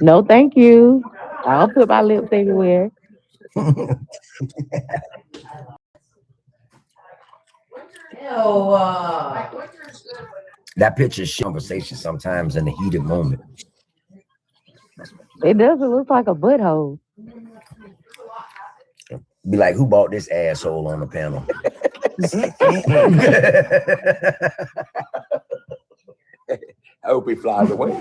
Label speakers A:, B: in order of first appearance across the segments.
A: No, thank you. I don't put my lips everywhere.
B: That picture shit conversation sometimes in the heated moment.
A: It doesn't look like a butthole.
B: Be like, who bought this asshole on the panel?
C: I hope he flies away.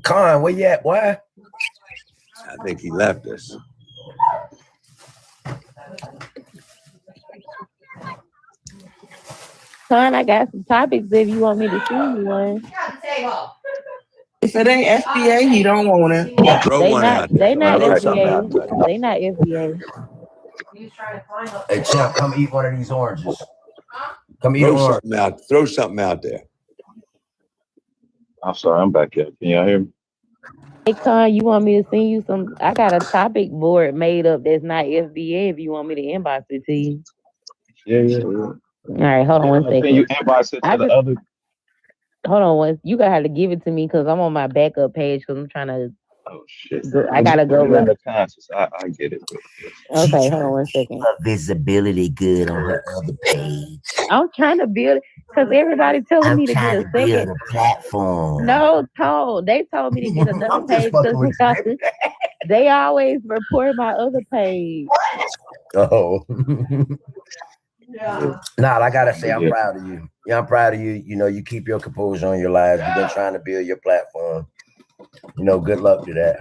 B: Con, where you at, boy?
C: I think he left us.
A: Son, I got some topics if you want me to send you one.
D: If it ain't FBA, he don't want it.
C: Throw one out there.
A: They not
C: Throw something
A: FBA.
C: out there.
A: They not FBA.
B: Hey, champ, come eat one of these oranges. Come eat an orange.
C: Throw something out there.
E: I'm sorry, I'm back here. Can y'all hear me?
A: Hey, Con, you want me to send you some? I got a topic board made up that's not FBA if you want me to inbox it to you.
E: Yeah.
A: All right, hold on one second.
E: Can you inbox it to the other?
A: Hold on one. You gotta have to give it to me because I'm on my backup page because I'm trying to.
E: Oh shit!
A: I gotta go.
E: In the conscious. I get it.
A: Okay, hold on one second.
B: Her visibility good on her other page.
A: I'm trying to build because everybody telling me to get a second
B: build a platform.
A: No, they told me to get another page because they always report my other page.
B: Oh. Nah, I gotta say, I'm proud of you. Yeah, I'm proud of you. You know, you keep your composure on your lives. You've been trying to build your platform. You know, good luck to that.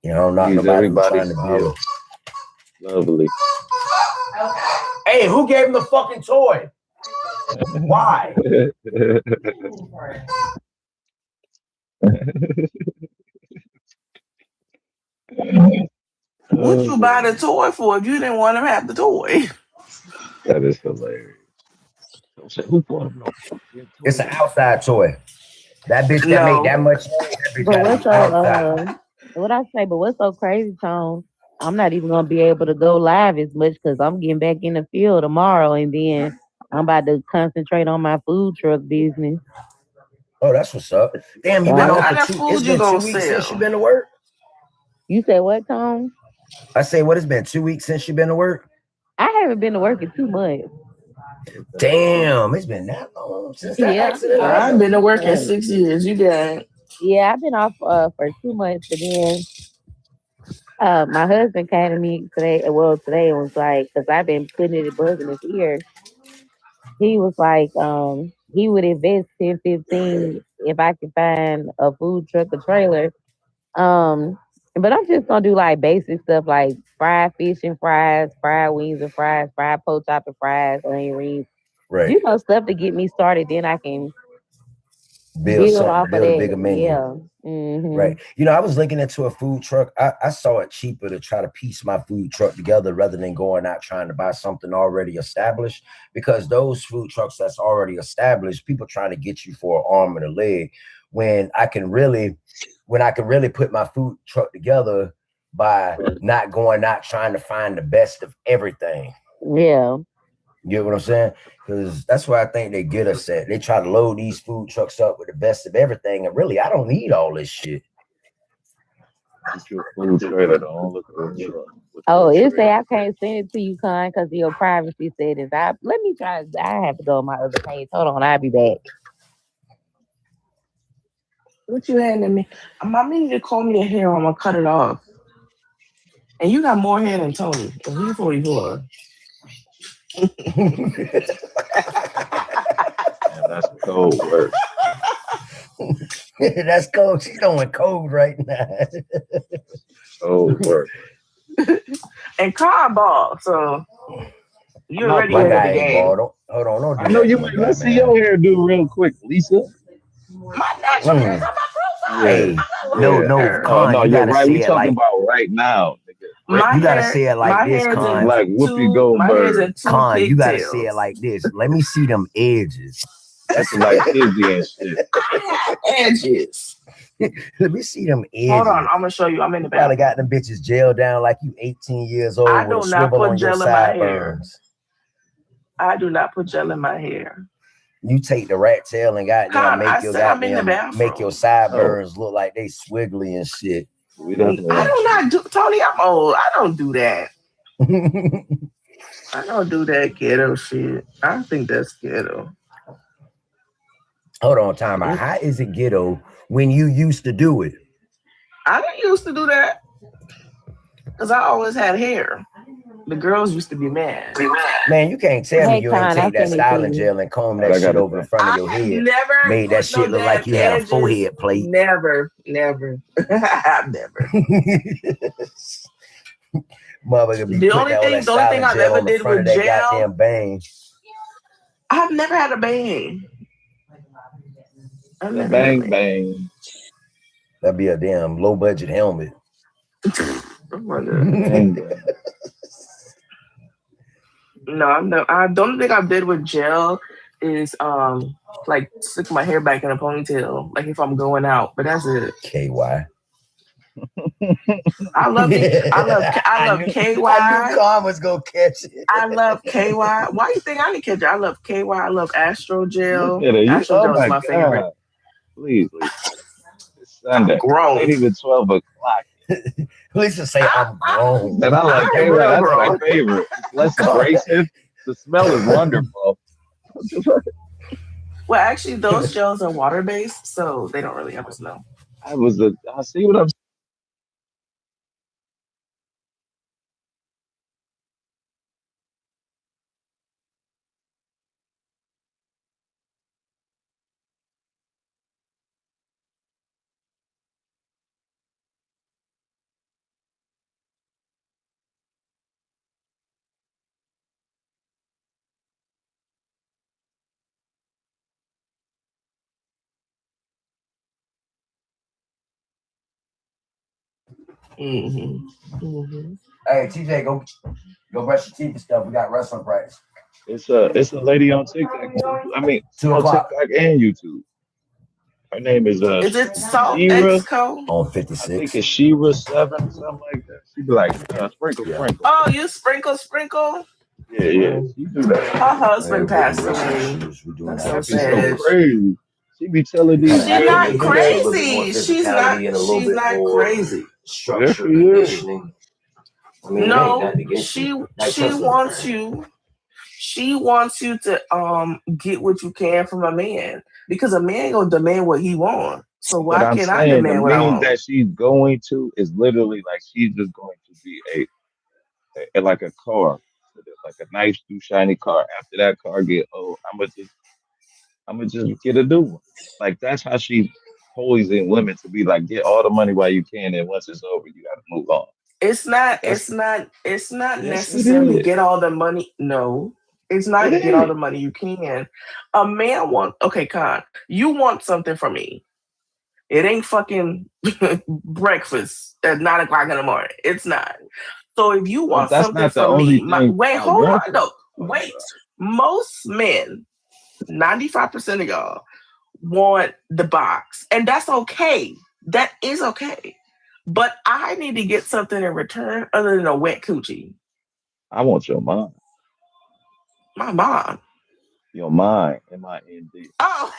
B: You know, not nobody trying to build.
E: Lovely.
B: Hey, who gave him the fucking toy? Why?
D: What you buy the toy for if you didn't want to have the toy?
E: That is hilarious. Who bought him?
B: It's an outside toy. That bitch that made that much.
A: But what I say? But what's so crazy, Tom? I'm not even gonna be able to go live as much because I'm getting back in the field tomorrow, and then I'm about to concentrate on my food truck business.
B: Oh, that's what's up. Damn, you been off for 2 weeks since you been to work?
A: You said what, Tom?
B: I say, what, it's been 2 weeks since you been to work?
A: I haven't been to work in 2 months.
B: Damn, it's been that long since that accident.
D: I've been to work in 6 years. You got it.
A: Yeah, I've been off for 2 months, but then my husband came to me today. Well, today it was like, because I've been putting it in buzzing his ear. He was like, he would invest 10, 15 if I could find a food truck or trailer. But I'm just gonna do like basic stuff like fried fish and fries, fried wings and fries, fried pork chop and fries, onion rings.
B: Right.
A: You know, stuff to get me started. Then I can
B: build
A: off of that.
B: A bigger menu.
A: Yeah. Mm-hmm.
B: Right. You know, I was looking into a food truck. I saw it cheaper to try to piece my food truck together rather than going out trying to buy something already established, because those food trucks that's already established, people trying to get you for an arm and a leg when I can really put my food truck together by not going out trying to find the best of everything.
A: Yeah.
B: You get what I'm saying? Because that's why I think they get us at. They try to load these food trucks up with the best of everything. And really, I don't need all this shit.
A: Oh, it say I can't send it to you, Con, because of your privacy settings. Let me try. I have to go on my other page. Hold on, I'll be back.
D: What you handing me? Mommy need to comb your hair. I'm gonna cut it off. And you got more hair than Tony. And he's 44.
E: That's cold work.
B: That's cold. She's going cold right now.
E: Cold work.
D: And Con ball, so you're already
B: my
D: ahead
B: guy
D: of the
B: ain't
D: game.
B: ball. Hold on, don't do
E: I know you might. Let's see your hair do real quick, Lisa.
D: My natural hair's on my profile.
B: Hey, no, Con,
E: no,
B: you
E: you're
B: gotta
E: right.
B: say
E: We
B: it
E: talking
B: like
E: about right now.
B: You gotta say it like this, Con.
E: Like Whoopi Goldberg.
B: Con, you gotta say it like this. Let me see them edges.
E: That's like Disney and shit.
D: Edges.
B: Let me see them edges.
D: Hold on, I'm gonna show you. I'm in the bathroom.
B: Probably got them bitches gelled down like you 18 years old
D: I
B: with
D: do
B: a
D: not
B: swivel
D: put
B: on your
D: gel in my hair.
B: sideburns.
D: I do not put gel in my hair.
B: You take the rat tail and goddamn
D: Con, I said I'm in the
B: make your
D: bathroom.
E: Oh,
B: sideburns look like they swiggly and shit.
E: we definitely
D: I
E: ain't
D: do
E: cheating.
D: not do Tony. I'm old. I don't do that. I don't do that ghetto shit. I think that's ghetto.
B: Hold on, time out.
D: Mm,
B: How is it ghetto when you used to do it?
D: I didn't used to do that because I always had hair. The girls used to be mad.
B: Man, you can't tell me
A: Hey,
B: you ain't
A: Con, I
B: take that
A: sent it to
B: styling
A: you.
B: gel and comb
E: All right,
B: that
E: I
B: shit
E: got it
B: over the
E: back.
B: front of
D: I
B: your
D: have
B: head.
D: never
B: Made that
D: put no
B: shit look like
D: damn
B: you had a
D: edges.
B: forehead plate.
D: Never, never. I've never.
B: Motherfucker be putting all that
D: The only thing
B: styling
D: I've
B: gel
D: ever
B: on the
D: did
B: front
D: with
B: of that
D: gel,
B: goddamn bang.
D: I've never had a bang. I've
E: The
D: never had a
E: bang
D: bang.
E: bang.
B: That'd be a damn low budget helmet.
D: Oh my
E: The
D: god.
E: bang bang.
D: No, I'm no. I don't think I did with gel is like stick my hair back in a ponytail, like if I'm going out. But that's it.
B: KY.
D: I love me. I
B: I
D: love
B: knew I knew
D: KY.
B: Carm was gonna catch it.
D: I love KY. Why you think I didn't catch it? I love KY. I love Astro
E: Look
D: Gel.
E: at her. You,
D: Astro
E: oh
D: Gel is
E: my
D: my favorite.
E: God. Please, Lisa. It's
D: I'm
E: Sunday. It ain't
D: grown.
E: even 12 o'clock.
B: Lisa say I'm
E: She
B: grown.
E: said, I like
D: I am
E: KY.
D: real
E: That's my
D: grown.
E: favorite. It's less
B: Carm,
E: abrasive. The smell is wonderful.
D: Well, actually, those gels are water based, so they don't really ever smell.
E: I see what I'm
D: Hmm. Hmm.
B: hey TJ, go brush your teeth and stuff. We got wrestling practice.
E: It's a lady on TikTok. I mean,
B: 2 o'clock
E: TikTok and YouTube. Her name is
D: Is it Salt X
E: Shira.
D: Co?
B: on
E: I think
B: 56.
E: it's Shira 7 or something like that. She be like, sprinkle,
B: Yeah.
E: sprinkle.
D: Oh, you sprinkle, sprinkle.
E: Yeah, yeah. She do that.
D: Her
B: Hey,
D: husband
B: baby,
D: passed
B: wrestling
D: away.
B: shoes. We doing
D: That's
B: that
D: so
E: That'd be
B: today.
E: so
D: sad.
E: crazy. She be telling
B: Kind
E: these
B: of
D: She's
B: add a
E: girls
B: little
E: to
D: not
E: do
B: heat to a
E: that.
B: little bit more
D: crazy.
B: physicality and a little
D: She's
B: bit
D: not
B: more
D: crazy.
E: Good
B: structure,
E: for you.
B: conditioning. I mean, it ain't
D: No,
B: nothing against you. Like,
D: she
B: trust me.
D: wants you. She wants you to get what you can from a man because a man gonna demand what he wants. So
E: But
D: why
E: I'm
D: can't I
E: saying the
D: demand what I
E: means
D: want?
E: that she's going to is literally like she's just going to be like a car, like a nice new shiny car. After that car get old, I'm gonna just get a new one. Like that's how she poison women to be like get all the money while you can, and once it's over, you got to move on.
D: It's not.
E: That's
D: It's not
E: yes, it
D: necessarily
E: is.
D: get all the money. No, it's
E: It
D: not get all
E: is.
D: the money you can. A man want. Okay, Con, you want something from me. It ain't fucking breakfast at 9 o'clock in the morning. It's not. So if you
E: But
D: want
E: that's
D: something
E: not the
D: from
E: only
D: me,
E: thing
D: wait,
E: I
D: hold
E: want
D: on,
E: from
D: no,
E: you. Oh,
D: wait. Most men, 95% of y'all, want the box, and that's okay. That is okay. But I need to get something in return other than a wet coochie.
E: I want your mind,
D: My mom.
E: your mind, MIND.
D: Oh,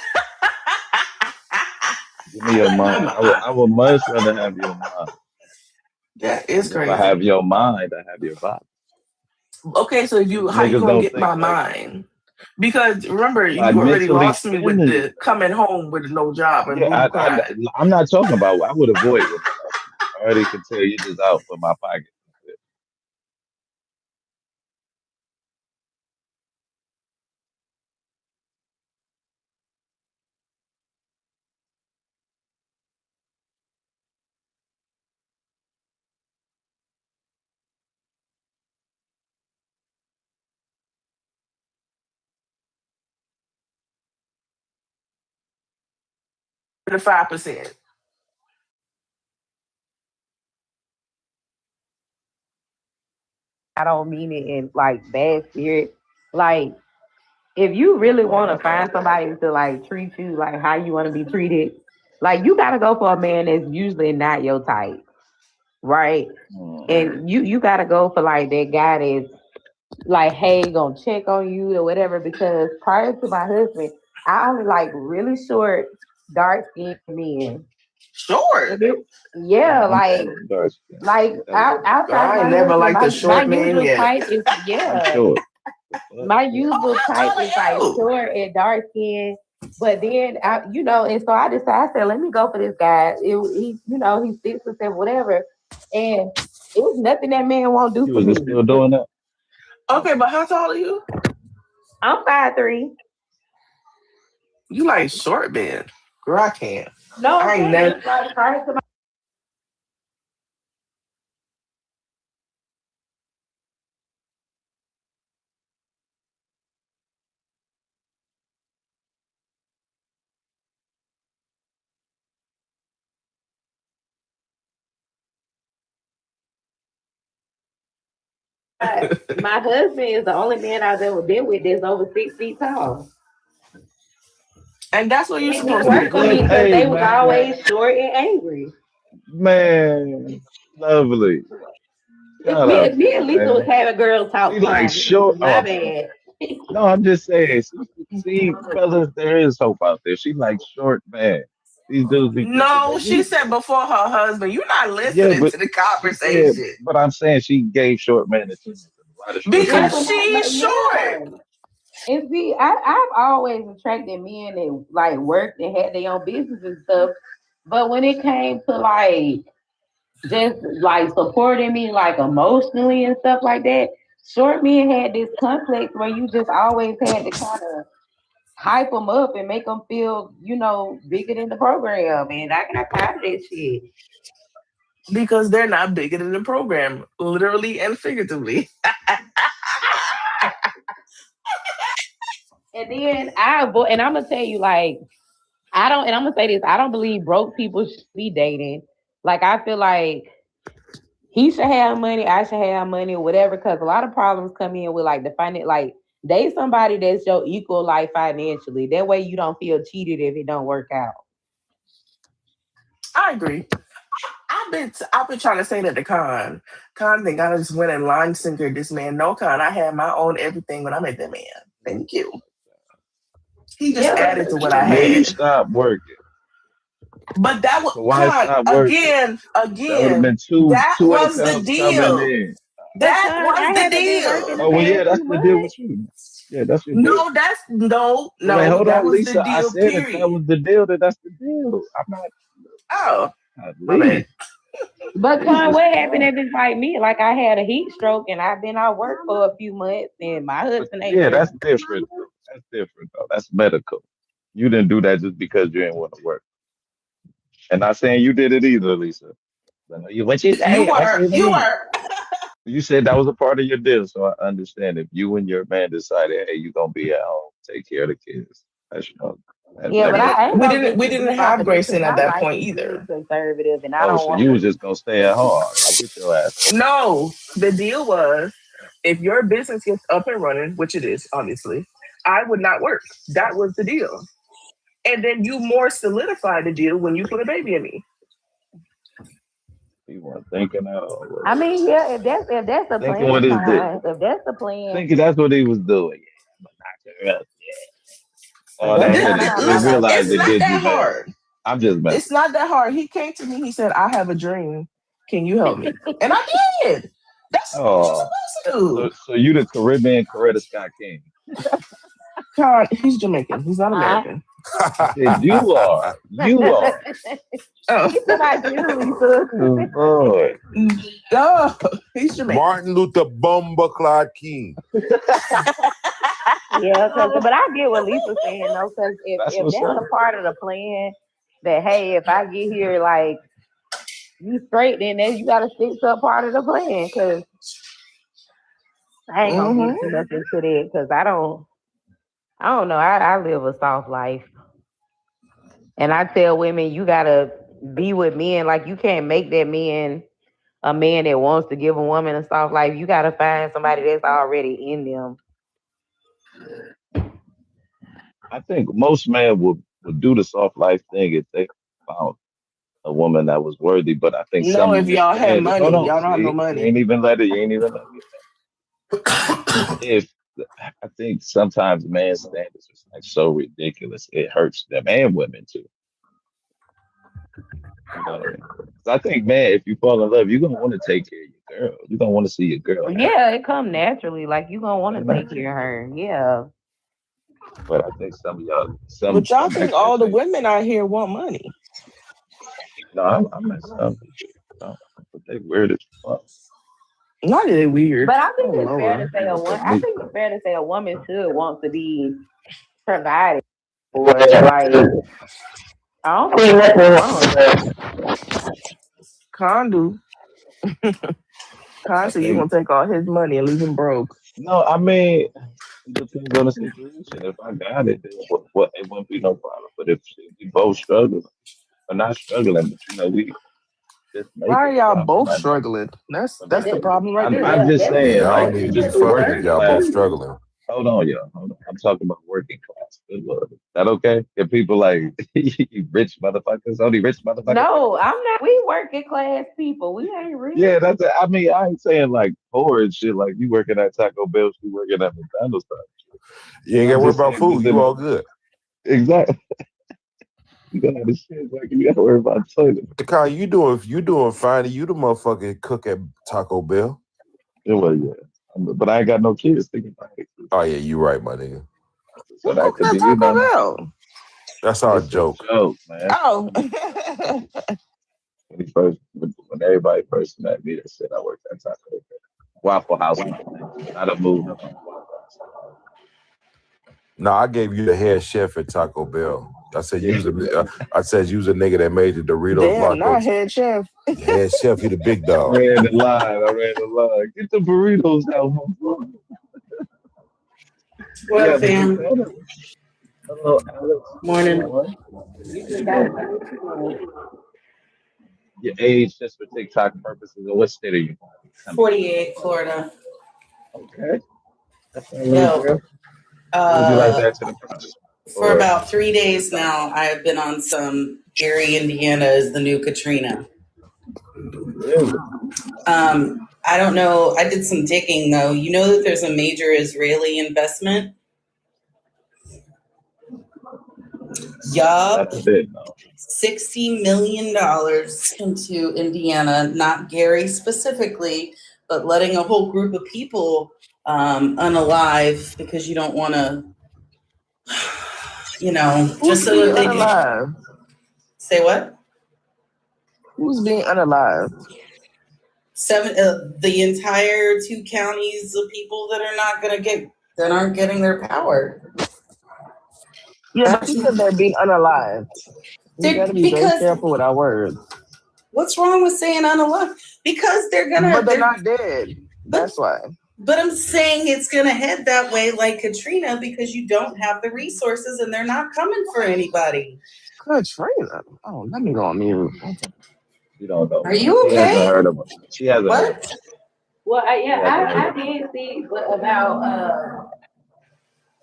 E: Give me
D: I
E: your
D: like my
E: mind. I would,
D: mom.
E: I would much rather have your mind.
D: That is
E: And if I have
D: crazy.
E: your mind, I have your body.
D: Okay, so
E: Because
D: how you
E: niggas
D: gonna
E: don't
D: get
E: think
D: my
E: like
D: mind? Because remember,
E: by
D: you already
E: mentally
D: lost me with
E: spending it.
D: the coming home with no job and
E: Yeah,
D: boo boo cried.
E: I'm not talking about. I would avoid women like you. I already can tell you just out for my pocket.
D: 5%.
A: I don't mean it in like bad spirit. Like, if you really want to find somebody to like treat you like how you want to be treated, like you gotta go for a man that's usually not your type, right?
E: Mm.
A: And you gotta go for like that guy that's like, hey, gonna check on you or whatever. Because prior to my husband, I only like really short, dark skinned men.
D: Short.
A: And it, yeah,
E: I'm tall and dark skin.
A: outside of
D: I
A: my
D: ain't never
A: husband,
D: liked a
A: my
D: short man
A: usual
D: yet.
A: type is
E: I'm
A: yeah.
E: short. The fuck?
A: My
E: Yeah.
A: usual
D: Oh,
A: type
D: how
A: is like
D: tall are you?
A: short and dark skin. But then and so I decided, I said, let me go for this guy. He's 6 or 7, whatever. And it was nothing that man won't do
E: You
A: for
E: was
A: me.
E: just still doing that?
D: Okay,
E: Okay.
D: but how tall are you?
A: I'm 5'3".
D: You like short men. Girl, I can't.
A: No, I'm
D: I ain't never.
A: saying like prior to my my husband is the only man I've ever been with that's over 6 feet tall.
D: And that's what you're
A: It didn't
D: supposed to be
A: work for me
E: What?
D: doing.
A: because
E: Hey,
A: they was
E: man.
A: always short and angry.
E: Man. Lovely.
A: If
E: Shout
A: me,
E: out
A: if
E: to
A: me
E: you,
A: and Lisa was
E: man.
A: having girl
E: She
A: talk
E: like
A: time,
E: short. Oh,
A: my
E: I'm sorry.
A: bad.
E: No, I'm just saying. See, fellas, there is hope out there. She like short, man. These dudes be thinking
D: No,
E: that
D: she
E: you.
D: said before her husband. You're not
E: Yeah,
D: listening
E: but
D: to the
E: she said,
D: conversation
E: but I'm saying she gave short man a chance. And a lot of short
A: Yeah,
E: dudes
D: because
A: but
E: don't want
D: she's short.
A: yeah. And see, I've always attracted men that like worked and had their own business and stuff. But when it came to like just like supporting me like emotionally and stuff like that, short men had this complex where you just always had to kind of hype them up and make them feel, bigger than the program. And I got tired of that shit.
D: Because they're not bigger than the program, literally and figuratively.
A: And then and I'm gonna tell you, like, and I'm gonna say this, I don't believe broke people should be dating. Like, I feel like he should have money, I should have money, or whatever, because a lot of problems come in with like the finance. Like, date somebody that's your equal, like financially. That way, you don't feel cheated if it don't work out.
D: I agree. I've been trying to say that to Khan. Khan think I just went and line sinker this man. No, Khan, I had my own everything when I met that man. Thank you. He just
A: Yeah,
D: added to what I
E: and then you
D: had.
E: stop working.
D: But that was
E: So why
D: Khan
E: stop working?
D: again,
E: That would have
D: again.
E: been two
D: That was the
E: incomes coming
D: deal.
E: in.
A: but
D: That
A: Con,
D: was
A: I
D: the
A: haven't been working the
D: deal.
E: Oh well, yeah,
A: past
E: that's
A: few
E: the deal
A: months.
E: with you. Yeah, that's your deal.
D: No, that's no,
E: Well, wait,
D: no.
E: hold
D: That
E: on,
D: was the
E: Lisa. I
D: deal.
E: said if that
D: Period.
E: was the deal, then that's the deal.
D: Oh,
E: I'm not
D: my bad.
E: leave.
A: But Con,
E: Jesus
A: what happened
E: Christ.
A: if it's like me? Like, I had a heat stroke and I've been out work for a few months and my
E: But
A: husband ain't
E: yeah, that's
A: working.
E: different though. That's different though. That's medical. You didn't do that just because you didn't want to work. And not saying you did it either, Lisa. I know you what you
D: You
E: say? What
D: were,
E: you
D: you
E: mean?
D: were.
E: You said that was a part of your deal, so I understand. If you and your man decided, hey, you're gonna be at home, take care of the kids. That's that's
A: Yeah, but
E: regular
A: I
E: stuff.
A: ain't
D: We
A: gonna
D: didn't
A: get
D: we
A: too
D: didn't
A: deep off
D: have
A: of that because
D: Grayson at
A: my
D: that
A: life
D: point
A: is very
D: either.
A: conservative and I
E: Oh,
A: don't
E: so
A: want
E: you was
A: to.
E: just gonna stay at home. I'll get your ass home.
D: No, the deal was if your business gets up and running, which it is, obviously, I would not work. That was the deal. And then you more solidify the deal when you put a baby in me.
E: You weren't thinking at all, was
A: I
E: it?
A: mean, yeah, if that's the
E: Thinking with
A: plan,
E: his dick.
A: fine. If that's the plan,
E: Thinking that's what he was doing. Yeah, I'm gonna knock her up. Yeah. All
A: that's
E: that
A: not
E: headache.
A: how
E: You
A: my
E: didn't
A: life
E: realize
D: It's
E: it
A: is.
D: not
E: did you
D: that
E: bad.
D: hard.
E: I'm just
D: It's
E: messing.
D: not that hard. He came to me, he said, I have a dream. Can you help me? And I did. That's what you're
E: Oh,
D: supposed to do.
E: so you the Caribbean Coretta Scott King.
D: God, he's Jamaican. He's not
A: Uh,
D: American.
E: I said you are. You are.
D: Oh,
A: it's about you, Lisa.
E: Oh boy.
D: no, he's Jamaican.
C: Martin Luther Bumba King.
A: Yeah, but I get what Lisa's saying though, because
E: That's
A: if
E: what's
A: that's
E: up.
A: a part of the plan, that hey, if I get here, like you straight, then you got to stick to a part of the plan. Because I ain't gonna
D: Hmm.
A: get too much into that because I don't know. I live a soft life, and I tell women you gotta be with men like you can't make that man a man that wants to give a woman a soft life. You gotta find somebody that's already in them.
E: I think most men would do the soft life thing if they found a woman that was worthy. But I think
D: No,
E: some of
D: if
E: your
D: y'all had
E: standards. Hold
D: money,
E: on.
D: y'all don't have no
E: See,
D: money.
E: you ain't even let me. if I think sometimes man's standards is like so ridiculous, it hurts them and women too. You know what I mean? 'Cause I think, man, if you fall in love, you're gonna want to take care of your girl. You're gonna want to see your girl happy.
A: Yeah, it come naturally. Like you gonna want
E: You
A: to
E: know?
A: take care of her. Yeah.
E: But I think some of y'all,
D: But y'all
E: some
D: think all the
E: expectations.
D: women out here want money?
E: No, I'm at some people. No, but they weird as fuck.
D: Not that weird.
A: But I think
D: Oh,
A: it's fair to
D: Lord.
A: say a
E: For
A: woman. I
E: me,
A: think it's fair to say a woman should want to be provided for. Like I don't think nothing wrong with that.
D: Condu.
E: I
D: Con said you
E: think
D: gonna take all his money and leave him broke.
E: no. I mean, it depends on the situation. If I got it, then what it wouldn't be no problem. But if we both struggling, or not struggling, but we just
D: Why are
E: making it,
D: y'all
E: bro.
D: both struggling? That's the problem right there.
E: I'm just
A: That's
E: saying,
C: Y'all
E: like
C: need
E: you
C: to be
E: just a
C: fucking if
E: working
C: y'all both
E: class.
C: struggling.
E: Hold on, y'all. Hold on. I'm talking about working class. Good Lord. That okay? If people like you rich motherfuckers, only rich motherfuckers make
A: no,
E: it.
A: I'm not. We working class people. We ain't rich.
E: Yeah, that's it. I mean, I ain't saying like poor and shit. Like you working at Taco Bell, you working at McDonald's.
C: You ain't
E: I'm
C: got to worry
E: just
C: about
E: saying,
C: food. You all good.
E: exactly. You got to shit. Like you got to worry about toilet.
C: Kyle, you doing fine. You the motherfucking cook at Taco Bell.
E: Yeah, well, yeah. But I ain't got no kids thinking about it.
C: Oh yeah, you right, my nigga.
E: So
D: Who
E: that
D: cooking
E: could
D: at
E: be,
D: Taco Bell?
C: That's our
E: it's a
C: joke.
E: joke, man.
D: Oh.
E: When everybody first met me, they said I worked at Taco Bell. Waffle House was the name. Not a move.
C: No, I gave you the head chef at Taco Bell. I said
E: Yeah.
C: I said use a nigga that made the Doritos
D: Damn, not
C: Locos.
D: head chef.
C: Head chef, he the big
E: I
C: dog.
E: ran the line. Get the burritos out, motherfucker.
F: What
E: Yeah,
F: up,
E: but you
F: fam?
E: said it. Hello, Alex. What's
F: Morning.
E: going on? Your age just for TikTok purposes, and what state are you from?
F: 48, Florida.
E: Okay. That's a little
F: Yo,
E: girl. What would you like
F: uh,
E: to add to the product?
F: for
E: Or
F: about 3 days now, I've been on some Gary, Indiana is the new Katrina.
E: really?
F: I don't know. I did some digging though. You know that there's a major Israeli investment?
E: That's
F: Yup.
E: a bit, no.
F: $60 million into Indiana, not Gary specifically, but letting a whole group of people unalive because you don't want to, just
D: Who's
F: so
D: being
F: that they can
D: unalive?
F: say what?
D: Who's being unalive?
F: The entire 2 counties of people that aren't getting their power.
D: Yeah, but you said they're being unalive. We gotta be very
F: Because
D: careful with our words.
F: what's wrong with saying unalive? Because
D: But they're not dead. That's why.
F: but I'm saying it's gonna head that way like Katrina because you don't have the resources and they're not coming for anybody.
D: Katrina. Oh, let me go on mute.
E: She don't know.
F: Are you
E: She hasn't
F: okay?
E: heard of it. She hasn't heard of
F: What?
E: it.
A: Well,
E: She hasn't heard
A: I
E: of it.
A: did see about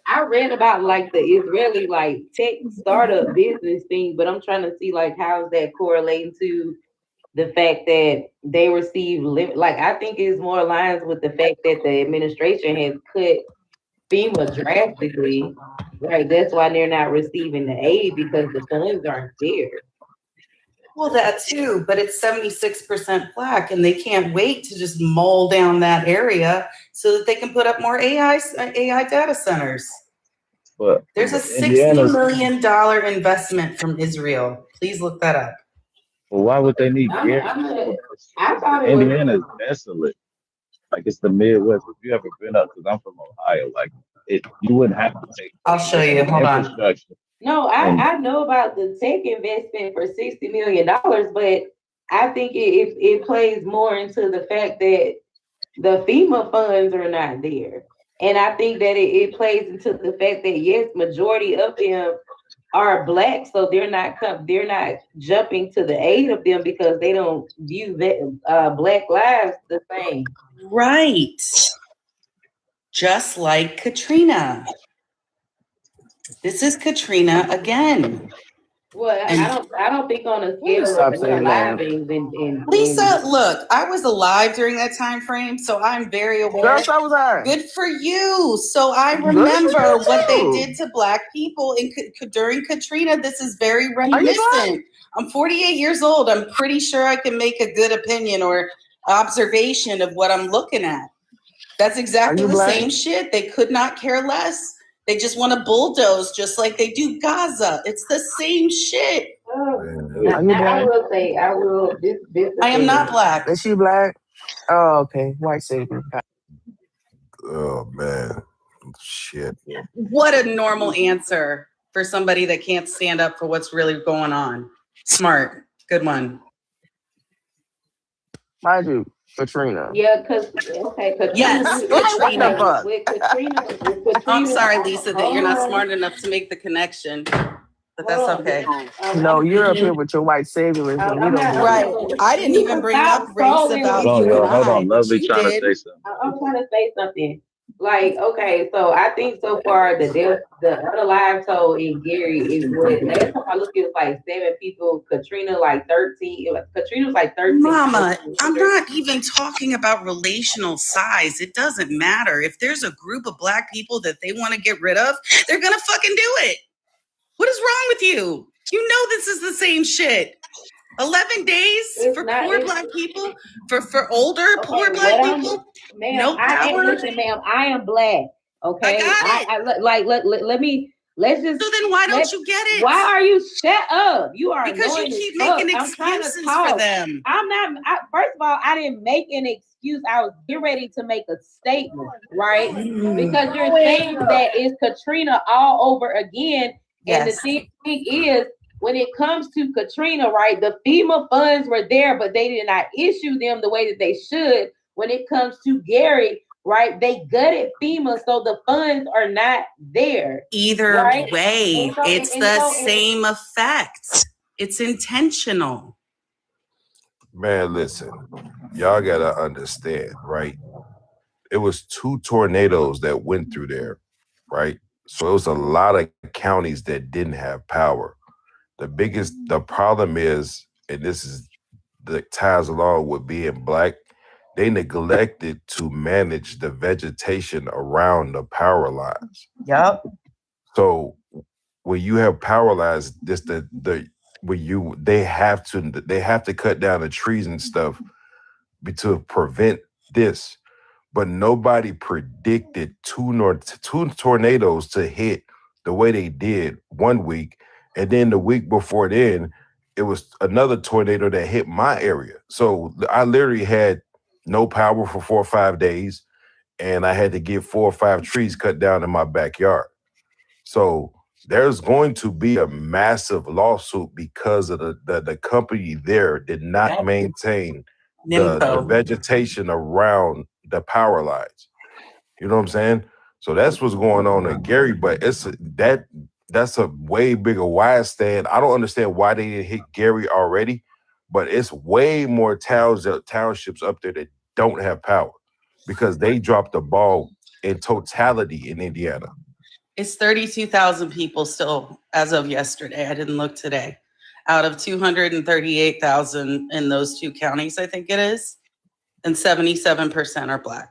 A: I read about like the Israeli like tech startup business thing, but I'm trying to see like how's that correlating to the fact that they receive like I think it's more aligns with the fact that the administration has cut FEMA drastically. Right, that's why they're not receiving the aid because the funds aren't there.
F: Well, that too, but it's 76% Black, and they can't wait to just mull down that area so that they can put up more AI data centers.
E: But
F: There's a $60 million investment from Israel. Please look that up.
E: well, why would they need Gary?
A: I thought it was.
E: Indiana is desolate. Like it's the Midwest. If you ever been up, because I'm from Ohio, like you wouldn't have to take
F: I'll show you. Hold on.
E: infrastructure.
A: No, I know about the tech investment for $60 million, but I think it plays more into the fact that the FEMA funds are not there. And I think that it plays into the fact that yes, majority of them are Black, so they're not jumping to the aid of them because they don't view that Black lives the same.
F: Right. Just like Katrina. This is Katrina again.
A: Well, I don't think on a scale
D: Stop
A: of
D: saying that.
A: unalivings and
F: Lisa, look, I was alive during that time frame, so I'm very aware.
D: Girl, so was I.
F: Good for you. So I
D: Good for
F: remember
D: you
F: what they
D: too.
F: did to Black people during Katrina. This is very
D: Are you Black?
F: reminiscent. I'm 48 years old. I'm pretty sure I can make a good opinion or observation of what I'm looking at. That's exactly
D: you
F: the
D: Black?
F: same shit. They could not care less. They just want to bulldoze just like they do Gaza. It's the same shit.
D: Are you
A: I
D: Black?
A: will say, I will. This
F: I am not Black.
D: Is she Black? Oh, okay. White savior.
C: Oh man, shit.
F: What a normal answer for somebody that can't stand up for what's really going on. Smart. Good one.
D: Mind you, Katrina.
A: Yeah, because Katrina.
F: Yes,
A: with
F: Katrina.
D: fuck?
A: With Katrina.
F: I'm sorry, Lisa, that you're not smart enough to make the connection, but that's okay.
D: No, you're up here with your white saviorism. We don't do
F: Right. I didn't even bring up race about
E: Hold on,
F: you
E: y'all.
F: and
E: Hold
F: I,
E: on.
F: but
E: Lovely
F: you
E: trying to
F: did.
E: say something.
A: I'm trying to say something. Like, okay, so I think so far the unalive toll in Gary is what last time I looked it was like 7 people. Katrina like 13. Katrina was like 13.
F: Mama, I'm not even talking about relational size. It doesn't matter. If there's a group of Black people that they want to get rid of, they're gonna fucking do it. What is wrong with you? You know this is the same shit. 11 days for poor Black people, for older poor Black people.
A: Ma'am,
F: No power.
A: Listen, ma'am, I am Black. Okay,
F: I got
A: it. Let's just.
F: So then why don't you get it?
A: Why are you shut up? You are
F: because you
A: annoying
F: keep
A: as fuck.
F: making
A: I'm trying to
F: excuses
A: talk.
F: for them.
A: I'm not. First of all, I didn't make an excuse. I was getting ready to make a statement, right? Because you're saying that it's Katrina all over again, and the thing is, when it comes to Katrina, right, the FEMA funds were there, but they did not issue them the way that they should. When it comes to Gary, right, they gutted FEMA, so the funds are not there.
F: Either
A: right?
F: way,
A: And so-
F: it's
A: and
F: the
A: so-
F: same effect. It's intentional.
C: Man, listen, y'all gotta understand, right? It was 2 tornadoes that went through there, right? So it was a lot of counties that didn't have power. The problem is, and this is the ties along with being Black, they neglected to manage the vegetation around the power lines.
F: Yep.
C: So when you have power lines, they have to cut down the trees and stuff to prevent this. But nobody predicted two tornadoes to hit the way they did one week, and then the week before then, it was another tornado that hit my area. So I literally had no power for 4 or 5 days, and I had to get 4 or 5 trees cut down in my backyard. So there's going to be a massive lawsuit because of the company there did not maintain the vegetation around the power lines. You know what I'm saying? So that's what's going on in Gary, but that's a way bigger wide stand. I don't understand why they didn't hit Gary already, but it's way more townships up there that don't have power because they dropped the ball in totality in Indiana.
F: It's 32,000 people still as of yesterday. I didn't look today. Out of 238,000 in those 2 counties, I think it is. And 77% are Black.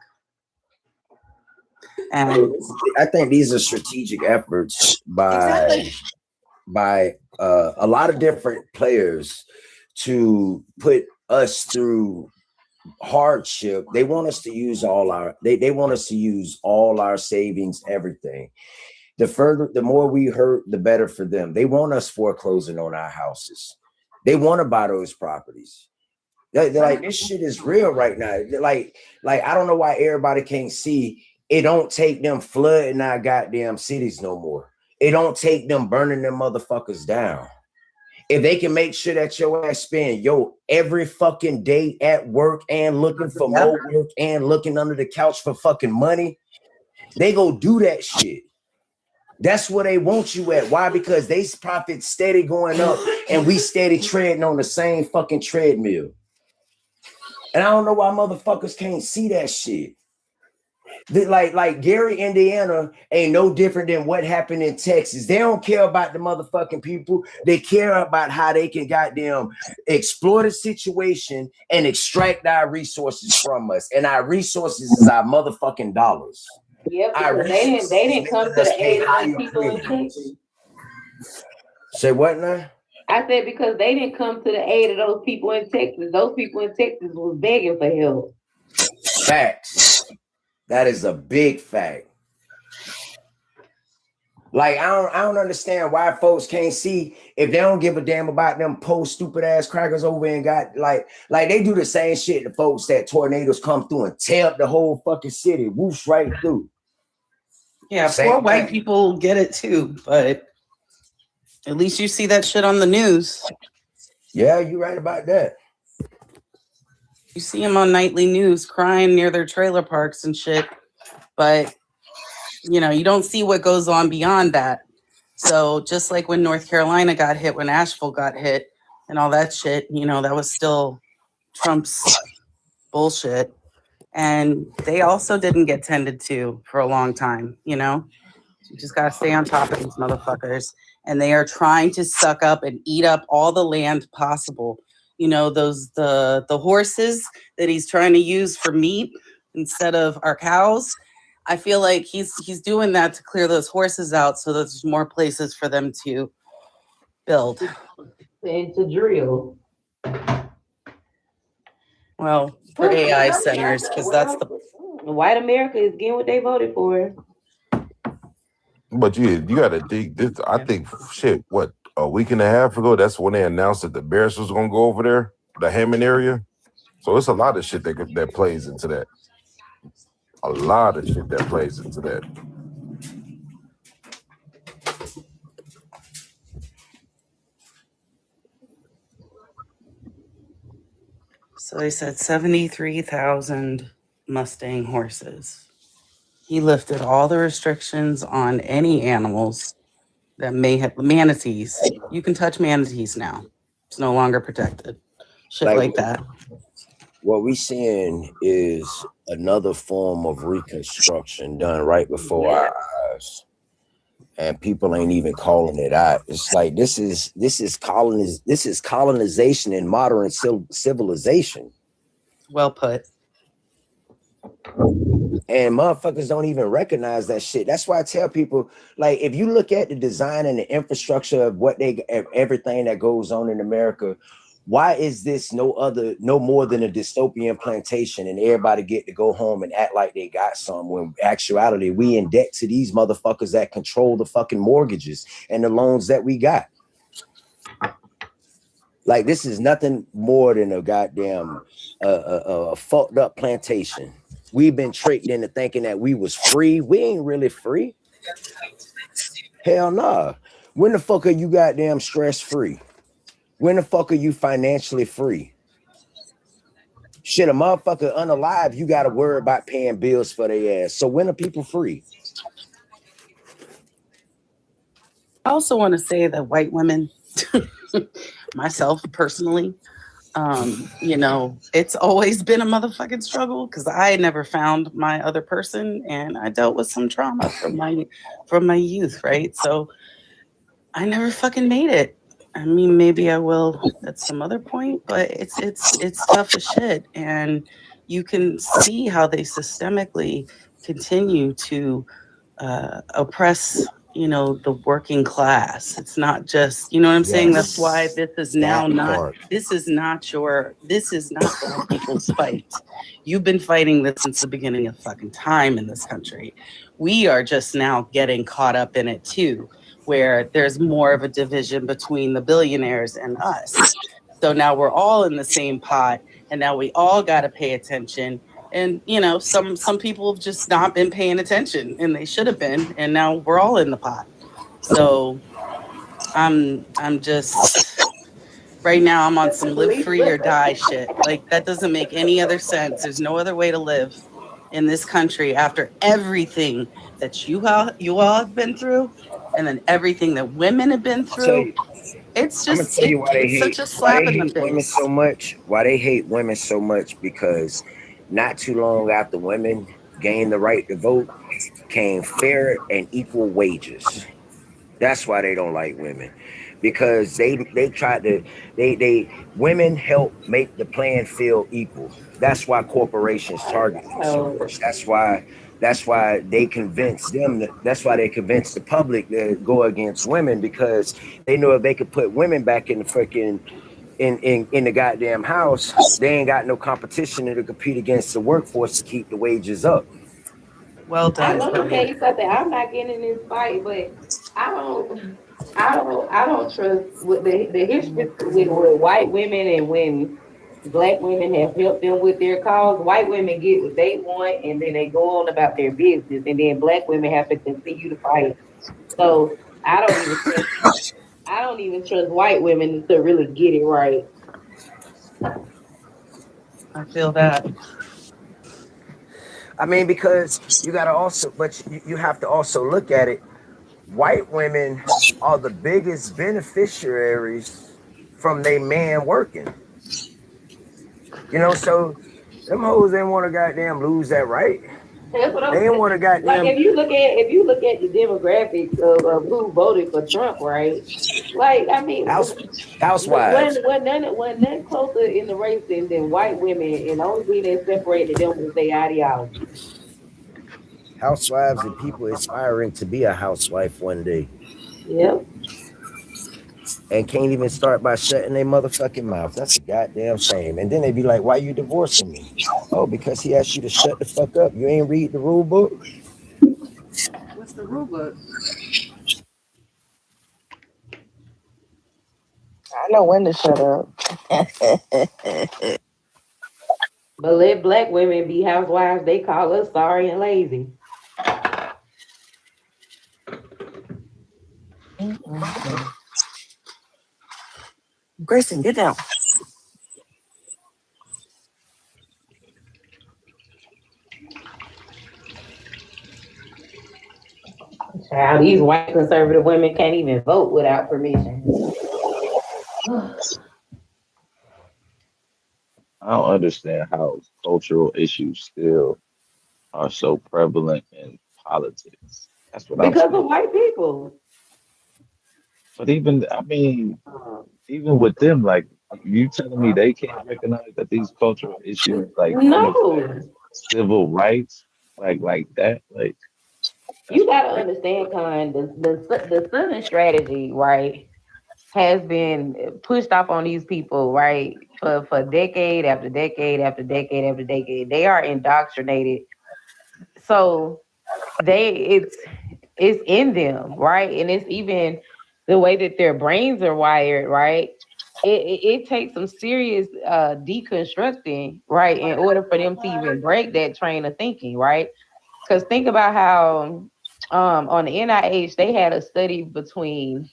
F: And
B: I think these are strategic efforts by a lot of different players to put us through hardship. They want us to use they want us to use all our savings, everything. The more we hurt, the better for them. They want us foreclosing on our houses. They want to buy those properties. They're like, this shit is real right now. Like I don't know why everybody can't see. It don't take them flooding our goddamn cities no more. It don't take them burning them motherfuckers down. If they can make sure that your ass spend every fucking day at work and looking for more work and looking under the couch for fucking money, they go do that shit. That's where they want you at. Why? Because they profit steady going up and we steady treading on the same fucking treadmill. And I don't know why motherfuckers can't see that shit. Like Gary, Indiana ain't no different than what happened in Texas. They don't care about the motherfucking people. They care about how they can goddamn exploit a situation and extract our resources from us. And our resources is our motherfucking dollars.
A: Yep, because they didn't come to the aid of them people in Texas.
B: Say what now?
A: I said because they didn't come to the aid of those people in Texas. Those people in Texas was begging for help.
B: Facts. That is a big fact. Like I don't understand why folks can't see if they don't give a damn about them post stupid ass crackers over and got like they do the same shit to folks that tornadoes come through and tear up the whole fucking city, whoosh right through.
F: Yeah, poor white people get it too, but at least you see that shit on the news.
B: Yeah, you're right about that.
F: You see them on nightly news crying near their trailer parks and shit, but you don't see what goes on beyond that. So just like when North Carolina got hit, when Asheville got hit and all that shit, that was still Trump's bullshit. And they also didn't get tended to for a long time, You just got to stay on top of these motherfuckers. And they are trying to suck up and eat up all the land possible. The horses that he's trying to use for meat instead of our cows. I feel like he's doing that to clear those horses out so that there's more places for them to build.
A: And to drill.
F: Well, for AI centers, because that's the
A: white America is getting what they voted for.
C: But you got to think this. I think shit. What, a week and a half ago? That's when they announced that the Bears was gonna go over there, the Hammond area. So it's a lot of shit that plays into that. A lot of shit that plays into that.
F: So they said 73,000 Mustang horses. He lifted all the restrictions on any animals that may have manatees. You can touch manatees now. It's no longer protected. Shit like that.
B: What we seeing is another form of reconstruction done right before our eyes. And people ain't even calling it out. It's like this is colonization in modern civilization.
F: Well put.
B: And motherfuckers don't even recognize that shit. That's why I tell people, like, if you look at the design and the infrastructure of everything that goes on in America, why is this no more than a dystopian plantation and everybody get to go home and act like they got some, when in actuality we in debt to these motherfuckers that control the fucking mortgages and the loans that we got? Like, this is nothing more than a goddamn fucked up plantation. We've been tricked into thinking that we was free. We ain't really free. Hell nah. When the fuck are you goddamn stress free? When the fuck are you financially free? Shit, a motherfucker unalive, you gotta worry about paying bills for their ass. So when are people free?
F: I also want to say that white women, myself personally, it's always been a motherfucking struggle because I never found my other person and I dealt with some trauma from my youth, right? So I never fucking made it. I mean, maybe I will at some other point, but it's tough as shit. And you can see how they systemically continue to oppress, the working class. It's not just, you know what I'm saying? That's why this is now this is not black people's fight. You've been fighting this since the beginning of fucking time in this country. We are just now getting caught up in it too, where there's more of a division between the billionaires and us. So now we're all in the same pot, and now we all got to pay attention. And some people have just not been paying attention, and they should have been. And now we're all in the pot. So I'm just right now. I'm on some live free or die shit. Like, that doesn't make any other sense. There's no other way to live in this country after everything that you all have been through, and then everything that women have been through. It's just,
B: I'm gonna tell you why they hate,
F: such a slap in the face.
B: Women so much. Why they hate women so much? Because not too long after women gain the right to vote, came fair and equal wages. That's why they don't like women, because they tried to they women help make the playing field equal. That's why corporations target them so
A: So
B: much. That's why they convince them. That's why they convince the public to go against women, because they know if they could put women back in the freaking in the goddamn house, they ain't got no competition to compete against the workforce to keep the wages up.
F: Well
A: I
F: done,
A: let me tell
F: Tony.
A: you something. I'm not getting in this fight, but I don't, I don't trust with the history with white women, and when black women have helped them with their cause. White women get what they want, and then they go on about their business, and then black women have to continue to fight. So I don't even trust white women to really get it right.
F: I feel that.
B: I mean, because you got to also, but you have to also look at it. White women are the biggest beneficiaries from their man working. So them hoes didn't want to goddamn lose that right.
A: That's what
B: They
A: I'm
B: didn't
A: saying.
B: want to
A: Like
B: goddamn
A: if you look at the demographics of who voted for Trump, right? Like I mean,
B: house
A: when
B: housewives.
A: none closer in the race than white women, and the only thing that separated them was their ideology.
B: Housewives and people aspiring to be a housewife one day
A: Yep.
B: and can't even start by shutting their motherfucking mouth. That's a goddamn shame. And then they be like, "Why you divorcing me?" Oh, because he asked you to shut the fuck up. You ain't read the rule book.
F: What's the rule book?
D: I know when to shut up.
A: But let black women be housewives. They call us sorry and lazy.
D: Grayson, get down.
A: Child, these white conservative women can't even vote without permission.
E: I don't understand how cultural issues still are so prevalent in politics. That's what I'm
A: Because of
E: saying.
A: white people.
E: But even, I mean,
A: Um,
E: even with them, like you telling me they can't recognize that these cultural issues like can affect
A: no.
E: civil rights like that, like that's
A: You gotta
E: crazy.
A: understand, Con, the Southern strategy, right, has been pushed off on these people, right, for decade after decade after decade after decade. They are indoctrinated. So it's in them, right? And it's even the way that their brains are wired, right? It takes some serious deconstructing, right, in order for them to even break that train of thinking, right? Because think about how on the NIH they had a study between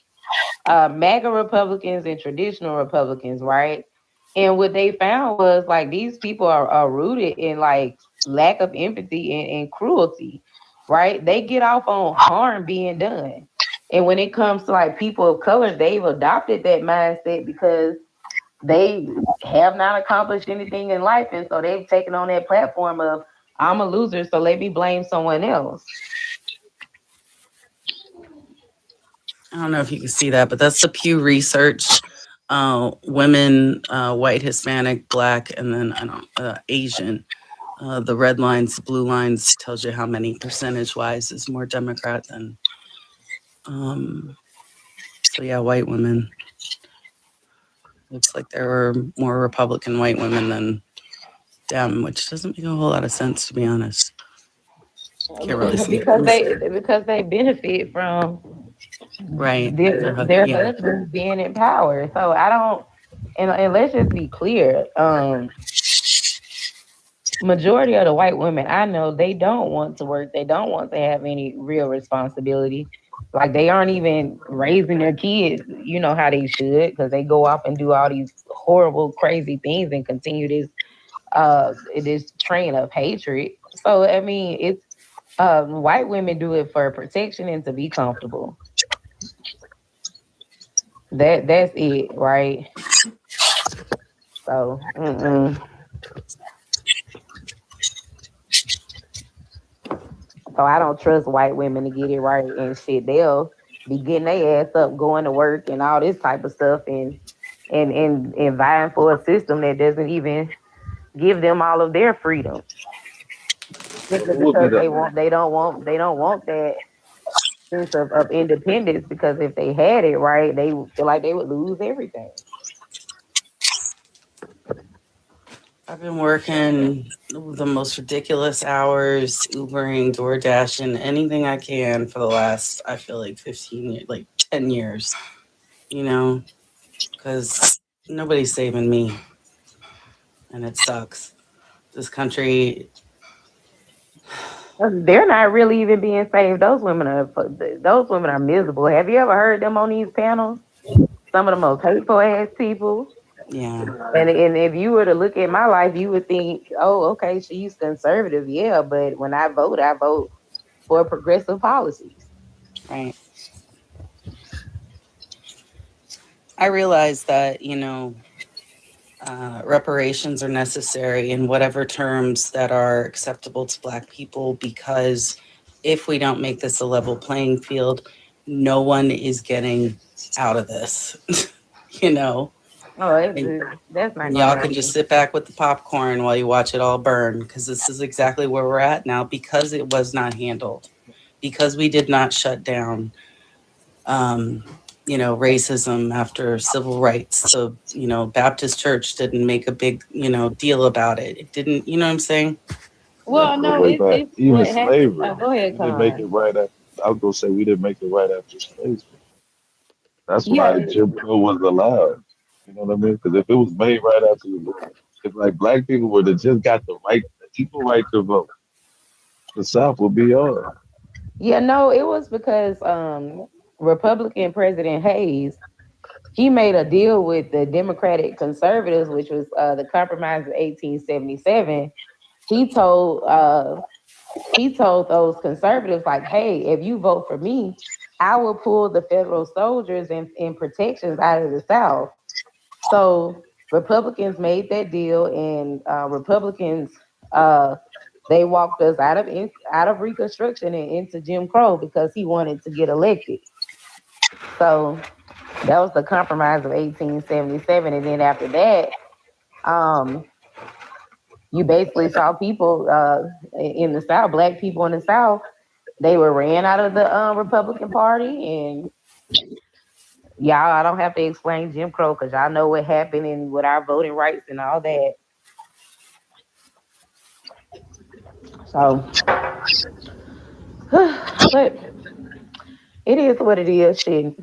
A: MAGA Republicans and traditional Republicans, right? And what they found was like these people are rooted in like lack of empathy and cruelty, right? They get off on harm being done. And when it comes to like people of color, they've adopted that mindset because they have not accomplished anything in life. And so they've taken on that platform of, I'm a loser, so let me blame someone else.
F: I don't know if you can see that, but that's the Pew Research. Women, white, Hispanic, black, and then I don't Asian. The red lines, blue lines tells you how many percentage wise is more Democrat than. So yeah, white women. Looks like there were more Republican white women than Dem, which doesn't make a whole lot of sense to be honest. Can't really see it from
A: because
F: this.
A: they benefit from
F: Right.
A: their
F: Yeah.
A: husbands being in power. So I don't, and let's just be clear. Majority of the white women I know, they don't want to work. They don't want to have any real responsibility. Like they aren't even raising their kids, how they should, because they go off and do all these horrible, crazy things and continue this train of hatred. So I mean, it's white women do it for protection and to be comfortable. That's it, right? So, So I don't trust white women to get it right and shit. They'll be getting their ass up, going to work and all this type of stuff, and vying for a system that doesn't even give them all of their freedom.
E: So
A: Simply
E: who would be
A: because
E: the
A: they don't want that sense of independence, because if they had it right, they feel like they would lose everything.
F: I've been working the most ridiculous hours, Ubering, DoorDash, and anything I can for the last, I feel like 15 years, like 10 years, you know, because nobody's saving me and it sucks. This country,
A: They're not really even being saved. Those women are miserable. Have you ever heard them on these panels? Some of the most hateful ass people.
F: yeah,
A: And if you were to look at my life, you would think, oh, okay, she's conservative, yeah. But when I vote for progressive policies.
F: right. I realize that, reparations are necessary in whatever terms that are acceptable to Black people, because if we don't make this a level playing field, no one is getting out of this. you know,
A: Oh,
F: and,
A: that's not
F: and
A: gonna
F: y'all can
A: happen.
F: just sit back with the popcorn while you watch it all burn, because this is exactly where we're at now, because it was not handled, because we did not shut down um, racism after civil rights. So, Baptist Church didn't make a big, deal about it. It didn't, you know what I'm saying?
E: you have
A: Well,
E: to go
A: no,
E: way
A: it's
E: back.
A: it's
E: Even
A: what happened.
E: slavery.
A: Oh, go ahead,
E: We didn't make it
A: Con.
E: right after. I was gonna say we didn't make it right after slavery. That's
A: Yeah,
E: why Jim Crow was allowed. You know what I mean? Because if it was made right after if like black people would have just got the equal right to vote, the South would be ours.
A: yeah, no, it was because Republican President Hayes, he made a deal with the Democratic conservatives, which was the Compromise of 1877. He told uh, he told those conservatives, like, hey, if you vote for me, I will pull the federal soldiers and protections out of the South. So Republicans made that deal, and Republicans uh, they walked us out of Reconstruction and into Jim Crow because he wanted to get elected. So that was the Compromise of 1877, and then after that, um, you basically saw people in the South, black people in the South, they were ran out of the Republican Party, and y'all, I don't have to explain Jim Crow because y'all know what happened and with our voting rights and all that. So, but it is what it is. Shit,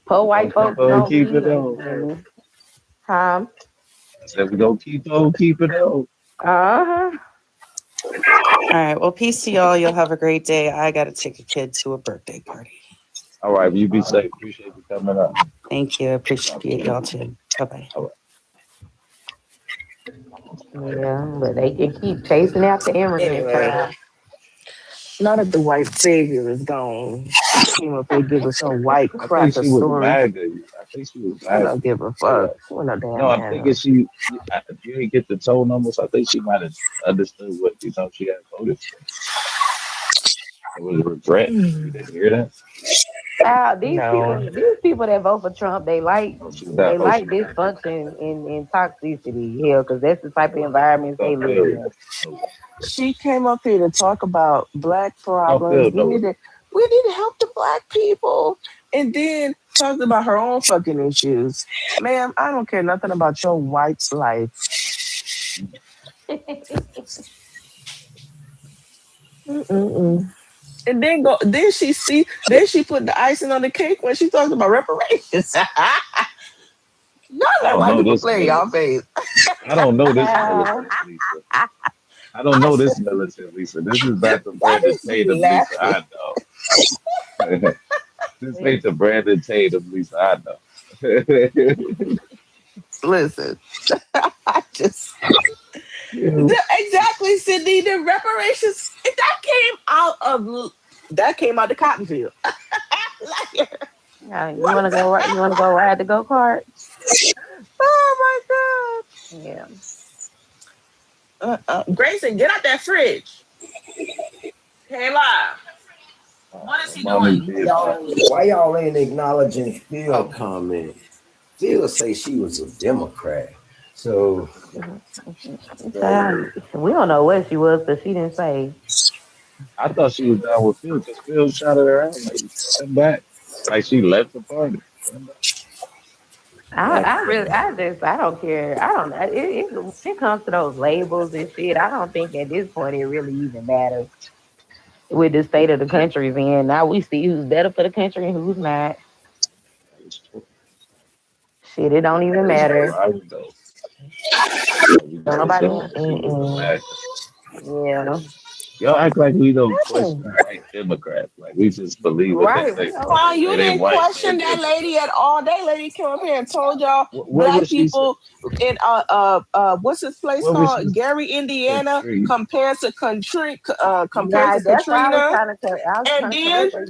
A: poor
E: We gonna
A: white
E: keep
A: folks
E: on
A: don't
E: keep
A: need
E: it
A: no
E: on.
A: money. Huh?
E: I said we gonna keep on keep it on.
A: Uh huh.
F: All right. Well, peace to y'all. You'll have a great day. I got to take a kid to a birthday party.
E: All right, you be safe. Appreciate you coming up.
F: Thank you. Appreciate y'all too. Bye bye.
E: All right.
A: Yeah, but they can keep chasing after immigrant
D: Anyway,
A: child.
D: now that the white savior is gone, she came up here giving some white
E: I think
D: cracker
E: she was
D: story.
E: mad at you. I think she was
D: I
E: mad at
D: don't give a
E: you.
D: fuck. She no
E: No,
D: damn
E: I'm thinking
D: matter.
E: you didn't get the toll number, so I think she might have understood what she had voted for. It was regret. You didn't hear that?
A: These
D: No.
A: people, these people that vote for Trump, they like
E: Oh, she was
A: they
E: that. Oh,
A: like
E: she was that.
A: dysfunction and toxicity. Hell, because that's the type of environments they
E: Don't
A: live
E: feel
A: in.
E: no.
D: She came up here to talk about black
E: Don't
D: problems.
E: feel
D: We
E: no.
D: need to help the black people. And then talked about her own fucking issues. Ma'am, I don't care nothing about your white life. Mm-mm-mm. And then she put the icing on the cake when she talked about reparations. Y'all
E: I
D: let
E: don't
D: white
E: know
D: people
E: this
D: play in y'all
E: militant.
D: face.
E: I don't know this
A: Uh,
E: militant Lisa. I don't know this militant Lisa. This is not the
D: Why
E: Brandon
D: is she
E: Tatum Lisa
D: laughing?
E: I know. This ain't the Brandon Tatum Lisa I know.
D: Listen, I just
E: Yeah.
D: exactly, Sydney. The reparations that came out the cotton field. Like,
A: yeah, you
D: what?
A: want to go? You want to go ride the go kart?
D: Oh
A: Yeah.
D: my god! Grayson, get out that fridge. Hey, live. What is
E: My
D: he
E: mom is
D: doing?
E: being funny.
B: Why y'all ain't acknowledging Phil
D: Oh,
B: comment? Phil say she was a Democrat. So
A: Child, we don't know what she was, but she didn't say.
E: I thought she was down with Phil because Phil shouted her out like stand back, like she left the party. Stand back.
A: I really, I don't care. I don't. When it comes to those labels and shit, I don't think at this point it really even matters with the state of the country's in. Now we see who's better for the country and who's not.
E: It's true.
A: Shit, it don't even
E: That's true.
A: matter.
E: I would go. We
A: Don't
E: got a
A: nobody.
E: different view of
D: mm-mm.
E: America.
A: Yeah.
E: Y'all act like we don't question white Democrats. Like we just believe what they
A: Right.
E: say.
D: Well,
E: They
D: you
E: say they
D: didn't
E: white, they
D: question that
E: Democrat.
D: lady at all. That lady came up here and told y'all
E: What
D: black
E: was she say?
D: people in what's this place
E: What was she
D: called? Gary, Indiana,
E: country?
D: compared to compared
A: Yeah,
D: to
A: that's why I was
D: Katrina.
A: trying to. I was
D: And
A: trying to
D: then
A: correct her.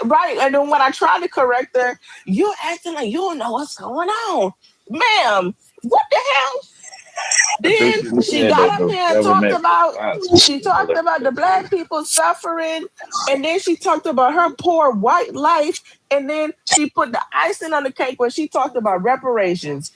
D: right, and then when I tried to correct her, you're acting like you don't know what's going on, ma'am. What the hell?
E: I think
D: Then
E: she was
D: she
E: saying
D: got
E: that
D: up
E: the
D: here and talked
E: government
D: about
E: response was
D: she talked
E: similar
D: about the
E: to
D: black
E: his.
D: people suffering, and then she talked about her poor white life, and then she put the icing on the cake when she talked about reparations.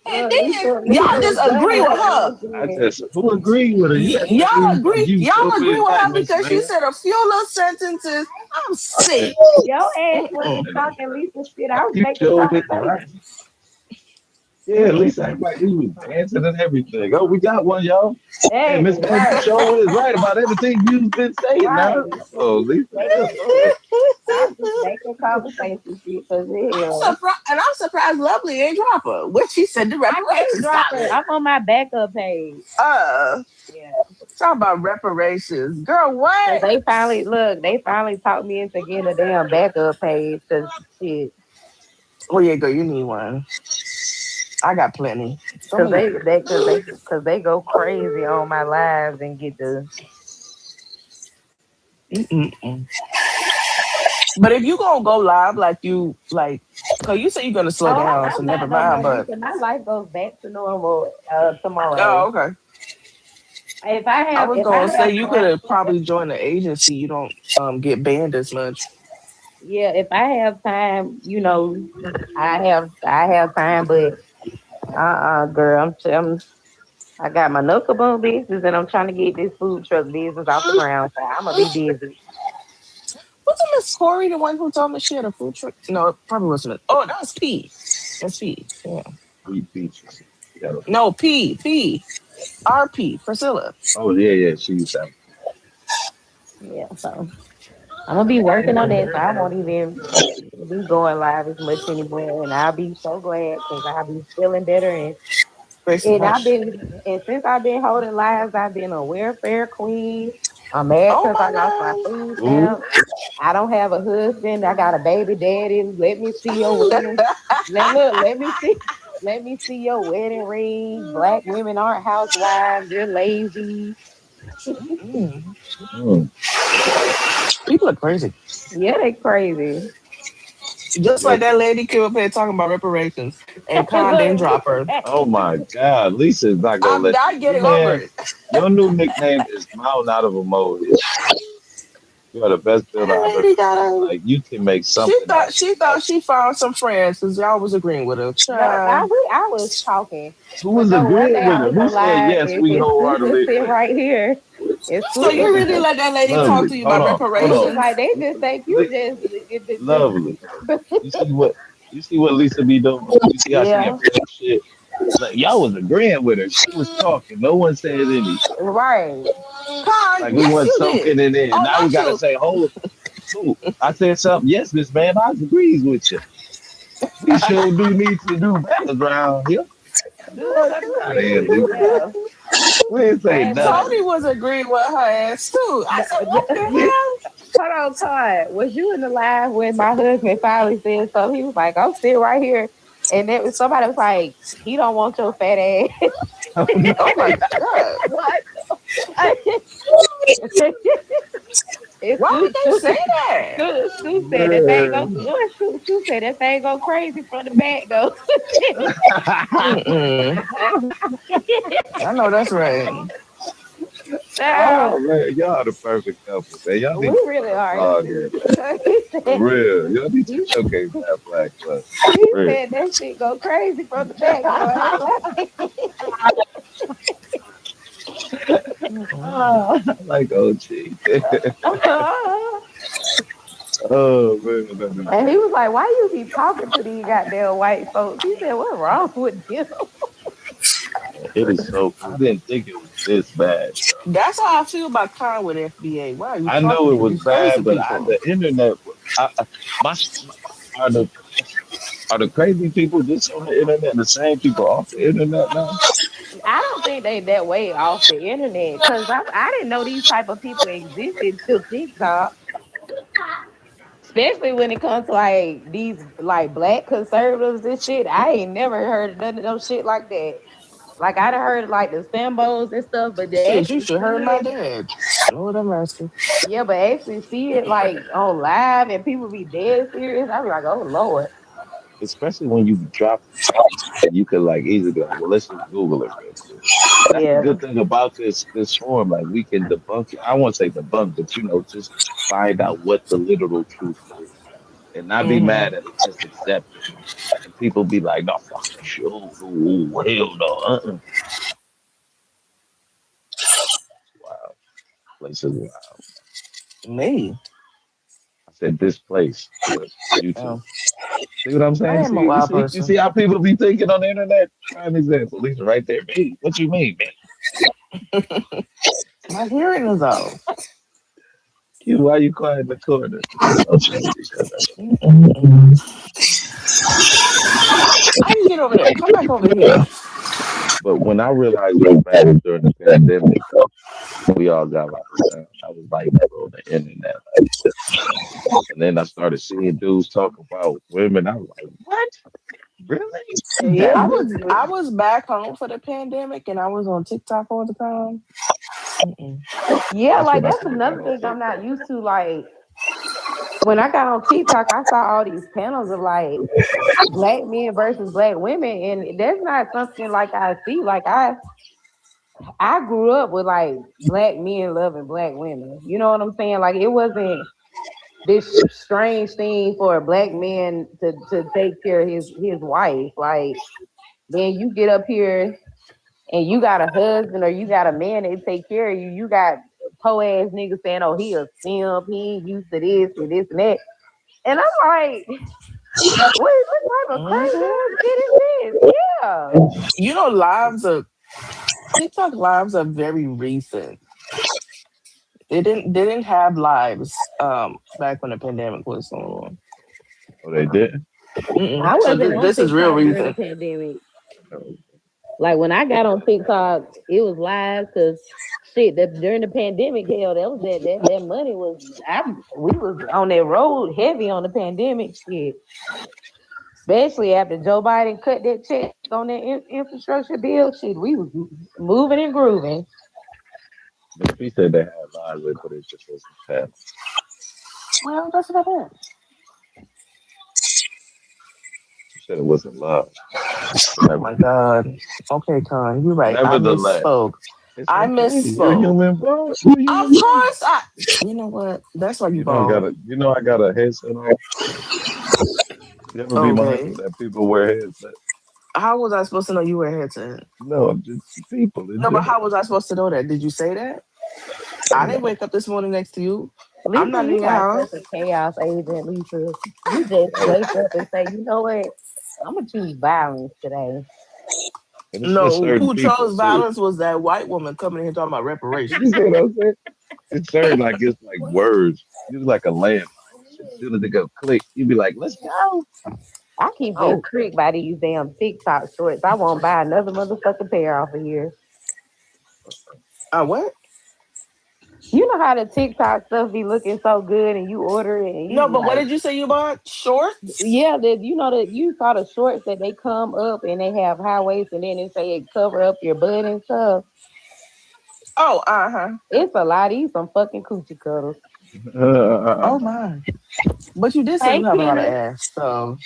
D: And then y'all
A: Lisa
D: just
A: was
D: agree
A: funny.
D: with
A: So I
D: her.
A: was
E: I
A: saying,
E: just who agreed with her? You act like we you
D: Y'all
E: killed
D: agree
E: me
D: with
E: that
D: her
E: much,
D: because she
E: man.
D: said a few little sentences. I'm
E: Okay.
D: sick.
A: yo ass
D: Mm-mm.
A: wasn't talking Lisa shit. I was
E: You
A: making the
E: showed it right.
A: conversation.
E: Yeah, at least act like we was dancing and everything. Oh, we got one, y'all. Hey,
A: Hey,
E: Miss Man, you
A: right,
E: sure is right about everything you've been saying now.
A: right.
E: Oh,
A: Just
E: Lisa,
A: making,
E: yeah, go ahead.
A: I was just making conversation shit for real.
D: I'm surprised Lovely ain't drop her when she said the
A: I can't
D: reparations
A: drop her.
D: comment.
A: I'm on my backup page.
D: Uh,
A: Yeah.
D: talk about reparations, girl.
A: Cause
D: What?
A: they finally look, they finally talked me into getting a damn backup page. Cause shit,
D: Oh yeah, girl, you need one. I got plenty. So
A: cause
D: many.
A: cause they go crazy on my lives and get the.
D: Mm-mm-mm. But if you gonna go live like you like, cause you say you're gonna slow
A: Oh,
D: down, so
A: I'm
D: never
A: not no
D: mind.
A: more
D: But
A: Lisa. My life goes back to normal tomorrow.
D: oh, okay. I was
A: If
D: gonna
A: I
D: say
A: have
D: you could
A: time,
D: have probably joined the agency. You don't get banned as much.
A: yeah, if I have time, I have time, but girl, I got my knuckle bone business and I'm trying to get this food truck business off the ground. So I'm gonna be busy.
D: Wasn't Miss Corey the one who told me she had a food truck? No, it probably wasn't. Oh, that was P. That's P. Yeah.
E: We beat you. You got a-
D: No, P. RP. Priscilla.
E: Oh yeah, yeah. She used to have.
A: Yeah, so I'm gonna be working on that. So I won't even be going live as much anymore, and I'll be so glad because I'll be feeling better.
D: Grace and
A: And I've
D: Hush.
A: been and since I've been holding lives, I've been a welfare queen. I'm mad
D: Oh
A: because I lost my food
E: Ooh,
A: stamp. I don't have a husband. I got a baby daddy. Let me see your wedding. Let me see. Let me see your wedding ring. Black women aren't housewives. They're lazy.
D: Mm.
E: mm,
D: People are crazy.
A: Yeah, they crazy.
D: Just
E: yeah.
D: like that lady came up here talking about reparations and Con didn't
A: Look,
D: drop her.
E: Oh my God, Lisa is not gonna
D: I'm
E: let
D: not
E: you,
D: getting over
E: man.
D: it.
E: Your new nickname is Mountain out of a Molehill. You are the best builder
D: That
E: I've ever
D: lady got
E: seen.
D: her.
E: Like you can make
D: She
E: something
D: thought
E: out
D: she
E: of
D: thought
E: nothing.
D: she found some friends because y'all was agreeing with her.
A: no,
D: Child.
A: I was talking,
E: Who
A: but
E: was
A: no, one
E: agreeing
A: day I
E: with her?
A: was
E: Who
A: gonna
E: said
A: lie.
E: yes? We
A: If Susan
E: wholeheartedly
A: sit
E: agree.
A: right here, if
D: So
A: Susan,
D: you really let that lady talk
E: Lovely.
D: to you
E: Hold
D: about
E: on. Hold
A: she
E: on.
A: was like,
D: reparations?
A: they just think you just,
E: Lovely. You see what? You see what Lisa be doing? You see how she
A: yeah,
E: influenced shit? Like y'all was agreeing with her. She was talking. No one said anything.
A: right.
D: Con,
E: Like we
D: yes,
E: weren't
D: you did.
E: soaking it in.
D: Oh,
E: Now we
D: not
E: gotta
D: you.
E: say, hold who? I said something. Yes, Miss Man, I agrees with you. We sure do need to do better around here. Boy, that's out of here, Lisa.
A: Yeah,
E: We didn't say
A: but
D: Tony
E: nothing.
D: was agreeing with her ass too. I said, what the hell?
A: hold on, Todd. Was you in the live when my husband finally said so? He was like, I'm sitting right here. And then somebody was like, he don't want your fat ass.
E: Oh, no.
D: Oh my god.
A: What? It's
D: Why would they
A: Sue.
D: say that?
A: Sue said that thing go.
E: Man.
A: Sue said that thing go crazy from the back though.
D: Mm-mm. I know that's right.
A: Child,
E: Oh man, y'all the perfect couple, man. Y'all
A: we
E: need to
A: really
E: start a
A: are.
E: blog here.
A: He
E: For
A: said
E: real. Y'all need to
A: he,
E: showcase that black plus.
A: he
E: For real.
A: said that shit go crazy from the back, boy.
D: Mm-mm.
E: Ah, like OG. Oh man, that is
A: And he was
E: funny.
A: like, "Why you be talking to these goddamn white folks?" He said, "What's wrong with you?"
E: It is so. I didn't think it was this bad.
D: That's how I feel about Con with FBA. Why are you
E: I
D: talking
E: know it
D: to
E: was
D: these crazy
E: bad, but
D: people?
E: the internet. My are the are the crazy people just on the internet the same people off the internet now?
A: I don't think they that way off the internet because I didn't know these type of people existed till TikTok. Especially when it comes to like these like black conservatives and shit. I ain't never heard of none of them shit like that. Like I done heard like the Sambos and stuff, but to
D: Shit, you
A: actually
D: should
A: see
D: heard my
A: it,
D: dad. Lord have mercy.
A: yeah, but actually see it like on live and people be dead serious, I be like, oh Lord.
E: Especially when you drop and you could like easily be like, well, let's just Google it real quick. That's the
A: Yeah.
E: good thing about this forum. Like we can debunk it. I won't say debunk, but just find out what the literal truth is and not be
D: Hmm.
E: mad at it. Just accept it. And people be like, no, fuck that shit. Oh, hell no. Wow. Place is wild.
D: Me.
E: I said this place, but YouTube.
D: Oh,
E: See what I'm
D: I
E: saying?
D: am a
E: See, you
D: wild
E: see, you see
D: person.
E: how people be thinking on the internet? Prime example. Lisa right there. Me. What you mean, man?
D: My hearing is off.
E: Why you quiet in the corner? Oh, shit. Shut up.
D: Mm-mm. How you get over there? Come back over here.
E: But when I realized it was bad was during the pandemic, we all got locked down. I was like on the internet. And then I started seeing dudes talk about women. I was like, what? Really?
A: Yeah,
E: That
D: I was back home for the pandemic and I was on TikTok all the time. Mm-mm.
A: yeah,
E: That's
A: like
E: when I
A: that's
E: should have got
A: another
E: on
A: thing I'm not
E: TikTok.
A: used to. Like when I got on TikTok, I saw all these panels of like black men versus black women, and that's not something like I see. Like I grew up with like black men loving black women. You know what I'm saying? Like it wasn't this strange thing for a black man to take care of his wife. Like then you get up here and you got a husband or you got a man that take care of you. You got po ass niggas saying, "Oh, he a simp. He ain't used to this and this and that." And I'm like, what type of crazy
D: Hmm.
A: ass shit is this? Yeah.
D: You know, lives are TikTok lives are very recent. They didn't have lives back when the pandemic was going on.
E: Oh, they didn't?
D: Mm-mm.
A: I
D: So
A: wasn't on
D: this is real
A: TikTok during the
D: recent.
A: pandemic.
E: No.
A: Like when I got on TikTok, it was live because shit that during the pandemic, hell, that was that money was we was on that road heavy on the pandemic shit. Especially after Joe Biden cut that check on that infrastructure bill, shit, we was moving and grooving.
E: Miss P said they had live with, but it just wasn't that.
D: Well, that's what I meant.
E: She said it wasn't love. But
D: Oh my God. Okay, Con, you're right. I
E: nevertheless,
D: misspoke.
E: it's
D: I
E: okay. You're a
D: misspoke.
E: human bro. You're a
D: Of
E: human being.
D: course, I. You know what? That's why you
E: I got
D: bald.
E: I got a headset on. You ever be mindful
D: Okay.
E: that people wear headsets?
D: How was I supposed to know you were a headset?
E: No, just people in
D: No, but how
E: general.
D: was I supposed to know that? Did you say that? I didn't wake up this morning next to you. I'm
A: Lisa,
D: not in
A: you
D: your
A: are such
D: house.
A: a chaos agent, Lisa. You just
E: Hey,
A: wake up and say, you know what? I'm gonna choose violence today.
E: and it's just
D: No,
E: certain
D: who
E: people
D: chose
E: too.
D: violence was that white woman coming in here talking about
E: You see
D: reparations.
E: what I'm saying? It's certain like it's like words. It's like a landmine. As soon as they go click, you be like, let's go.
A: I keep getting
D: Oh,
A: tricked by these damn TikTok shorts. I won't buy another motherfucking pair off of here.
D: what?
A: You know how the TikTok stuff be looking so good and you order it and you
D: No,
A: be
D: but what
A: like,
D: did you say you bought? Shorts?
A: yeah, that you know that you saw the shorts that they come up and they have high waist and then they say it cover up your butt and stuff.
D: Oh,
A: It's a lot. These some fucking coochie cuddles.
D: oh my. But you did say
A: Hey,
D: you have a lot of
A: Kenneth.
D: ass, so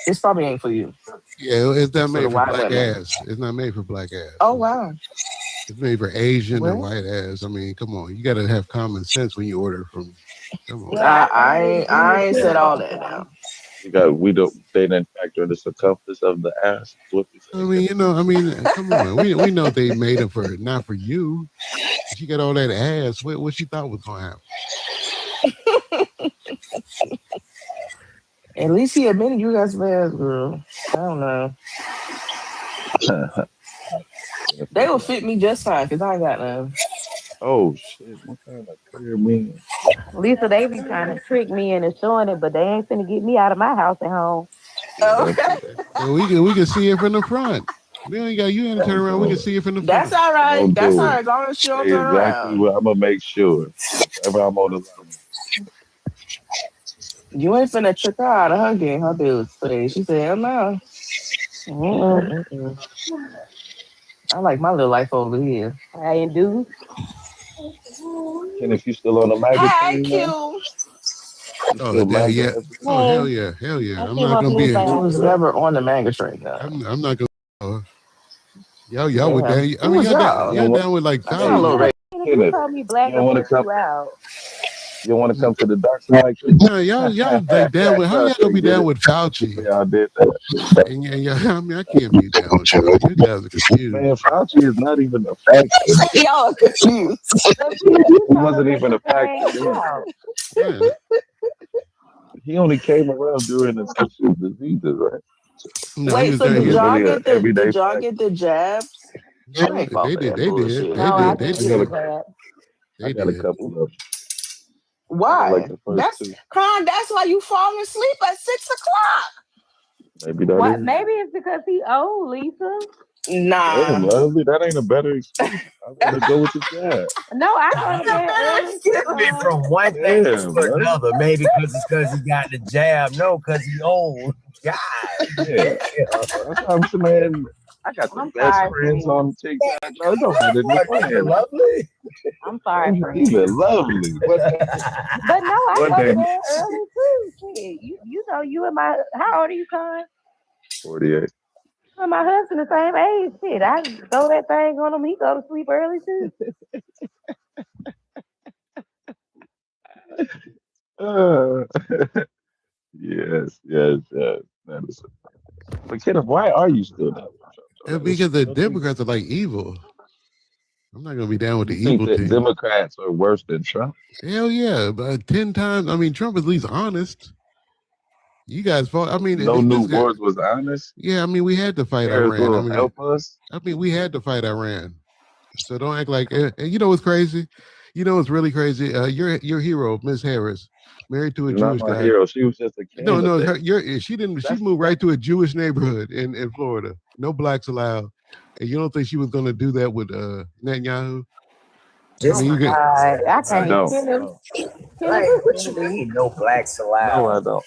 D: this probably ain't for you.
G: Yeah, it's not
D: It's for the
G: made for
D: white
G: black
D: women.
G: ass. It's not made for black ass.
D: Oh wow.
G: It's made for Asian and
D: Well,
G: white ass. I mean, come on, you got to have common sense when you order from. Come on.
A: Well, I
D: I ain't said all that
A: now.
D: now.
E: we don't. They didn't factor the circumference of the ass. What you
G: I
E: saying?
G: mean, come on. We know they made it for not for you. She got all that ass. What she thought was gonna happen?
D: At least he admitted you guys bad, girl. I don't know. They will fit me just fine because I ain't got none.
E: Oh shit! What kind of clear man?
A: Lisa, they be trying to trick me into showing it, but they ain't finna get me out of my house and home.
E: Yeah, don't
D: Okay.
E: do that.
G: And we can see it from the front. We ain't got you in to turn
E: Don't
G: around. We
E: do
G: can
E: it.
G: see it from the
D: That's
G: front.
D: all right.
E: Don't
D: That's all
E: do
D: right.
E: it.
D: As long as she don't
E: Say
D: turn
E: exactly
D: around.
E: what I'm gonna make sure. If ever I'm on the line.
D: You ain't finna trick her out of her getting her bills paid. She said, hell no.
A: Mm-mm.
D: Mm-mm. I like my little life over here.
A: I do.
E: Ken, if you still on the MAGA
D: Hey,
E: train now,
D: Q.
E: you
G: Oh,
E: still
G: that,
E: MAGA
G: yeah.
E: as well.
G: Oh,
A: Hey,
G: hell yeah.
A: I
G: I'm
A: see
G: not
A: my
G: gonna
A: blue
G: be.
D: He was
A: bag.
D: never on the manga train now.
G: I'm not gonna. Y'all were
D: Damn.
G: down. I
D: Who
G: mean,
D: was y'all?
E: You know
G: y'all
E: what?
G: down with like
D: I sound a
E: Hey,
D: little
A: Yeah,
D: racist.
A: you
E: Kenneth,
A: told me
E: you
A: black
E: don't
A: and
E: want to
A: put
E: come.
A: you out.
E: You don't want to come to the dark side, Kenneth.
G: No, y'all like down with. How y'all gonna be
E: Get
G: down
E: it?
G: with Fauci?
E: Yeah, I did that.
G: And yeah, I mean, I can't be down with y'all. You guys are confused.
E: Man, Fauci is not even a factor.
D: Y'all are confused.
A: But you
E: He
A: told us
E: wasn't
A: that
E: even
A: you
E: a factor
A: came
E: then.
A: out.
G: Yeah.
E: He only came around during infectious diseases, right?
G: No, he
D: Wait,
G: was
D: so
E: He
G: down
D: did
G: here.
E: wasn't
D: y'all
E: really an
D: get
E: everyday
D: did y'all
E: factor.
D: get the jabs? I
G: No,
D: ain't fall
G: they
D: for
G: did.
D: that
G: They did.
D: bullshit.
A: No,
G: They
A: I
G: did. They
A: didn't
E: I
G: did.
E: got
A: get
E: a
A: the
E: couple.
A: jab.
E: I
G: They
E: got a
G: did.
E: couple of. I got like
D: Why?
E: the first
D: That's
E: two.
D: Con, that's why you falling asleep at 6 o'clock.
E: Maybe that
A: What?
E: is.
A: Maybe it's because he old, Lisa.
E: Damn,
D: Nah.
E: lovely. That ain't a better excuse. I rather go with the jab.
A: No, I
D: That's
A: go to
D: a
A: bed
D: better
A: early too,
B: Been
D: excuse.
A: Con.
B: from one thing
E: Damn,
B: to
E: lovely.
B: another. Maybe because he got the jab. No, because he old. God
E: Yeah.
B: damn.
E: That's what I'm saying, man. I got the
A: I'm
E: best
A: sorry,
E: friends
A: friend.
E: on TikTok. No, it don't matter the
B: What, nigga,
E: friends.
B: lovely?
A: I'm sorry, friend.
E: Even lovely.
A: But no, I
E: One
A: go to
E: day,
A: bed early too. Shit, you know, you and my how old are you, Con?
E: 48.
A: You and my husband the same age. Shit, I throw that thing on him. He go to sleep early too.
E: Uh, yes, yes, yes. That is. But Kenneth, why are you still down with Trump? Though? Like,
G: Because the
E: don't you
G: Democrats are like evil. I'm not gonna be down with the
E: you think
G: evil
E: that
G: team.
E: Democrats are worse than Trump?
G: Hell yeah, but 10 times. I mean, Trump is at least honest. You guys fought. I mean,
E: No new
G: this guy.
E: wars was honest.
G: Yeah, I mean, we had to fight
E: Harris
G: Iran.
E: will help us.
G: We had to fight Iran. So don't act like. And you know what's crazy? You know what's really crazy? Your hero, Miss Harris, married to a
E: She's not
G: Jewish
E: my
G: guy.
E: hero. She was just a
G: No,
E: candidate.
G: she didn't. She
E: That's
G: moved right
E: that's
G: to a Jewish neighborhood in Florida. No blacks allowed. And you don't think she was going to do that with Netanyahu? I
A: Oh
B: Just
G: mean, you
A: my
G: get.
A: God, I
E: I
A: can't.
E: don't. No,
A: Kenneth,
B: like, what
A: listen
B: you
A: to me.
B: mean, no blacks
E: no, I
B: allowed?
E: don't.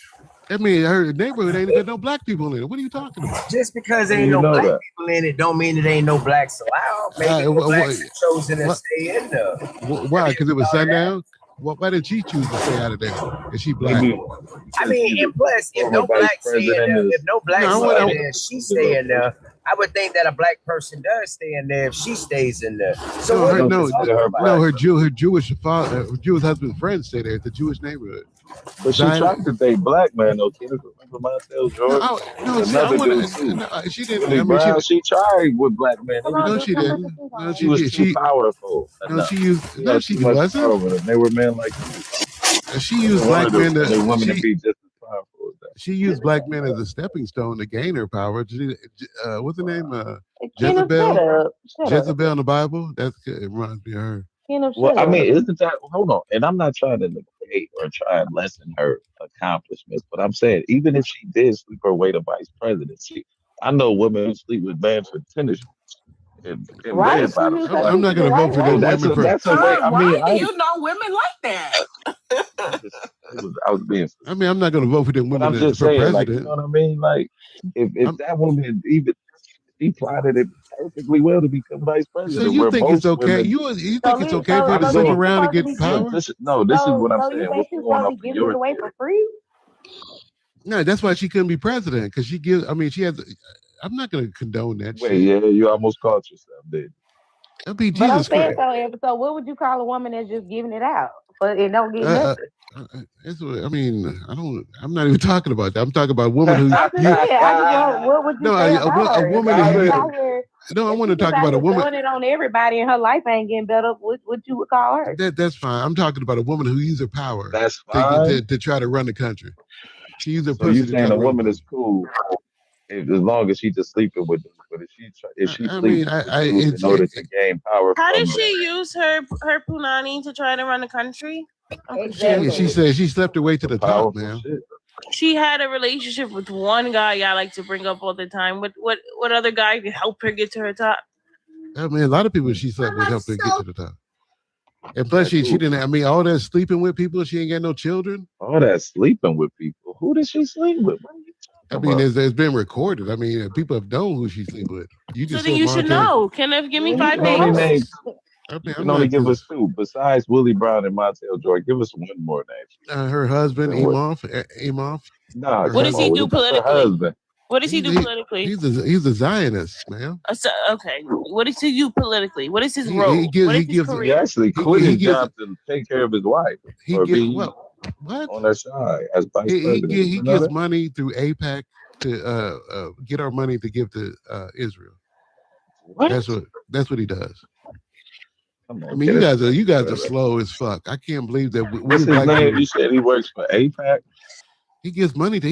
G: I mean, her neighborhood ain't got no black people in it. What are you talking about?
B: Just because
E: How do
B: ain't
E: you
B: no
E: know
B: black
E: that?
B: people in it, don't mean it ain't no blacks allowed. Maybe the blacks have chosen to
G: What?
B: stay in there.
G: Why?
B: Have you
G: Because it was
B: thought of that?
G: sundown. Why did she choose to stay out of there? Is she black?
E: Maybe
B: I
E: because
B: mean,
E: he's
B: and
E: a
B: plus, if
E: former
B: no
E: vice
B: blacks stay in
E: president
B: there, if
E: is
B: no
G: No, I
B: blacks
G: want.
B: stay
E: a
B: in
G: I,
B: there, and she
E: secluded
B: stay in
E: location.
B: there. I would think that a black person does stay in there if she stays in there. So
G: no,
B: what
E: I
B: are
G: her
B: we
E: don't
G: no,
E: consider
B: talking
E: her
B: about?
E: black though.
G: her Jewish father, her Jewish husband's friends stay there. It's a Jewish neighborhood.
E: But she tried
G: Zion.
E: to date black man though. Kenneth, remember Montel
G: No,
E: Jordan
G: no,
E: and
G: she. I
E: another
G: want
E: dude
G: to.
E: too,
G: No, she didn't.
E: Willie
G: I mean, she.
E: Brown. She tried with black men. They
A: Come
E: was
A: on,
G: No,
E: just
A: dude,
G: she
A: come
E: too.
A: put the
G: didn't.
A: thing
G: No,
A: on.
E: She
G: she
E: was
G: did.
E: too powerful
G: No,
E: enough.
G: she used.
E: She
G: No,
E: had
G: she
E: too much
G: wasn't.
E: power with them. They were men like you.
G: She
E: They
G: used black
E: wanted
G: men
E: the
G: to.
E: women to be just as powerful as that.
G: She used black men as a stepping stone to gain her power. What's the name?
A: Kenneth, shut
G: Jezebel.
A: up. Shut up.
G: Jezebel in the Bible. It reminds me of her.
A: Kenneth,
E: Well,
A: shut
E: I
A: up.
E: mean, isn't that hold on? And I'm not trying to negate or try and lessen her accomplishments, but I'm saying even if she did sleep her way to vice presidency, I know women who sleep with men for tennis and
A: Why
E: red
A: did you
E: bottoms,
A: use
E: so
A: her
G: I'm
E: like
G: not
A: teacher
G: going
A: the
G: to vote
A: right
G: for them
A: way?
G: women.
E: that's a way.
D: Con,
E: I mean,
D: why do you know women like
E: I'm
D: that?
E: just I was being
G: I mean, I'm not going to vote for them
E: but
G: women
E: I'm just
G: for
E: saying, like, you know
G: president.
E: what I mean? Like if
G: I'm,
E: that woman even She plotted it perfectly well to become vice
G: So
E: president.
G: you
E: Where
G: think it's
E: most
G: okay?
E: women
G: You
A: So,
G: think it's okay for her
E: try
G: to
E: to
A: you
G: sleep
E: go.
A: think she's
G: around and
A: supposed to
G: get
A: be
E: But
G: power?
A: giving?
E: this is what I'm
A: So you
E: saying.
A: think
E: What's
A: she's
E: going
A: supposed to
E: off
A: be
E: in
A: giving it
E: your
A: away
E: head?
A: for free?
G: No, that's why she couldn't be president because she gives. I mean, she has. I'm not going to condone that
E: Wait,
G: shit.
E: yeah, you almost caught yourself, did
G: I mean,
A: But I'm
G: Jesus
A: saying
G: Christ.
A: so. What would you call a woman that's just giving it out, but it don't get
G: Uh,
A: nothing?
G: that's what, I mean, I don't. I'm not even talking about that. I'm talking about a woman
E: you?
G: who
A: I'm just
G: you.
A: saying. I just want. What would you
G: No,
A: say about
G: a
A: her if
G: woman
A: she
G: who
E: Got
A: just
E: it.
A: out here?
G: No, I
A: If
G: want
A: she
G: to
A: just
G: talk
A: out
G: about a
A: here
G: woman.
A: throwing it on everybody and her life ain't getting better, what you would call her?
G: That's fine. I'm talking about a woman who used her power
E: That's
G: to,
E: fine.
G: to try to run the country. She used her
E: So you
G: pussy to try
E: saying
G: to
E: a
G: run the
E: woman is
G: country.
E: cool as long as she just sleeping with dudes, but if she
G: I
E: sleeps
G: mean,
E: with dudes in order to gain power
H: How did
E: from them,
H: she use her punani to try to run the country? I'm confused.
G: she
A: Exactly.
G: said she slept her way to
E: some
G: the top,
E: powerful
G: man.
E: shit.
H: She had a relationship with one guy I like to bring up all the time. What other guy could help her get to her top?
G: I mean, a lot of people she slept with helped her get to the top. And plus,
E: Like
G: she
E: who?
G: didn't. I mean, all that sleeping with people, she ain't got no children.
E: All that sleeping with people. Who did she sleep with? What are you
G: I
E: talking
G: mean,
E: about?
G: there's been recorded. I mean, people have known who she sleep with. You
H: So
G: just
H: then
G: said
H: you should
G: Montana.
H: know. Kenneth, give me
A: You
E: You
A: need
H: 5
E: can
A: to
E: only
A: know.
E: name.
H: names.
G: I
E: You
G: mean,
E: can
G: I'm
E: only
G: not
E: give us
G: just
E: two. Besides Willie Brown and Montel Jordan, give us one more name.
G: her husband,
E: Been with.
G: Emoff,
E: Nah,
G: her
H: What does
E: come
H: he
G: husband.
E: on.
H: do
E: It's just her
H: politically?
E: husband.
H: What does he
G: He's
H: do politically?
G: he's a Zionist, man.
H: Okay. What does he do politically? What is his role? What is
G: He
H: his
G: gives
E: He
H: career?
E: actually quit
G: he
E: his
G: gives
E: job to take care of his wife
G: he
E: or
G: get
E: be
G: well what
E: on her side as vice president.
G: he
E: You know
G: gives
E: that?
G: money through APAC to get our money to give to Israel.
E: What?
G: That's what he does.
E: Come
G: I
E: on,
G: mean,
E: Kenneth.
G: you
E: Let's
G: guys
E: go
G: are
E: there.
G: slow as fuck. I can't believe that
E: What's
G: we
E: his
G: black
E: name?
G: people.
E: You said he works for APAC?
G: He gives money to.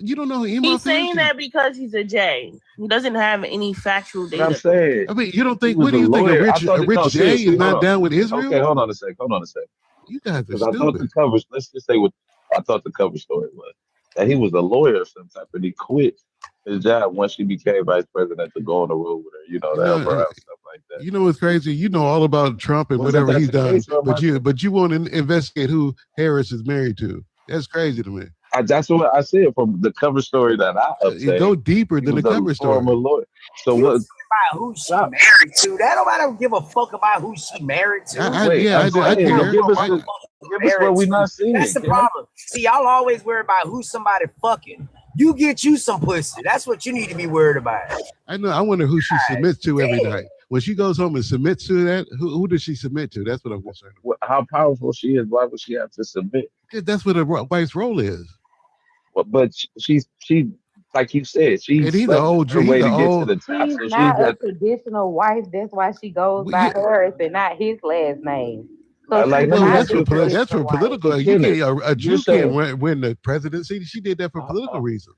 G: You don't know who
H: He's
G: Emoff is?
H: saying that because he's a J. He doesn't have any factual
E: But I'm
H: data.
E: saying
G: I mean, you don't
E: he
G: think?
E: was
G: What
E: a
G: do you think?
E: lawyer. I thought
G: A
E: that,
G: rich
E: no,
G: Jay is
E: seriously, hold
G: not
E: on.
G: down with
E: Okay,
G: Israel?
E: hold on a sec. Hold on a sec.
G: You guys are
E: Because I thought
G: stupid.
E: the covers, let's just say what I thought the cover story was that he was a lawyer of some type and he quit his job once she became vice president to go on the road with her,
G: You
E: to help her
G: know,
E: out, stuff like that.
G: you know what's crazy? You know all about Trump and
E: Wasn't
G: whatever
E: that
G: he's
E: the
G: done,
E: case, or am I tripping?
G: but you won't investigate who Harris is married to. That's crazy to me.
E: That's what I said from the cover story that I
G: Go
E: obtained.
G: deeper
E: He
G: than the
E: was a
G: cover
E: former
G: story.
E: lawyer. So
I: You
E: what?
I: talking about who she married to? That nobody give a fuck about who she married to.
E: Wait, I'm
G: I
I: Who
E: saying,
I: give
G: care.
I: a motherfucker
E: give us what
I: married
E: we
I: to?
E: not seeing,
I: That's the
E: Kenneth.
I: problem. See, y'all always worry about who somebody fucking. You get you some pussy. That's what you need to be worried about.
G: I know. I wonder who she submits to every
I: Damn.
G: night. When she goes home and submits to that, who does she submit to? That's what I'm concerned
E: How powerful she is? Why would she have to submit?
G: about. That's what a wife's role is.
E: But she like you said, she
G: And he's an
E: slept
G: old,
E: her
G: he's
E: way
G: an
E: to get to
G: old.
E: the top.
A: She's
E: So she's
A: not a
E: that
A: traditional wife. That's why she goes
G: Well,
A: by
G: yeah,
A: Harris and not his last name. So
E: like.
A: she's
E: Let me
A: not
G: that's
E: ask
A: the
E: you a question.
G: that's for
A: traditional wife.
G: political.
E: So
G: You
E: Kenneth,
G: can't. A
E: you're
G: Jew can't
E: saying,
G: win the presidency. She did that for
E: uh,
G: political
E: uh,
G: reasons.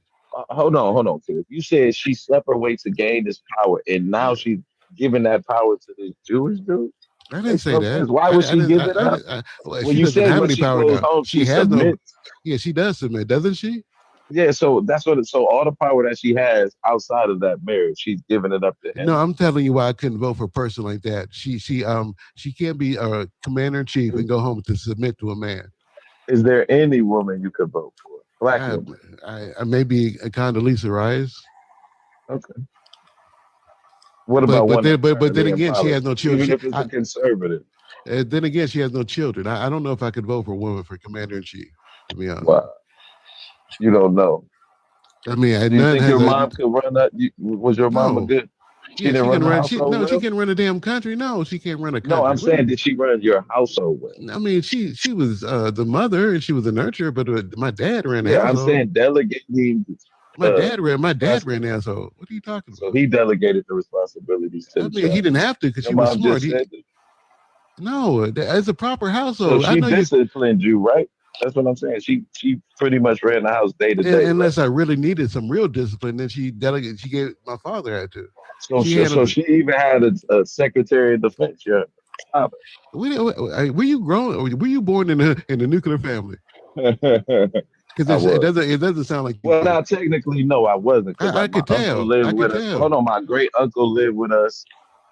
E: hold on, Kenneth. You said she slept her way to gain this power, and now
G: Yeah,
E: she's giving that power to this Jewish dude.
G: I didn't
E: Makes
G: say
E: no
G: that.
E: sense. Why would she give it up?
G: Well,
E: Well,
G: she
E: you
G: doesn't
E: said
G: have
E: when
G: any
E: she
G: power
E: goes
G: now.
E: home,
G: She
E: she
G: has no.
E: submits.
G: Yeah, she does submit, doesn't she?
E: Yeah, so that's what. So all the power that she has outside of that marriage, she's giving it up to
G: No,
E: him.
G: I'm telling you why I couldn't vote for a person like that. She can't be a commander in chief
E: Is,
G: and go home to submit to a man.
E: is there any woman you could vote for? Black
G: I
E: woman.
G: I maybe a Condoleezza Rice,
E: Okay. What about one that's
G: but then
E: currently in
G: again, she has
E: politics,
G: no children.
E: even if it's a conservative?
G: Then again, she has no children. I don't know if I could vote for a woman for commander in chief. To be honest,
E: Wow, you don't know.
G: I mean,
E: Do you
G: none
E: think
G: has
E: your
G: a
E: mom could run that? Was your mom a
G: no.
E: good? She
G: Yeah,
E: didn't
G: she
E: run
G: can
E: the
G: run.
E: household
G: She
E: well.
G: can't run a damn country. No, she can't run a
E: No, I'm
G: country.
E: saying, did she run your household well?
G: I mean, she was the mother and she was the nurturer, but my dad ran the
E: Yeah, I'm
G: household.
E: saying delegating
G: My dad ran
E: responsibility.
G: the household. What are you talking
E: So
G: about?
E: he delegated the responsibilities to
G: I
E: the
G: mean, he
E: child.
G: didn't have to because
E: Your
G: she was
E: mom
G: smart.
E: just said that.
G: No, it's a proper
E: So
G: household. I
E: she
G: know you.
E: disciplined you, right? That's what I'm saying. She pretty much ran the house day to day, right?
G: Unless I really needed some real discipline, then she delegated. She gave my father had to. She
E: So
G: handled it.
E: she even had a secretary of defense. Your father.
G: Were you grown? Were you born in a nuclear family?
E: I
G: Because
E: was.
G: it doesn't sound like you
E: Well,
G: were.
E: now technically, no, I wasn't because
G: I
E: my
G: could
E: uncle
G: tell.
E: lived
G: I could
E: with us.
G: tell.
E: Hold on, my great uncle lived with us,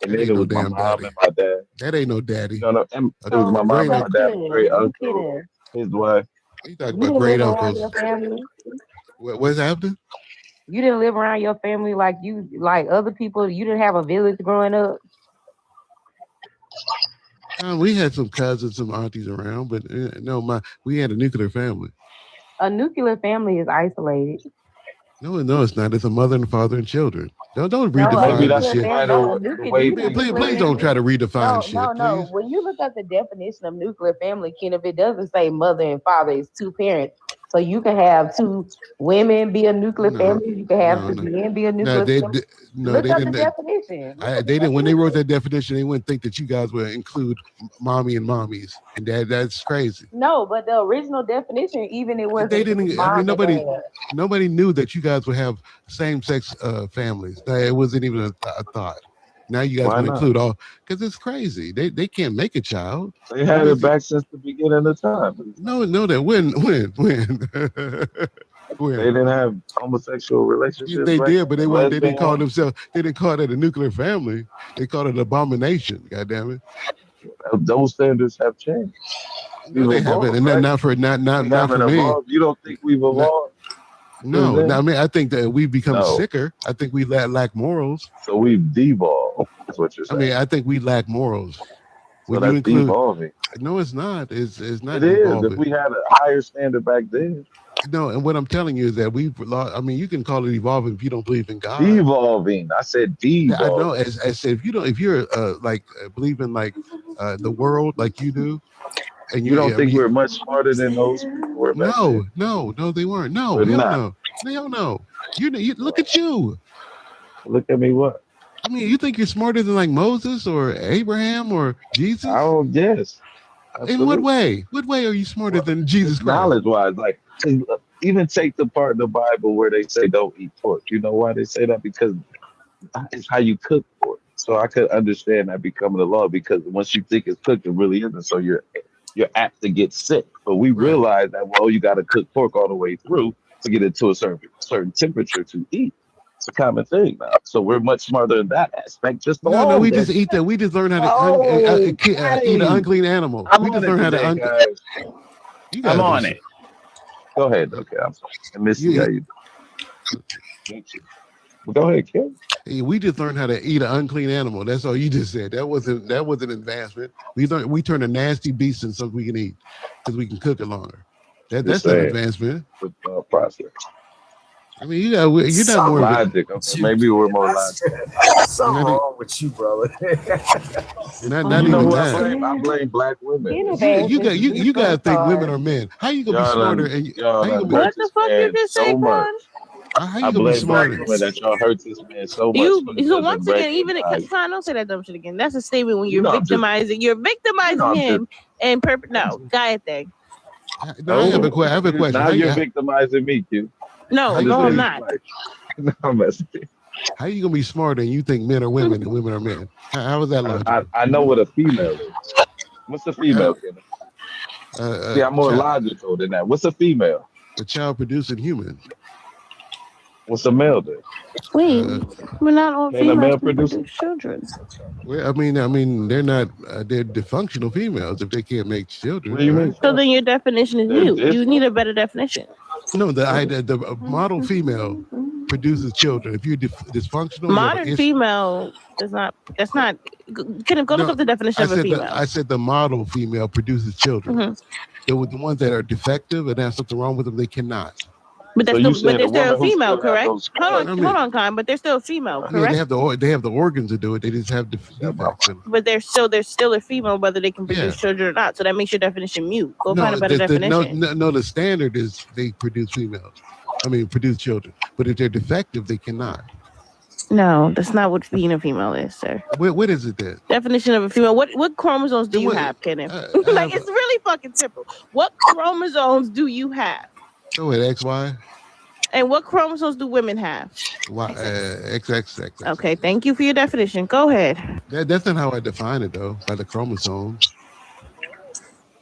E: and
G: That
E: then
G: ain't
E: it
G: no
E: was my
G: damn
E: mom
G: daddy.
E: and my dad.
G: That ain't no daddy.
E: And it was my
A: So,
E: mom
G: Great
E: and my
A: so
G: uncle.
E: dad, my great
A: Kenneth,
E: uncle, his wife.
G: You talking
A: you
G: about
A: didn't
G: great
A: live around
G: uncles?
A: your family.
G: What's happening?
A: You didn't live around your family like other people. You didn't have a village growing up.
G: We had some cousins, some aunties around, but no, we had a nuclear family.
A: A nuclear family is isolated.
G: No, it's not. It's a mother and father and children. Don't
A: No, a
E: Maybe
G: redefine this
E: that's
A: nuclear
G: shit.
E: why
A: family. No,
E: the way
G: Man,
E: things
A: nuclear
G: please
E: work.
G: don't
A: family.
G: try to redefine
A: No,
G: shit,
A: no.
G: please.
A: When you look at the definition of nuclear family, Ken, if it doesn't say mother and father, it's two parents. So you can have two women be a nuclear
G: No,
A: family. You can have
G: no,
A: two
G: no,
A: men be a
G: no.
A: nuclear
G: They,
A: family.
G: they no,
A: Look
G: they
A: up the
G: didn't.
A: definition. Look up the
G: They didn't. When they wrote
A: definition.
G: that definition, they wouldn't think that you guys would include mommy and mommies, and that's crazy.
A: No, but the original definition, even it
G: They
A: wasn't just
G: didn't. I mean,
A: mom and dad.
G: nobody knew that you guys would have same sex families. It wasn't even a thought. Now you guys
E: Why
G: want to
E: not?
G: include all because it's crazy. They can't make a child.
E: They had it back since the beginning of time.
G: No, that when
E: They
G: when
E: didn't have homosexual relationships
G: they
E: back
G: did,
E: then.
G: but
E: The
G: they didn't
E: lesbian
G: call
E: ones.
G: themselves. They didn't call it a nuclear family. They called it an abomination. God damn it.
E: Those standards have changed.
G: No,
E: We've
G: they haven't,
E: evolved,
G: and
E: right?
G: not for
E: We
G: not for
E: haven't
G: me.
E: evolved. You don't think we've
G: Not,
E: evolved since
G: no,
E: then?
G: I mean, I think that we've become
E: No.
G: sicker. I think we lack morals.
E: So we've devolved. That's what you're
G: I
E: saying.
G: mean, I think we lack morals.
E: So
G: When you
E: that's
G: include,
E: devolving.
G: no, it's not. It's not
E: It is. If
G: evolving.
E: we had a higher standard back then,
G: No, and what I'm telling you is that we've lost. I mean, you can call it evolving if you don't believe in God.
E: devolving. I said
G: I know.
E: devolving.
G: As I said, if you're believe in the world like you do, and
E: You don't
G: I
E: think
G: mean,
E: we're much smarter than those people were back then?
G: no, they weren't. No,
E: We're
G: hell
E: not.
G: no, hell no. You look at you.
E: Look at me. What?
G: I mean, you think you're smarter than like Moses or Abraham or Jesus?
E: Oh yes,
G: In what
E: absolutely.
G: way? What way are you smarter than Jesus
E: Just
G: Christ?
E: knowledge wise, like 'cause, even take the part of the Bible where they say don't eat pork. You know why they say that? Because it's how you cook pork. So I could understand that becoming a law because once you think it's cooked, it really isn't. So you're apt to get sick. But we
G: Right.
E: realize that you got to cook pork all the way through to get it to a certain temperature to eat. It's a common thing now. So we're much smarter in that aspect just
G: No, we
E: alone.
G: just eat that. We just learn how to
E: Oh,
G: eat an
E: Patty,
G: unclean animal.
E: I'm
G: We
E: on
G: just
E: it
G: learn how to
E: today, guys.
G: You
E: I'm
G: guys are
E: on it. Go ahead. Okay, I'm sorry. And Missy, how
G: you,
E: you doing? Well, go ahead, Kim.
G: we just learned how to eat an unclean animal. That's all you just said. That wasn't advancement. We turn a nasty beast into something we can eat because we can cook it longer.
E: Just
G: That's not
E: saying.
G: advancement.
E: The process.
G: I mean, you're not
I: Something
G: more
I: wrong
E: Logic.
I: with
E: Okay,
I: you,
E: maybe we're
I: kid.
E: more
I: I
E: logical.
I: swear, something
G: not,
I: wrong with you, brother.
G: not
E: You know
G: even
E: who I
G: that.
E: blame? I blame black women.
A: In
G: You guys think women are men. How you gonna be smarter? And
E: Y'all
G: how you
E: done
G: gonna be
E: hurt
H: What the
E: this
H: fuck you
E: man
H: just say,
E: so much.
H: Quan?
G: how
E: I
G: you gonna be
E: blame black
G: smarter?
E: women that y'all hurt this man so much.
H: You
E: He
H: so
E: doesn't
H: once again, even
E: recognize.
H: Quan, don't say that dumb shit again. That's a statement when
E: You
H: you're
E: know I'm just.
H: victimizing. You're victimizing
E: I'm just.
H: him and
E: I'm
H: no,
E: just
H: guy thing.
G: No, I have
E: no.
G: a question.
E: Now you're victimizing me, Q.
H: No,
E: Just
H: no,
E: let
H: I'm
E: me
H: not.
E: explain. No, I'm messing.
G: How you gonna be smarter and you think men are women and women are men? How is that logical?
E: I know what a female is. What's a
G: Uh,
E: female, Kenneth? See, I'm more
G: child,
E: logical than that. What's a female?
G: a child producing human.
E: What's a male then?
H: Wait,
G: Uh,
H: we're not all
E: Can a
H: females
E: male
H: can
E: produce?
H: produce children.
G: well, I mean, they're not. They're dysfunctional females if they can't make
E: What do
G: children,
E: you mean?
G: right?
H: So then your definition is
E: They're
H: mute. You need
E: different.
H: a better definition.
G: No, the model female produces children. If you're dysfunctional, you have an
H: Modern
G: issue.
H: female does not. That's not. Can go look
G: No,
H: up the definition of a female.
G: I said the model female produces children.
H: Mhm.
G: The ones that are defective and have something wrong with them, they cannot.
H: But
E: So
H: that's
E: you
H: but
E: said
H: they're
E: a
H: still a
E: woman who
H: female,
E: still have
H: correct?
E: those
H: Hold
E: scars.
H: on,
G: I mean,
H: hold on, Con. But they're still a female,
G: yeah,
H: correct?
G: they have the organs to do it. They just have
E: Yeah,
G: defects in them.
H: But they're still a female, whether they can
G: Yeah.
H: produce children or not. So that makes your definition mute. Go find a
G: No,
H: better definition.
G: no. The standard is they produce females. I mean, produce children. But if they're defective, they cannot.
H: No, that's not what being a female is, sir.
G: What is it then?
H: Definition of a female. What chromosomes do you
G: What-
H: have, Kenneth?
G: I
H: Like
G: have-
H: it's really fucking simple. What chromosomes do you have?
G: Go ahead, XY.
H: And what chromosomes do women have?
G: Y, XXX.
H: Okay, thank you for your definition. Go ahead.
G: That's not how I define it though. By the chromosomes.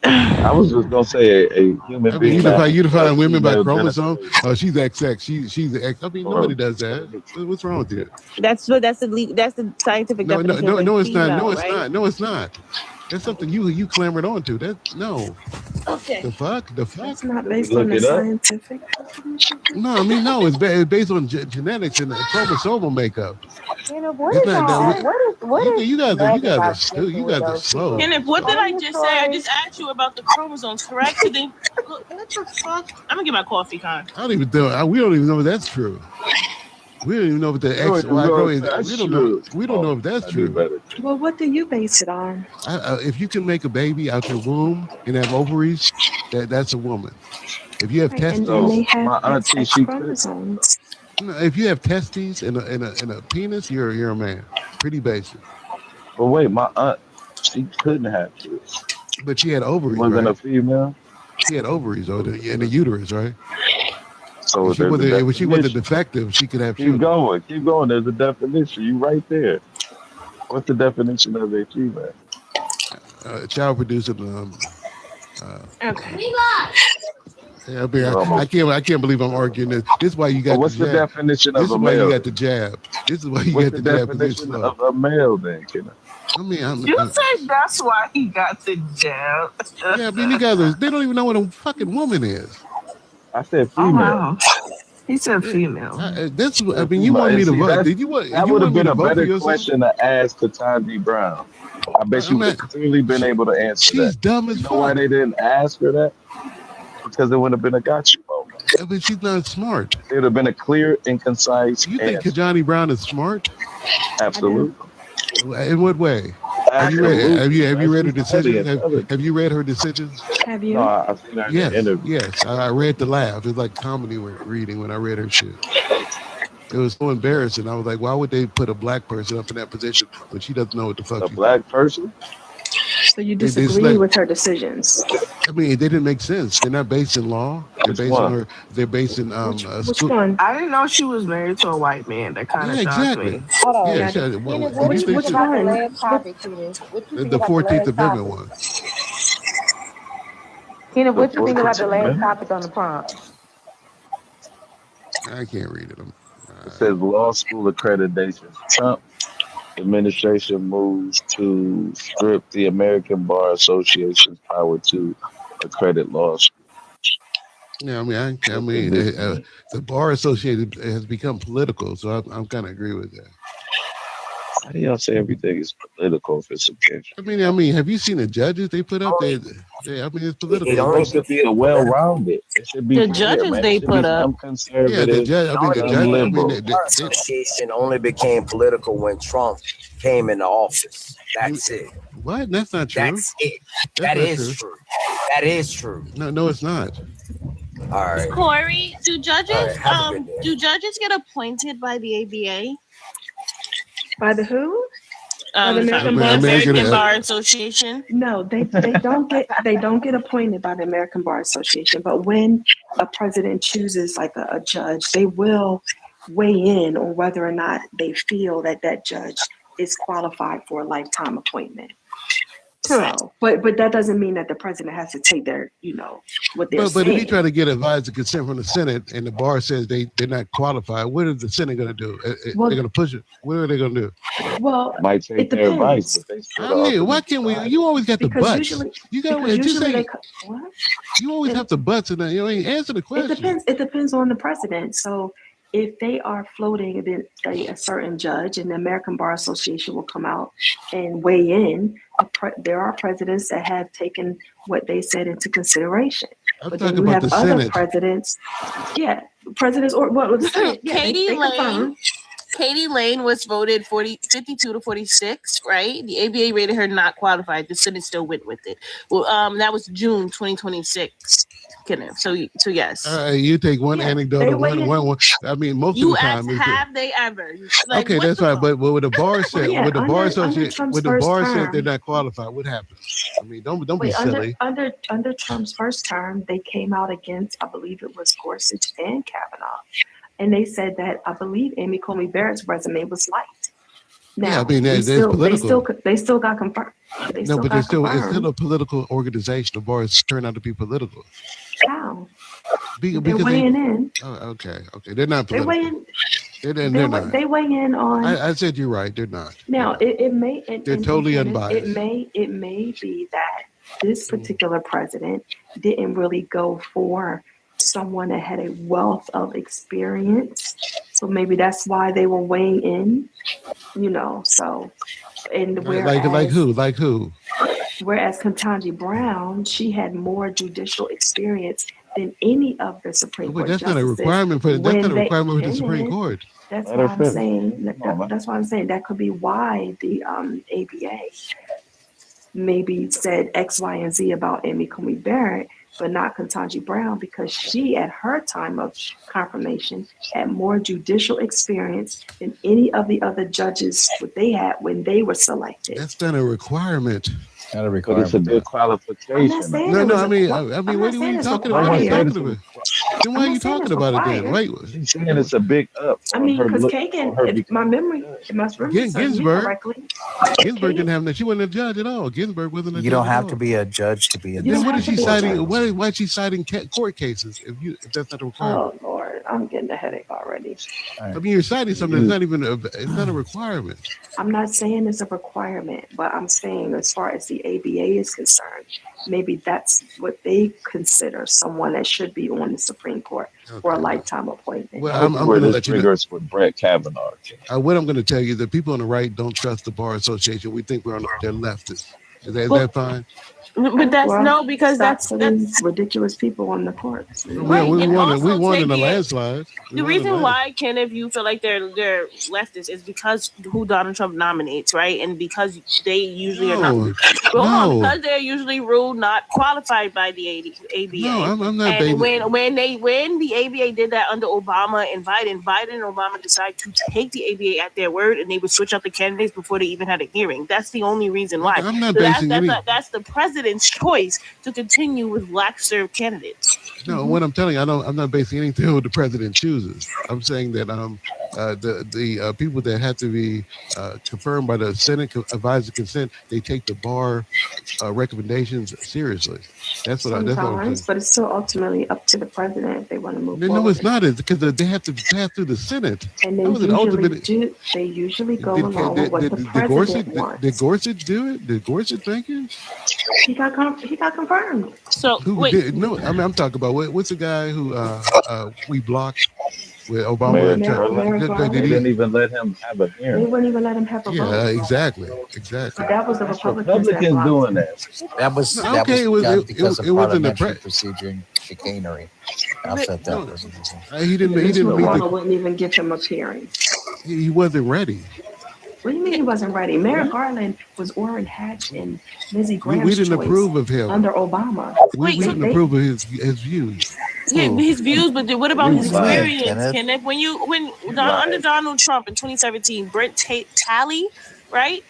E: I was just gonna say a human
G: I mean,
E: being.
G: you define women by
E: female
G: chromosome.
E: genitalia.
G: Oh, she's XX. She's the X. I mean, nobody does that. What's wrong with you?
H: That's the scientific definition. of a
G: No, it's not.
H: female,
G: No, it's
H: right?
G: not. No, it's not. That's something you clamored on to. That no.
H: Okay.
G: The fuck? The fuck?
J: That's not
E: Did we
J: based
E: look
J: on the
E: it up?
J: scientific.
G: No, I mean no. It's based on genetics and chromosomal makeup.
A: Kenneth, what
G: It's
A: is
G: not that
A: all? What is
G: you guys
A: lagging
G: are
A: about
G: stupid. You
A: sleeping with
G: guys are
A: those
G: slow.
A: people?
H: Kenneth, what did I
A: Hey,
H: just say? I
A: Troy.
H: just asked you about the chromosomes, correct? So then, what the fuck? I'm gonna get my coffee, Con.
G: I don't even know. We don't even know if that's true. We don't even know if the
E: No,
G: X
E: it's
G: Y
E: not.
G: grow is.
E: That's
G: We don't know.
E: true.
G: We don't know if
E: Oh,
G: that's
E: I do
G: true.
E: better.
J: Well, what do you base it on?
G: If you can make a baby out your womb and have ovaries, that's a woman. If you have
J: Right, and
G: testes,
J: they have
E: My auntie,
J: XX
E: she could.
J: chromosomes.
G: no, if you have testes and a penis, you're a man. Pretty basic.
E: But wait, my aunt, she couldn't have kids.
G: But she had
E: She
G: ovaries,
E: wasn't
G: right?
E: a female.
G: She had ovaries in the uterus, right?
E: So
G: If she
E: there's a
G: wasn't if she wasn't
E: definition.
G: defective, she could have
E: Keep
G: children.
E: going. Keep going. There's a definition. You right there. What's the definition of a female?
G: Child producing.
H: Okay.
G: Yeah, I, mean,
E: You're almost.
G: I can't believe I'm arguing this. This is why you
E: But
G: got the
E: what's the
G: jab.
E: definition
G: This
E: of
G: is
E: a
G: why you
E: male?
G: got the jab. This is why you
E: What's
G: got
E: the
G: the jab because you're
E: definition
G: slow.
E: of a male then, Kenneth?
G: I mean,
D: You said that's why he got the jab.
G: yeah, I mean, you guys they don't even know what a fucking woman is.
E: I said
D: Oh
E: female.
D: wow. He said
G: Yeah,
D: female.
G: This,
E: I
G: I
E: said
G: mean, you
E: female.
G: want
E: And
G: me to
E: see,
G: vote? Did you want
E: that
G: you
E: would have
G: want me
E: been
G: to
E: a
G: vote for
E: better
G: yourself?
E: question to ask to Tanji Brown. I bet she
G: I'm
E: would
G: not,
E: have clearly been able to answer
G: she's
E: that.
G: dumb as
E: You know why
G: fuck.
E: they didn't ask her that? Because it would have been a gotcha moment.
G: I mean, she's not smart.
E: It would have been a clear and concise
G: You think
E: answer.
G: Kajani Brown is smart?
E: Absolutely.
G: In what way? Have you
E: Absolutely.
G: read her
E: She's highly
G: decisions?
E: intelligent.
G: Have you read her decisions?
J: Have
E: No,
J: you?
E: I've seen her in
G: Yes,
E: the interview.
G: yes. I read the laugh. It's like comedy reading when I read her shit. It was so embarrassing. I was like, why would they put a black person up in that position when she doesn't know what the fuck
E: A
G: she's
E: black person?
J: So you
G: They
J: disagree
G: select-
J: with her decisions?
G: I mean, they didn't make sense. They're not based in law. They're
E: Which
G: based
E: one?
G: on her. They're based in
J: Which
G: school.
J: one?
D: I didn't know she was married to a white man. That kind of
G: Yeah,
D: shocked
G: exactly.
D: me.
A: Hold on.
G: Yeah,
J: Yeah.
G: what
A: Kenneth,
G: do
A: what
G: you
A: do you
G: think?
A: think
J: Which
A: about the
J: one?
A: last topic, Kenneth? What you think
G: The
A: about the
G: 14th
A: last
G: Amendment
A: topic?
G: one.
A: Kenneth,
E: The
A: what you think about the
E: 14th
A: last
E: Amendment?
A: topic on the prompt?
G: I can't read it.
E: It says law school accreditation. Trump administration moves to strip the American Bar Association's power to accredit law school.
G: Yeah, I mean, I
E: What does
G: mean,
E: this mean?
G: the bar associated has become political, so I'm kind of agree with that.
E: How do y'all say everything is political if it's subjective?
G: I mean, have you seen the judges they put up? I mean, it's political.
I: It
E: It
I: only
E: should be a well-rounded. It should be
H: The
E: fair,
H: judges
E: man.
H: they
E: It should
H: put
E: be
H: up.
E: some
G: Yeah,
E: conservative,
G: I mean, the
I: only
G: judge. I
E: some
G: mean,
E: liberal.
I: Bar Association only became political when Trump came into office. That's it.
G: what? That's not true.
I: That's it.
G: That's
I: That
G: not
I: is
G: true.
I: true. That is true.
G: No, it's not.
I: All right.
H: Corey, do judges
I: All right, have a good day.
H: do judges get appointed by the ABA?
J: By the who? By the
H: Sorry,
J: American
H: the
J: Bar
G: American-
H: American Bar Association.
J: No, they don't get appointed by the American Bar Association. But when a president chooses like a judge, they will weigh in on whether or not they feel that that judge is qualified for a lifetime appointment.
H: Correct.
J: So, but that doesn't mean that the president has to take their, what they're
G: But if you
J: saying.
G: try to get advice and consent from the Senate and the bar says they're not qualified, what is the Senate going to do?
J: Well-
G: They're going to push it. What are they going to do?
J: Well,
E: Might take
J: it
E: their advice,
J: depends.
E: but they still
G: I
E: the
G: mean, why
E: ultimate
G: can't we?
E: decider.
G: You always got the
J: Because
G: butts.
J: usually,
G: You got
J: because
G: just
J: usually
G: say
J: what?
G: you always have the butts in that. You know, answer the
J: It
G: question.
J: depends. It depends on the president. So if they are floating a certain judge, and the American Bar Association will come out and weigh in. There are presidents that have taken what they said into consideration.
G: I'm
J: But then
G: talking
J: you
G: about
J: have
G: the
J: other
G: Senate.
J: presidents. Yeah, presidents or the Senate. Yeah,
H: Katie
J: they
H: Lane.
J: confirm.
H: Katie Lane was voted 52 to 46, right? The ABA rated her not qualified. The Senate still went with it. Well, that was June 2026. Kenneth. So yes.
G: You take one
J: Yeah,
G: anecdote,
J: they
G: one. I mean, most
H: You
G: of the
H: asked,
G: time.
H: have they ever? Like,
G: Okay,
H: what
G: that's
H: the
G: right.
H: fuck?
G: But with the bar said,
J: Yeah,
G: with the bar
J: under
G: associate,
J: Trump's
G: with the
J: first
G: bar said
J: term.
G: they're not qualified, what happens? I mean, don't be
J: Wait,
G: silly.
J: under Trump's first term, they came out against, I believe it was Gorsuch and Kavanaugh, and they said that I believe Amy Coney Barrett's resume was light. Now,
G: Yeah, I mean,
J: they
G: that's political.
J: still got confirmed. They
G: No,
J: still
G: but
J: got
G: it's still
J: confirmed.
G: a political organization. The bars turn out to be political.
J: How?
G: Because
J: They're weighing in.
G: oh, okay. They're not
J: They're
G: political.
J: weighing.
G: They're not.
J: They weigh in on.
G: I said you're right. They're not.
J: Now it may.
G: They're totally
J: Kenneth,
G: unbiased.
J: It may be that this particular president didn't really go for someone that had a wealth of experience. So maybe that's why they were weighing in. So and
G: Like who?
J: Whereas Ketanji Brown, she had more judicial experience than any of the Supreme Court
G: That's
J: justices.
G: not a requirement for the Supreme Court.
J: That's why I'm saying. That's why I'm saying that could be why the ABA maybe said X, Y, and Z about Amy Coney Barrett, but not Ketanji Brown, because she, at her time of confirmation, had more judicial experience than any of the other judges what they had when they were selected.
G: That's not a requirement.
E: Not a requirement. But it's a good qualification.
G: No, I mean, what are you talking about? Then why are you talking about it then? Wait,
E: she's saying it's a big up.
J: I mean, because Kagan, if my memory serves me correctly,
G: Ginsburg didn't have that. She wasn't a judge at all. Ginsburg wasn't a judge.
K: You don't have to be a judge to be a judge.
G: Then what is she citing? Why is she citing court cases if that's not a requirement?
J: Oh Lord, I'm getting a headache already.
G: I mean, you're citing something that's not even it's not a requirement.
J: I'm not saying it's a requirement, but I'm saying as far as the ABA is concerned, maybe that's what they consider someone that should be on the Supreme Court for a lifetime appointment.
G: Well, I'm going to let you know.
E: With Brett Kavanaugh.
G: What I'm going to tell you, the people on the right don't trust the Bar Association. We think we're on their leftists. Is that fine?
H: But that's because that's
J: ridiculous people on the courts.
G: Well, we won in a landslide.
H: The reason why, Ken, if you feel like they're leftist, is because who Donald Trump nominates, right? And because they usually are not. Because they're usually ruled not qualified by the ABA.
G: No, I'm not.
H: And when the ABA did that under Obama and Biden and Obama decided to take the ABA at their word, and they would switch out the candidates before they even had a hearing. That's the only reason why.
G: I'm not basing
H: that's the president's choice to continue with black served candidates.
G: No, what I'm telling you, I'm not basing anything on what the president chooses. I'm saying that the people that have to be confirmed by the Senate advisory consent, they take the bar recommendations seriously. That's what I'm saying.
J: But it's still ultimately up to the president if they want to move forward.
G: No, it's not. It's because they have to pass through the Senate.
J: And they usually go along with what the president wants.
G: Did Gorsuch do it? Did Gorsuch think it?
J: He got confirmed.
H: So
G: I'm talking about what's the guy who we blocked with Obama?
E: They didn't even let him have a hearing.
J: They wouldn't even let him have a vote.
G: Yeah, exactly.
J: That was the Republicans
E: doing that.
K: That was because of parliamentary procedure and chicanery. I'll set that.
G: He didn't.
J: Obama wouldn't even give him a hearing.
G: He wasn't ready.
J: What do you mean he wasn't ready? Merrick Garland was Orrin Hatch and Lizzie Graham's
G: We didn't approve of him
J: under Obama.
G: We didn't approve of his views.
H: Yeah, his views, but what about his experience, Kenneth? Under Donald Trump in 2017, Brent Talley, right?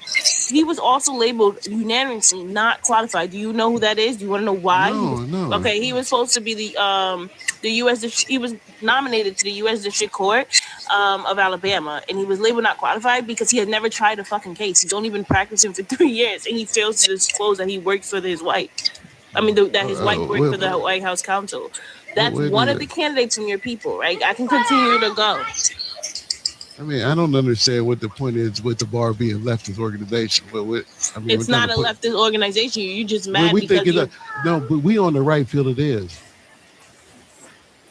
H: He was also labeled unanimously not qualified. Do you know who that is? Do you want to know why?
G: No.
H: Okay, he was supposed to be the U.S. He was nominated to the U.S. District Court of Alabama, and he was labeled not qualified because he had never tried a fucking case. He's only been practicing for 3 years, and he fails to disclose that he worked for his wife. I mean, that his wife worked for the White House counsel. That's one of the candidates from your people, right? I can continue to go.
G: I mean, I don't understand what the point is with the bar being leftist organization.
H: It's not a leftist organization. You're just mad because
G: but we on the right feel it is.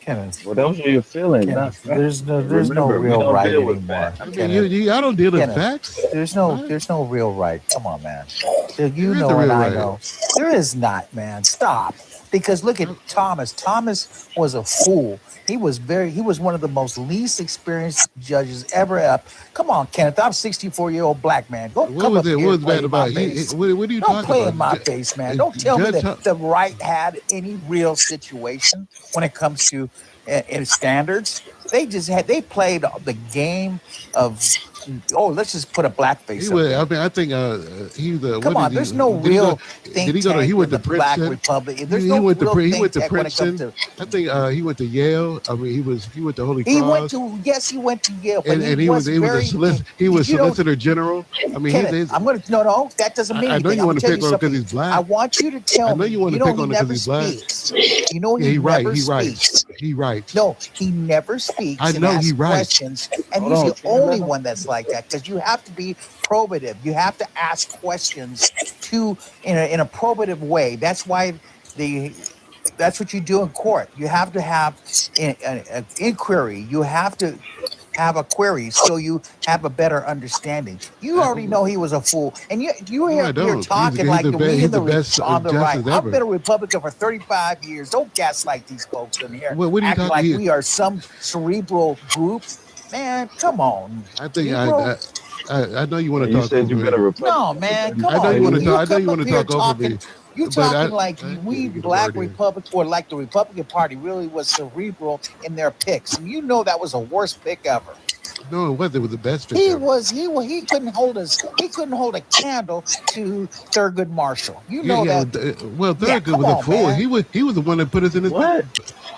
K: Kenneth,
E: well, those are your feelings.
K: There's no real right anymore.
G: I mean, I don't deal with facts.
K: There's no real right. Come on, man. You know and I know. There is not, man. Stop. Because look at Thomas. Thomas was a fool. He was one of the most least experienced judges ever up. Come on, Kenneth. I'm a 64-year-old black man. What was bad about it? What are you talking about? Don't play in my face, man. Don't tell me that the right had any real situation when it comes to standards. They played the game of let's just put a blackface.
G: I think he was.
K: Come on, there's no real thing. Did he go? He went to Black Republic. He went to
G: Princeton. I think he went to Yale. I mean, he went to Holy Cross.
K: He went to Yale.
G: And he was Solicitor General. I mean,
K: I'm going to no. That doesn't mean anything.
G: I know you want to pick on him because he's black.
K: I want you to tell me.
G: I know you want to pick on him because he's black.
K: You know he never speaks.
G: He writes.
K: No, he never speaks. speaks
G: I
K: and
G: know
K: asks
G: he right.
K: questions, and
E: Hold
K: he's
E: on,
K: the
E: Trina, let
K: only
E: him
K: one that's like that because you have to be probative. You have to ask questions in a probative way. That's why that's what you do in court. You have to have an inquiry. You have to have a query so you have a better understanding. You already know he was a fool, and you
G: No, I
K: hear
G: don't.
K: talking like we
G: He's
K: in
G: the
K: the
G: best
K: on the right.
G: justice
K: I've
G: ever.
K: been a Republican for 35 years. Don't gaslight these folks in here.
G: What are you
K: Acting
G: talking?
K: like we are some cerebral group. Man, come on.
G: I think
K: Cerebral?
G: I know you want
E: And
G: to
E: you
G: talk
E: said
G: over
E: you've been a
G: me.
K: No,
E: Republican for
K: man, come
G: I know
E: 35
K: on.
G: you want to
E: years.
G: talk.
K: You
G: I know
K: come
G: you want
K: up
G: to
K: here
G: talk over
K: talking.
G: me.
K: You
G: But
K: talking like
G: I can't
K: we
G: get a
K: black
G: word in.
K: Republic or like the Republican Party really was cerebral in their picks, and you know that was the worst pick ever.
G: No, it wasn't. It was the best pick
K: He
G: ever.
K: was he couldn't hold us. He couldn't hold a candle to Thurgood Marshall. You know
G: Yeah.
K: that.
G: Well,
K: Yeah,
G: Thurgood
K: come
G: was a
K: on,
G: fool.
K: man.
G: He was the one that put us in this.
E: What?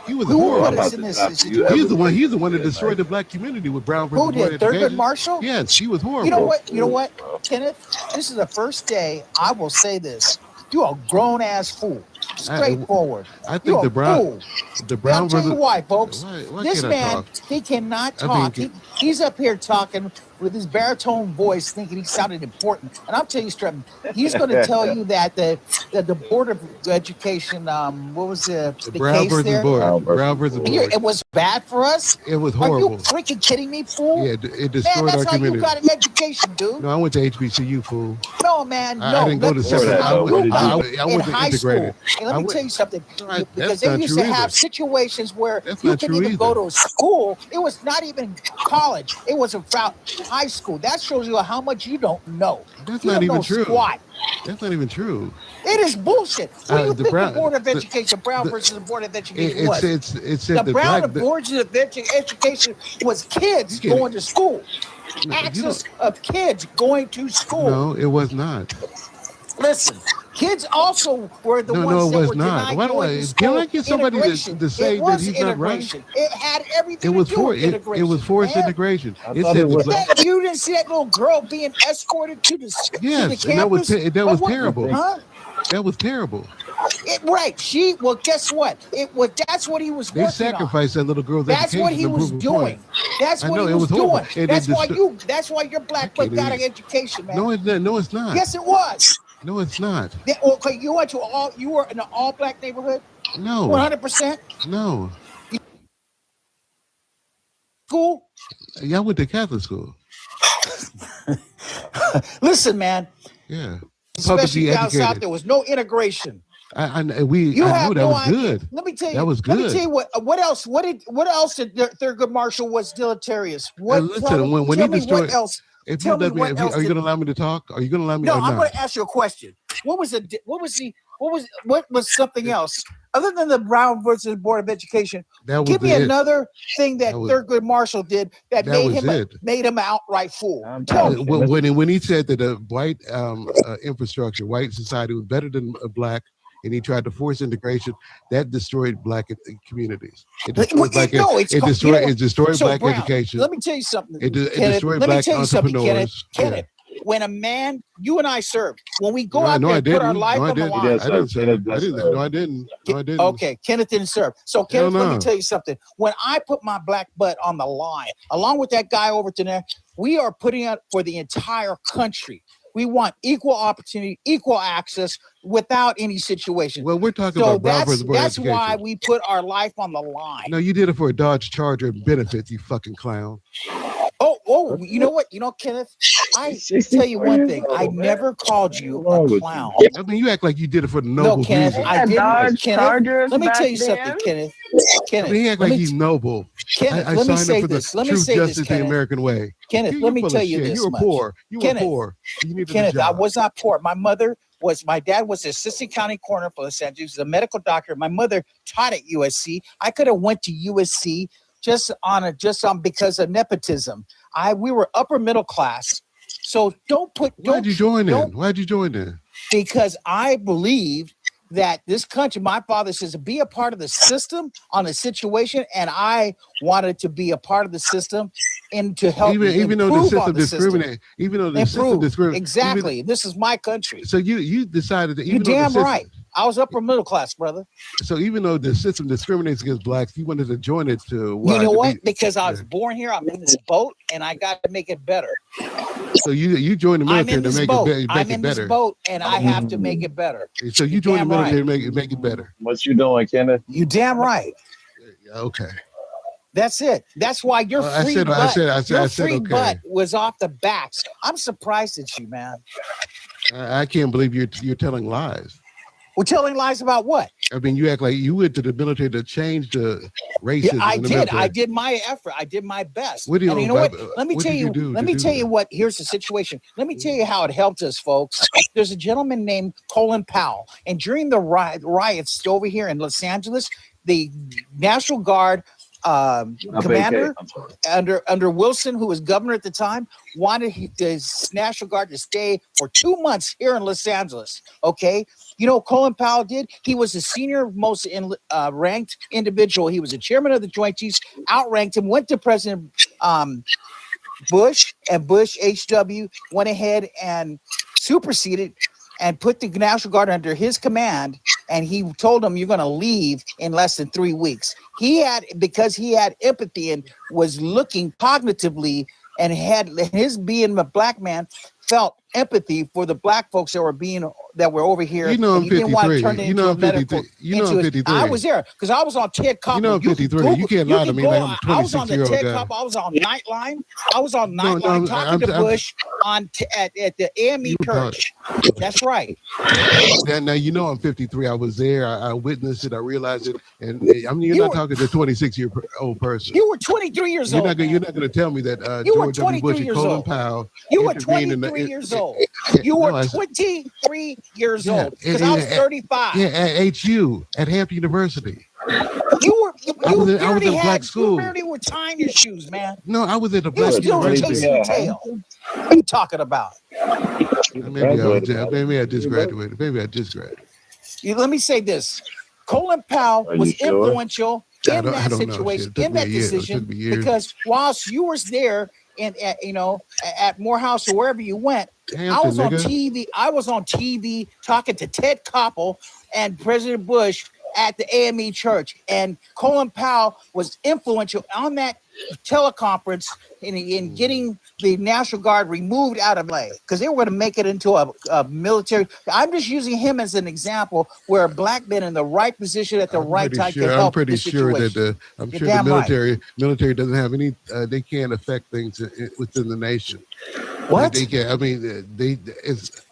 G: He was
K: Who
E: Oh, I'm
K: put
G: horrible.
K: us
E: about
K: in
E: to
K: this
E: stop you
K: situation?
E: ever saying
G: He's the
E: this
G: one that
E: shit.
G: destroyed
E: Like,
G: the black community with Brown versus
K: Who
G: Board
K: did?
G: of
K: Thurgood
G: Education.
K: Marshall?
G: Yes, he was
K: You know
G: horrible.
K: what? You know
E: fool,
K: what,
E: bro.
K: Kenneth? This is the first day I will say this. You a grown ass fool.
G: I
K: Straightforward.
G: I
K: You
G: think
K: a fool.
G: the
K: And I'll
G: Brown
K: tell you
G: versus.
K: why, folks.
G: Why
K: This
G: can't I
K: man,
G: talk?
K: he cannot
G: I mean,
K: talk. He's up here talking with his baritone voice, thinking he sounded important. And I'll tell you straight, he's going to tell you that the Board of Education, what was the
G: Brown
K: case
G: versus
K: there?
G: Board.
E: Brown
G: Brown
E: versus
G: versus
E: Board.
K: It was bad for us.
G: It was
K: Are you
G: horrible.
K: freaking kidding me, fool?
G: Yeah, it
K: Man,
G: destroyed
K: that's
G: our
K: how you
G: community.
K: got an education, dude.
G: No, I went to HBCU, fool.
K: No, man,
G: I
K: no.
G: didn't go to
E: Before
G: separate.
E: that,
K: How
E: though, what
K: you
E: did you
K: got
E: do?
G: I
K: in
G: went to
K: high
G: integrated.
K: school. And let me tell you something.
G: That's
K: Because
G: not
K: they used
G: true
K: to have
G: either.
K: situations where
G: That's
K: you
G: not
K: couldn't
G: true
K: even
G: either.
K: go to school. It was not even college. It was about high school. That shows you how much you don't know.
G: That's
K: You
G: not
K: don't
G: even
K: know
G: true.
K: squat.
G: That's not even true.
K: It is bullshit. What do you
G: The
K: think
G: Brown,
K: the Board of
G: the,
K: Education, Brown
G: the,
K: versus the Board of Education was?
G: it said
K: The
G: the
K: Brown
G: black.
K: Board of Education was kids
G: You can't.
K: going to school.
G: No, you
K: Access
G: don't.
K: of kids going to school.
G: No, it was not.
K: Listen, kids also were the
G: No,
K: ones
G: it
K: that
G: was
K: were
G: not.
K: denied
G: Why do
K: going
G: I?
K: to
G: Can
K: school.
G: I get somebody
K: Integration.
G: to say
K: It
G: that
K: was
G: he's not right?
K: integration. It had everything
G: It was
K: to do with
G: it
K: integration.
G: was forced
K: man.
G: integration.
E: I
G: It
E: thought
G: said
E: it
G: the
E: was.
G: black.
K: You didn't see that little girl being escorted to the
G: Yes, and
K: campus?
G: that was
K: What-
G: terrible.
K: Huh?
G: That was terrible.
K: Right. Guess what? That's what he was
G: They
K: working on.
G: sacrificed that little girl's
K: That's
G: education
K: what he
G: to
K: was
G: prove a point.
K: doing. That's
G: I
K: what
G: know,
K: he
G: it
K: was
G: was horrible.
K: doing.
G: And
K: That's why your black
G: I
K: boy
G: can't
K: got an
G: even-
K: education, man.
G: No, it's not.
K: Yes, it was.
G: No, it's not.
K: Okay, you were in an all black neighborhood?
G: No.
K: 100%?
G: No.
K: School?
G: Yeah, I went to Catholic school.
K: Listen, man.
G: Yeah.
K: Especially
G: Publicly
K: down south,
G: educated.
K: there was no integration.
G: I
K: You
G: knew
K: have
G: that
K: no
G: was
K: idea.
G: good.
K: Let me tell you.
G: That was
K: Let me
G: good.
K: tell you what else. What else did Thurgood Marshall was deleterious? What?
G: Listen,
K: tell me,
G: when
K: tell
G: he
K: me
G: destroyed,
K: what else.
G: if
K: Tell
G: you
K: me
G: let me,
K: what
G: if
K: else
G: are you
K: did-
G: going to allow me to talk? Are you going to allow me?
K: No,
G: or
K: I'm
G: not?
K: going to ask you a question. What was something else other than the Brown versus Board of Education?
G: That was
K: Give me
G: it.
K: another thing that
G: That was-
K: Thurgood Marshall did that
G: that
K: made
G: was
K: him
G: it.
K: made him an outright fool.
E: I'm
K: Tell
E: down.
K: me.
G: When he said that the white infrastructure, white society was better than black, and he tried to force integration, that destroyed black communities. It destroyed black. It destroyed
K: So,
G: black
K: Brown,
G: education.
K: Let me tell you something.
G: It
K: Kenneth,
G: destroyed
K: let me
G: black
K: tell you something,
G: entrepreneurs.
K: Kenneth. When a man, you and I served, when we go
G: No,
K: out
G: no,
K: there
G: I
K: and put our
G: didn't.
K: life
G: No, I
K: on the
G: didn't.
K: line.
E: Yes,
G: I didn't,
E: sir.
G: sir.
E: Kenneth,
G: I
E: yes,
G: didn't.
E: sir.
G: No, I didn't. No, I didn't.
K: Okay, Kenneth didn't serve. So, Kenneth, let me
G: no.
K: tell you something. When I put my black butt on the line, along with that guy over to there, we are putting out for the entire country. We want equal opportunity, equal access without any situation.
G: Well, we're talking
K: So
G: about Brown versus Board of
K: that's why
G: Education.
K: we put our life on the line.
G: No, you did it for a Dodge Charger benefits, you fucking clown.
K: Oh, you know what? You know, Kenneth, I tell you one thing. I never called you a clown.
G: I mean, you act like you did it for the
K: No,
G: noble
K: Kenneth,
G: reason.
K: I didn't.
D: Dodge
K: Kenneth,
D: Chargers
K: let me
D: back
K: tell you something,
D: then?
K: Kenneth.
G: I
K: Kenneth,
G: mean, he act
K: let
G: like
K: me
G: he's noble.
K: Kenneth,
G: I
K: let me
G: signed
K: say
G: up for
K: this.
G: the
K: Let me
G: true
K: say
G: justice
K: this,
G: the
K: Kenneth.
G: American way.
K: Kenneth,
G: You're
K: let me
G: full
K: tell
G: of
K: you
G: shit.
K: this
G: You were
K: much.
G: poor. You were
K: Kenneth,
G: poor. You needed
K: Kenneth,
G: a
K: I
G: job.
K: was not poor. My dad was the assistant county coroner for Los Angeles, a medical doctor. My mother taught at USC. I could have went to USC just because of nepotism. We were upper middle class. So
G: Why'd you join in? Why'd you join in?
K: Because I believed that this country, my father says, be a part of the system on a situation, and I wanted to be a part of the system and to help
G: Even though the
K: improve
G: system
K: on the
G: discriminates, even though the system
K: Improve.
G: discriminates,
K: Exactly. This is my country.
G: so you decided that
K: You're
G: even though the
K: damn
G: system,
K: right. I was upper middle class, brother.
G: So even though the system discriminates against blacks, you wanted to join it to why?
K: You know
G: To
K: what?
G: be,
K: Because I was born here. I'm in this boat, and I got to make it better.
G: so you joined the
K: I'm
G: military
K: in
G: to
K: this
G: make
K: boat.
G: it
K: I'm
G: make it
K: in this
G: better.
K: boat, and I have to make it better.
G: So you
K: You
G: joined the
K: damn
G: military
K: right.
G: to make it better.
E: What you doing, Kenneth?
K: You damn right.
G: Yeah, okay.
K: That's it. That's why your
G: I
K: free
G: said
K: butt, your
G: said
K: free
G: okay.
K: butt was off the backs. I'm surprised at you, man.
G: I can't believe you're telling lies.
K: We're telling lies about what?
G: I mean, you act like you went to the military to change the racism.
K: Yeah, I
G: in the
K: did.
G: military.
K: I did my effort. I did my best.
G: What do you,
K: and you know what? Let me
G: what
K: tell
G: did
K: you.
G: do
K: Let
G: to
K: me
G: do
K: tell
G: that?
K: you what. Here's the situation. Let me tell you how it helped us, folks. There's a gentleman named Colin Powell, and during the riots over here in Los Angeles, the National Guard commander under Wilson, who was governor at the time, wanted the National Guard to stay for 2 months here in Los Angeles. Okay, you know what Colin Powell did? He was the senior most ranked individual. He was the chairman of the Joint Chiefs. Outranked him. Went to President Bush, and Bush HW went ahead and superseded and put the National Guard under his command. And he told him, you're going to leave in less than 3 weeks. Because he had empathy and was looking cognitively and had his being a black man, felt empathy for the black folks that were over here.
G: You know I'm 53.
K: Didn't want to turn it into a medical.
G: You know I'm 53.
K: I was there because I was on Ted Koppel.
G: You know I'm 53. You can't lie to me like I'm a 26-year-old
K: I was on the Ted
G: guy.
K: Koppel. I was on Nightline. I was on Nightline talking to Bush at the AME church. That's right.
G: Now you know I'm 53. I was there. I witnessed it. I realized it. And I mean, you're not talking to a 26-year-old person.
K: You were 23 years old.
G: You're not going to tell me that George W. Bush and Colin Powell.
K: You were 23 years old. You were 23 years old because I was 35.
G: Yeah, at HU at Hampton University.
K: You
G: barely
K: were tying your shoes, man.
G: No, I was at a black university.
K: What are you talking about?
G: Maybe I just graduated.
K: Let me say this. Colin Powell was influential in that situation, in that decision, because whilst you were there at Morehouse or wherever you went, I was on TV. I was on TV talking to Ted Koppel and President Bush at the AME church, and Colin Powell was influential on that teleconference in getting the National Guard removed out of LA because they were going to make it into a military. I'm just using him as an example where a black man in the right position at the right time can help.
G: I'm pretty sure that the military doesn't have any. They can't affect things within the nation.
K: What?
G: They can't. I mean,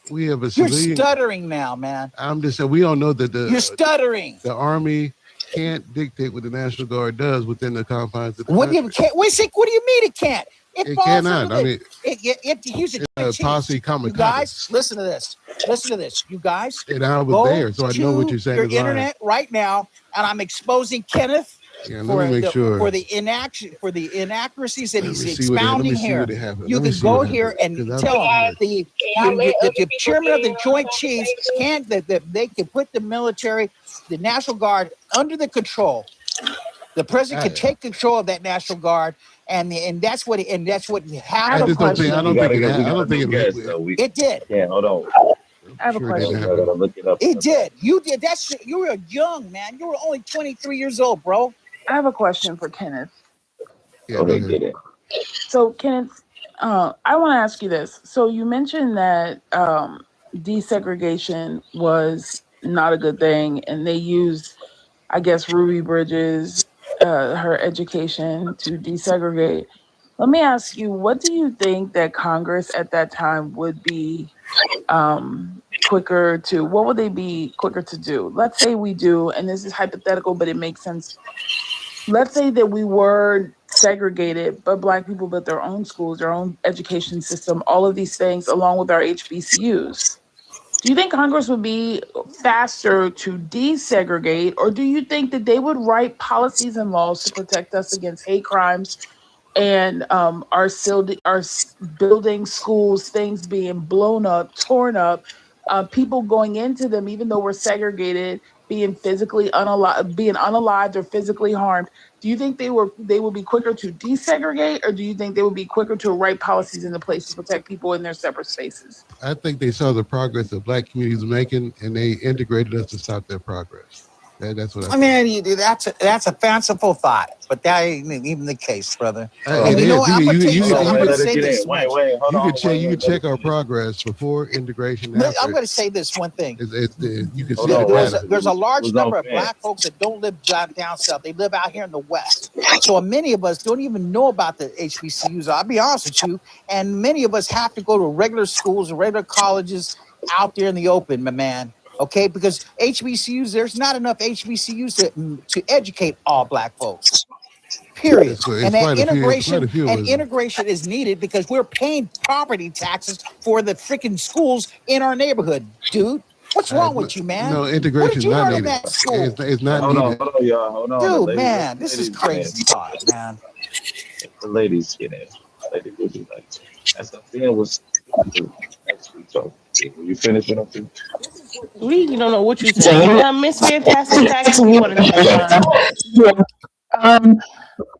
G: we have a
K: civilian. You're stuttering now, man.
G: I'm just saying we all know that
K: you're stuttering.
G: The Army can't dictate what the National Guard does within the confines of the
K: country. What do you mean it can't?
G: It cannot. I mean,
K: he's
G: a posse comitatus.
K: You guys, listen to this. You guys,
G: and I was there, so I know what you're saying.
K: Your internet right now, and I'm exposing Kenneth.
G: Yeah, let me make sure.
K: For the inaccuracies that he's expounding here, you can go here and tell him the chairman of the Joint Chiefs that they can put the military, the National Guard under the control. The president can take control of that National Guard, and that's what happened.
G: I don't think
K: it did.
E: Yeah, hold on.
J: I have a question.
K: It did. You did. You were young, man. You were only 23 years old, bro.
J: I have a question for Kenneth.
G: Yeah, okay.
J: So, Kenneth, I want to ask you this. So, you mentioned that desegregation was not a good thing, and they used, I guess, Ruby Bridges, her education to desegregate. Let me ask you, what do you think that Congress at that time would be quicker to? What would they be quicker to do? Let's say we do, and this is hypothetical, but it makes sense. Let's say that we were segregated, but Black people built their own schools, their own education system, all of these things, along with our HBCUs. Do you think Congress would be faster to desegregate, or do you think that they would write policies and laws to protect us against hate crimes and our building schools, things being blown up, torn up, people going into them, even though we're segregated,
L: being physically unalived or physically harmed, do you think they would be quicker to desegregate, or do you think they would be quicker to write policies into place to protect people in their separate spaces?
G: I think they saw the progress that Black communities were making, and they integrated us to stop that progress. That's what I think.
K: mean, that's a fanciful thought, but that ain't even the case, brother.
B: Oh,
K: And
G: It
K: you know
G: is.
K: what? I'm gonna
E: Let her
K: say
E: get in.
K: this
E: Wait,
K: much.
E: wait, hold
G: You
E: on.
G: could check. You
E: Wait,
G: could check our progress before integration.
K: I'm
G: After
K: going to say this one thing.
G: you can
E: Hold
G: see
E: on,
G: the
E: wait.
G: data.
K: There's a large
E: Who's
K: number
E: on
K: of Black folks that don't live down south. They live out here in the West. So many of us don't even know about the HBCUs. I'll be honest with you. And many of us have to go to regular schools and regular colleges out there in the open, my man. Okay, because HBCUs, there's not enough HBCUs to educate all Black folks. Period.
G: It's
K: And that
G: quite a few. It's quite a few of us.
K: integration is needed because we're paying property taxes for the freaking schools in our neighborhood, dude. What's wrong with you, man?
G: No,
K: What
G: integration
K: did
G: is
K: you
G: not
K: learn in
G: needed.
K: that school?
G: It's not
E: Hold on,
G: needed.
E: y'all. Hold on.
K: Dude,
E: Ladies,
K: man, this is
E: ladies,
K: crazy talk, man.
E: The ladies get in. Lady would be like, as I'm saying was actually talking. When you finish what I'm saying?
H: We don't know what you're saying. Miss Fantastic Taxi, you want to touch on?
L: Yeah.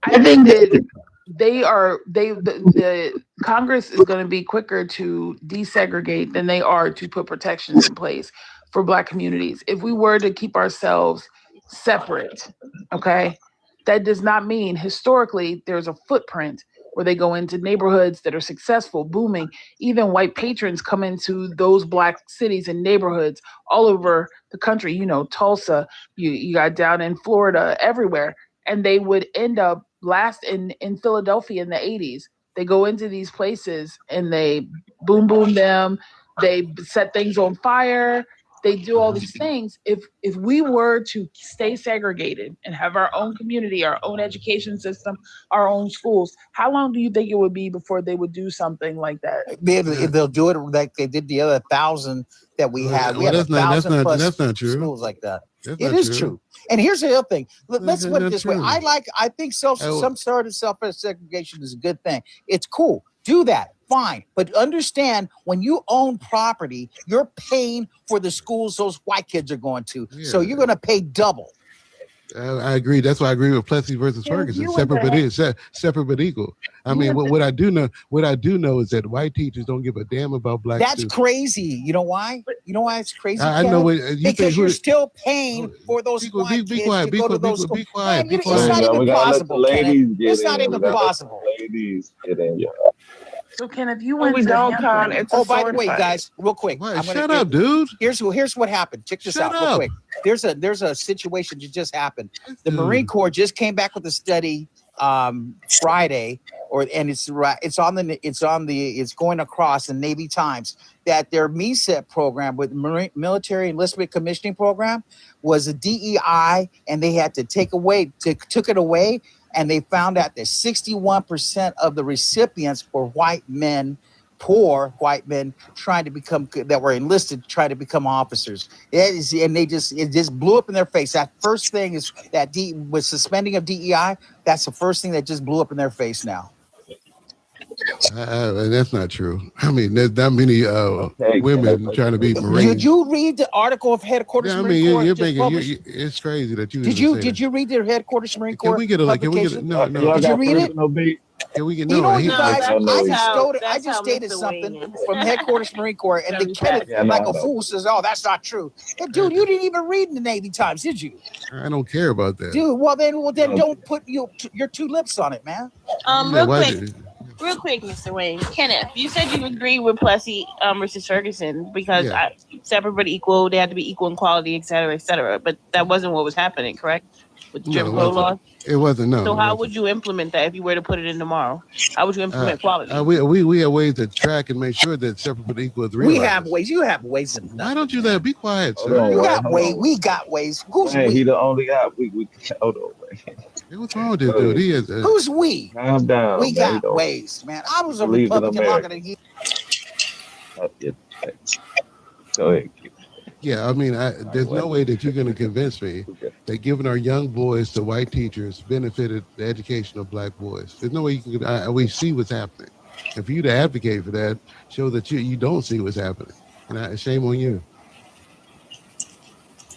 L: I think that the Congress is going to be quicker to desegregate than they are to put protections in place for Black communities. If we were to keep ourselves separate, okay, that does not mean historically there's a footprint where they go into neighborhoods that are successful, booming. Even white patrons come into those Black cities and neighborhoods all over the country. You know, Tulsa, you got down in Florida, everywhere, and they would end up last in Philadelphia in the 80s. They go into these places and they boom them, they set things on fire, they do all these things. If we were to stay segregated and have our own community, our own education system, our own schools, how long do you think it would be before they would do something like that?
K: They'll do it like they did the other 1,000 that we had. We have 1,000 plus
G: that's not true.
K: schools like that.
G: That's
K: It
G: not
K: is true. And here's the other thing. Let's put it this way.
G: true.
K: I think some sort of self-segregation is a good thing. It's cool. Do that. Fine. But understand, when you own property, you're paying for the schools those white kids are going to. So you're going to pay double.
G: I agree. That's why I agree with Plessy versus Ferguson. Separate but equal. I mean, what I do know is that white teachers don't give a damn about Black
K: That's
G: students.
K: crazy. You know why? You know why it's crazy?
G: I know what
K: because you're still paying for those white kids to go to those schools.
G: Be quiet.
K: It's not even possible. It's not even possible.
E: Ladies get in, y'all.
L: So Ken, if you
D: When
L: went
D: we
L: to
D: don't,
L: Hampton-
D: Con, it's a
K: by the
D: sword
K: way,
D: fight.
K: guys, real quick.
G: Shut up, dude.
K: Here's what happened. Check this out real quick. There's a situation that just happened. The Marine Corps just came back with a study Friday, it's going across the Navy Times that their MESEP program with Military Enlistment Commissioning Program was a DEI, and they had to took it away, and they found out that 61% of the recipients were white men, poor white men that were enlisted, trying to become officers. It just blew up in their face. That first thing is that with suspending of DEI, that's the first thing that just blew up in their face now.
G: That's not true. I mean, there's that many women trying to be Marines.
K: Did you read the article of Headquarters Marine Corps?
G: It's crazy that you
K: did you read the Headquarters Marine Corps?
G: Can we get no?
K: Did you read it?
G: Can we get
K: no? You know,
G: he,
K: guys, I just
H: how
K: stated
H: Mr.
K: something
H: Wayne
K: from Headquarters Marine Corps, and then Kenneth, like a fool, says, "Oh, that's not true." Hey, dude, you didn't even read the Navy Times, did you?
G: I don't care about that,
K: dude. Well, then don't put your two lips on it, man.
H: Real quick, Mr. Wayne. Kenneth, you said you agree with Plessy versus Ferguson because separate but equal, they had to be equal in quality, et cetera, but that wasn't what was happening, correct? With the Jim Crow laws?
G: It wasn't, no.
H: So how would you implement that if you were to put it in tomorrow? How would you implement quality?
G: We have ways to track and make sure that separate but equal is realized.
K: We have ways. You have ways.
G: Why don't you be quiet, sir?
K: You got ways. We got ways. Who's we?
E: He the only guy. We hold on, man.
G: What's wrong with this dude? He is.
K: Who's we?
E: Calm down.
K: We got ways, man. I was a Republican longer than he.
E: Go ahead.
G: Yeah, I mean, there's no way that you're going to convince me that giving our young boys to white teachers benefited the education of Black boys. There's no way you can. We see what's happening. And for you to advocate for that, show that you don't see what's happening. And shame on you.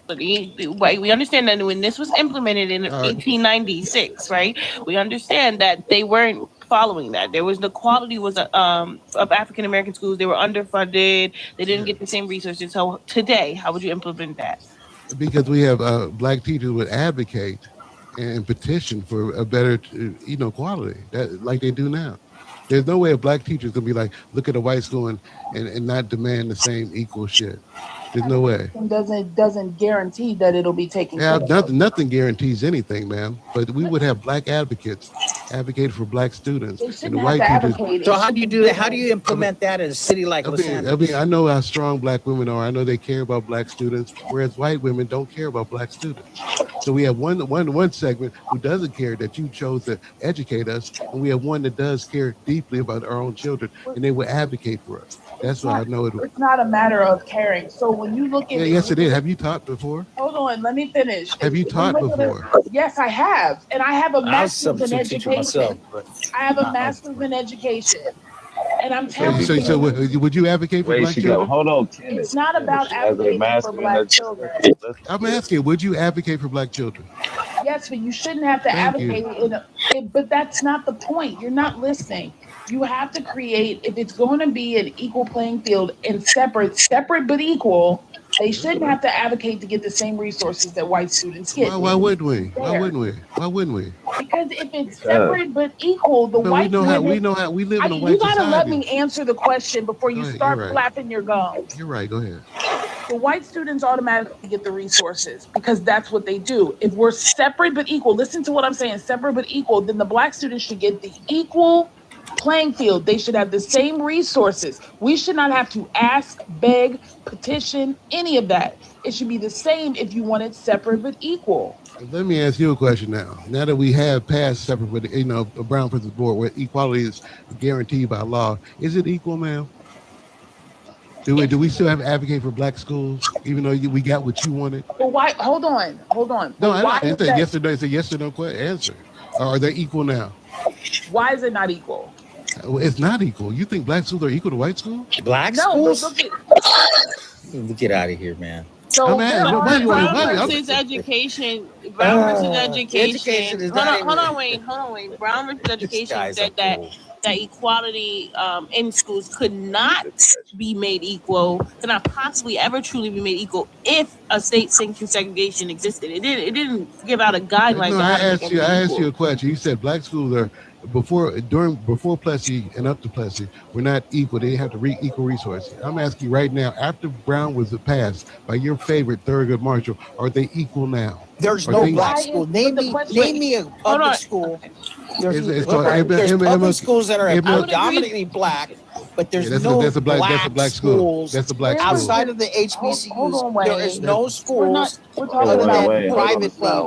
H: Right, we understand that when this was implemented in 1896, right? We understand that they weren't following that. There was the quality was of African American schools. They were underfunded. They didn't get the same resources. So today, how would you implement that?
G: Because we have black teachers would advocate and petition for a better, quality that like they do now. There's no way a black teacher's gonna be like, look at a white school and not demand the same equal shit. There's no way.
L: Doesn't guarantee that it'll be taken care of.
G: Nothing guarantees anything, ma'am. But we would have black advocates advocate for black students and the white teachers.
K: So how do you do that? How do you implement that in a city like Los Angeles?
G: I know how strong black women are. I know they care about black students, whereas white women don't care about black students. So we have one segment who doesn't care that you chose to educate us, and we have one that does care deeply about our own children, and they will advocate for us. That's why I know it.
L: It's not a matter of caring. So when you look at
G: yes, it is. Have you taught before?
L: Hold on, let me finish.
G: Have you taught before?
L: Yes, I have, and I have a master's in education.
K: Myself,
L: I have a master's in education, and I'm telling
G: So
L: you.
G: Would you advocate for black children?
E: Hold on, Kenneth.
L: It's not about advocating for black children.
G: I'm asking, would you advocate for black children?
L: Yes, but you shouldn't have to advocate but that's not the point. You're not listening. You have to create, if it's going to be an equal playing field and separate but equal, they shouldn't have to advocate to get the same resources that white students get.
G: Why wouldn't we? Why wouldn't we?
L: Because if it's separate but equal, the white
G: we know how we live in a white society.
L: You gotta let me answer the question before you start flapping your gums.
G: You're right. Go ahead.
L: The white students automatically get the resources because that's what they do. If we're separate but equal, listen to what I'm saying, separate but equal, then the black students should get the equal playing field. They should have the same resources. We should not have to ask, beg, petition, any of that. It should be the same if you want it separate but equal.
G: Let me ask you a question now. Now that we have passed separate but Brown versus Board where equality is guaranteed by law, is it equal, ma'am? Do we still have to advocate for black schools, even though we got what you wanted?
L: But why? Hold on.
G: No, it's a yes or no. It's a yes or no answer. Are they equal now?
L: Why is it not equal?
G: It's not equal. You think black schools are equal to white schools?
K: Black schools? Get out of here, man.
H: So Brown versus education. Hold on, Wayne. Brown versus education said that equality in schools could not be made equal, could not possibly ever truly be made equal if a state sanctioned segregation existed. It didn't give out a guideline.
G: No, I asked you a question. You said black schools are before Plessy and up to Plessy were not equal. They have to equal resources. I'm asking you right now, after Brown was passed by your favorite Thurgood Marshall, are they equal now?
K: There's no black school. Name me a public school. There's public schools that are predominantly black, but there's no black schools.
G: That's a black school.
K: Outside of the HBCUs, there is no schools other than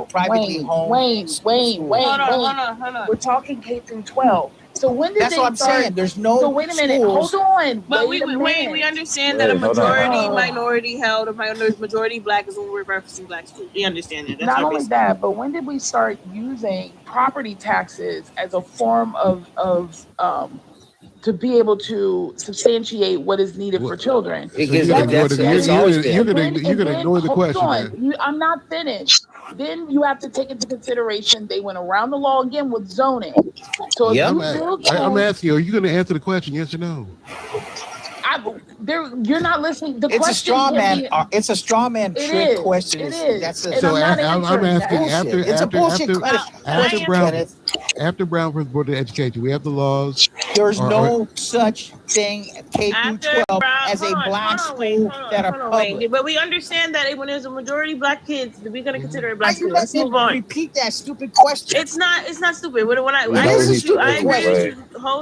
K: privately owned.
L: Wayne. We're talking K through 12. So when did
K: That's what I'm saying. There's no.
L: So wait a minute. Hold on.
H: But we understand that a majority minority held, a majority black is when we're referencing black schools. We understand that. That's
L: not only that, but when did we start using property taxes as a form of to be able to substantiate what is needed for children?
G: You're going to ignore the question.
L: I'm not finished. Then you have to take into consideration they went around the law again with zoning. So
G: I'm asking you, are you going to answer the question, yes or no?
L: You're not listening.
K: It's a straw man. It's a straw man trick question.
L: It is.
K: That's
G: I'm asking
K: it's a bullshit question.
G: After Brown versus Board of Education, we have the laws.
K: There's no such thing K through 12 as a black school that are public.
H: But we understand that when there's a majority black kids, we're going to consider it black school. Let's move on.
K: Repeat that stupid question.
H: It's not stupid.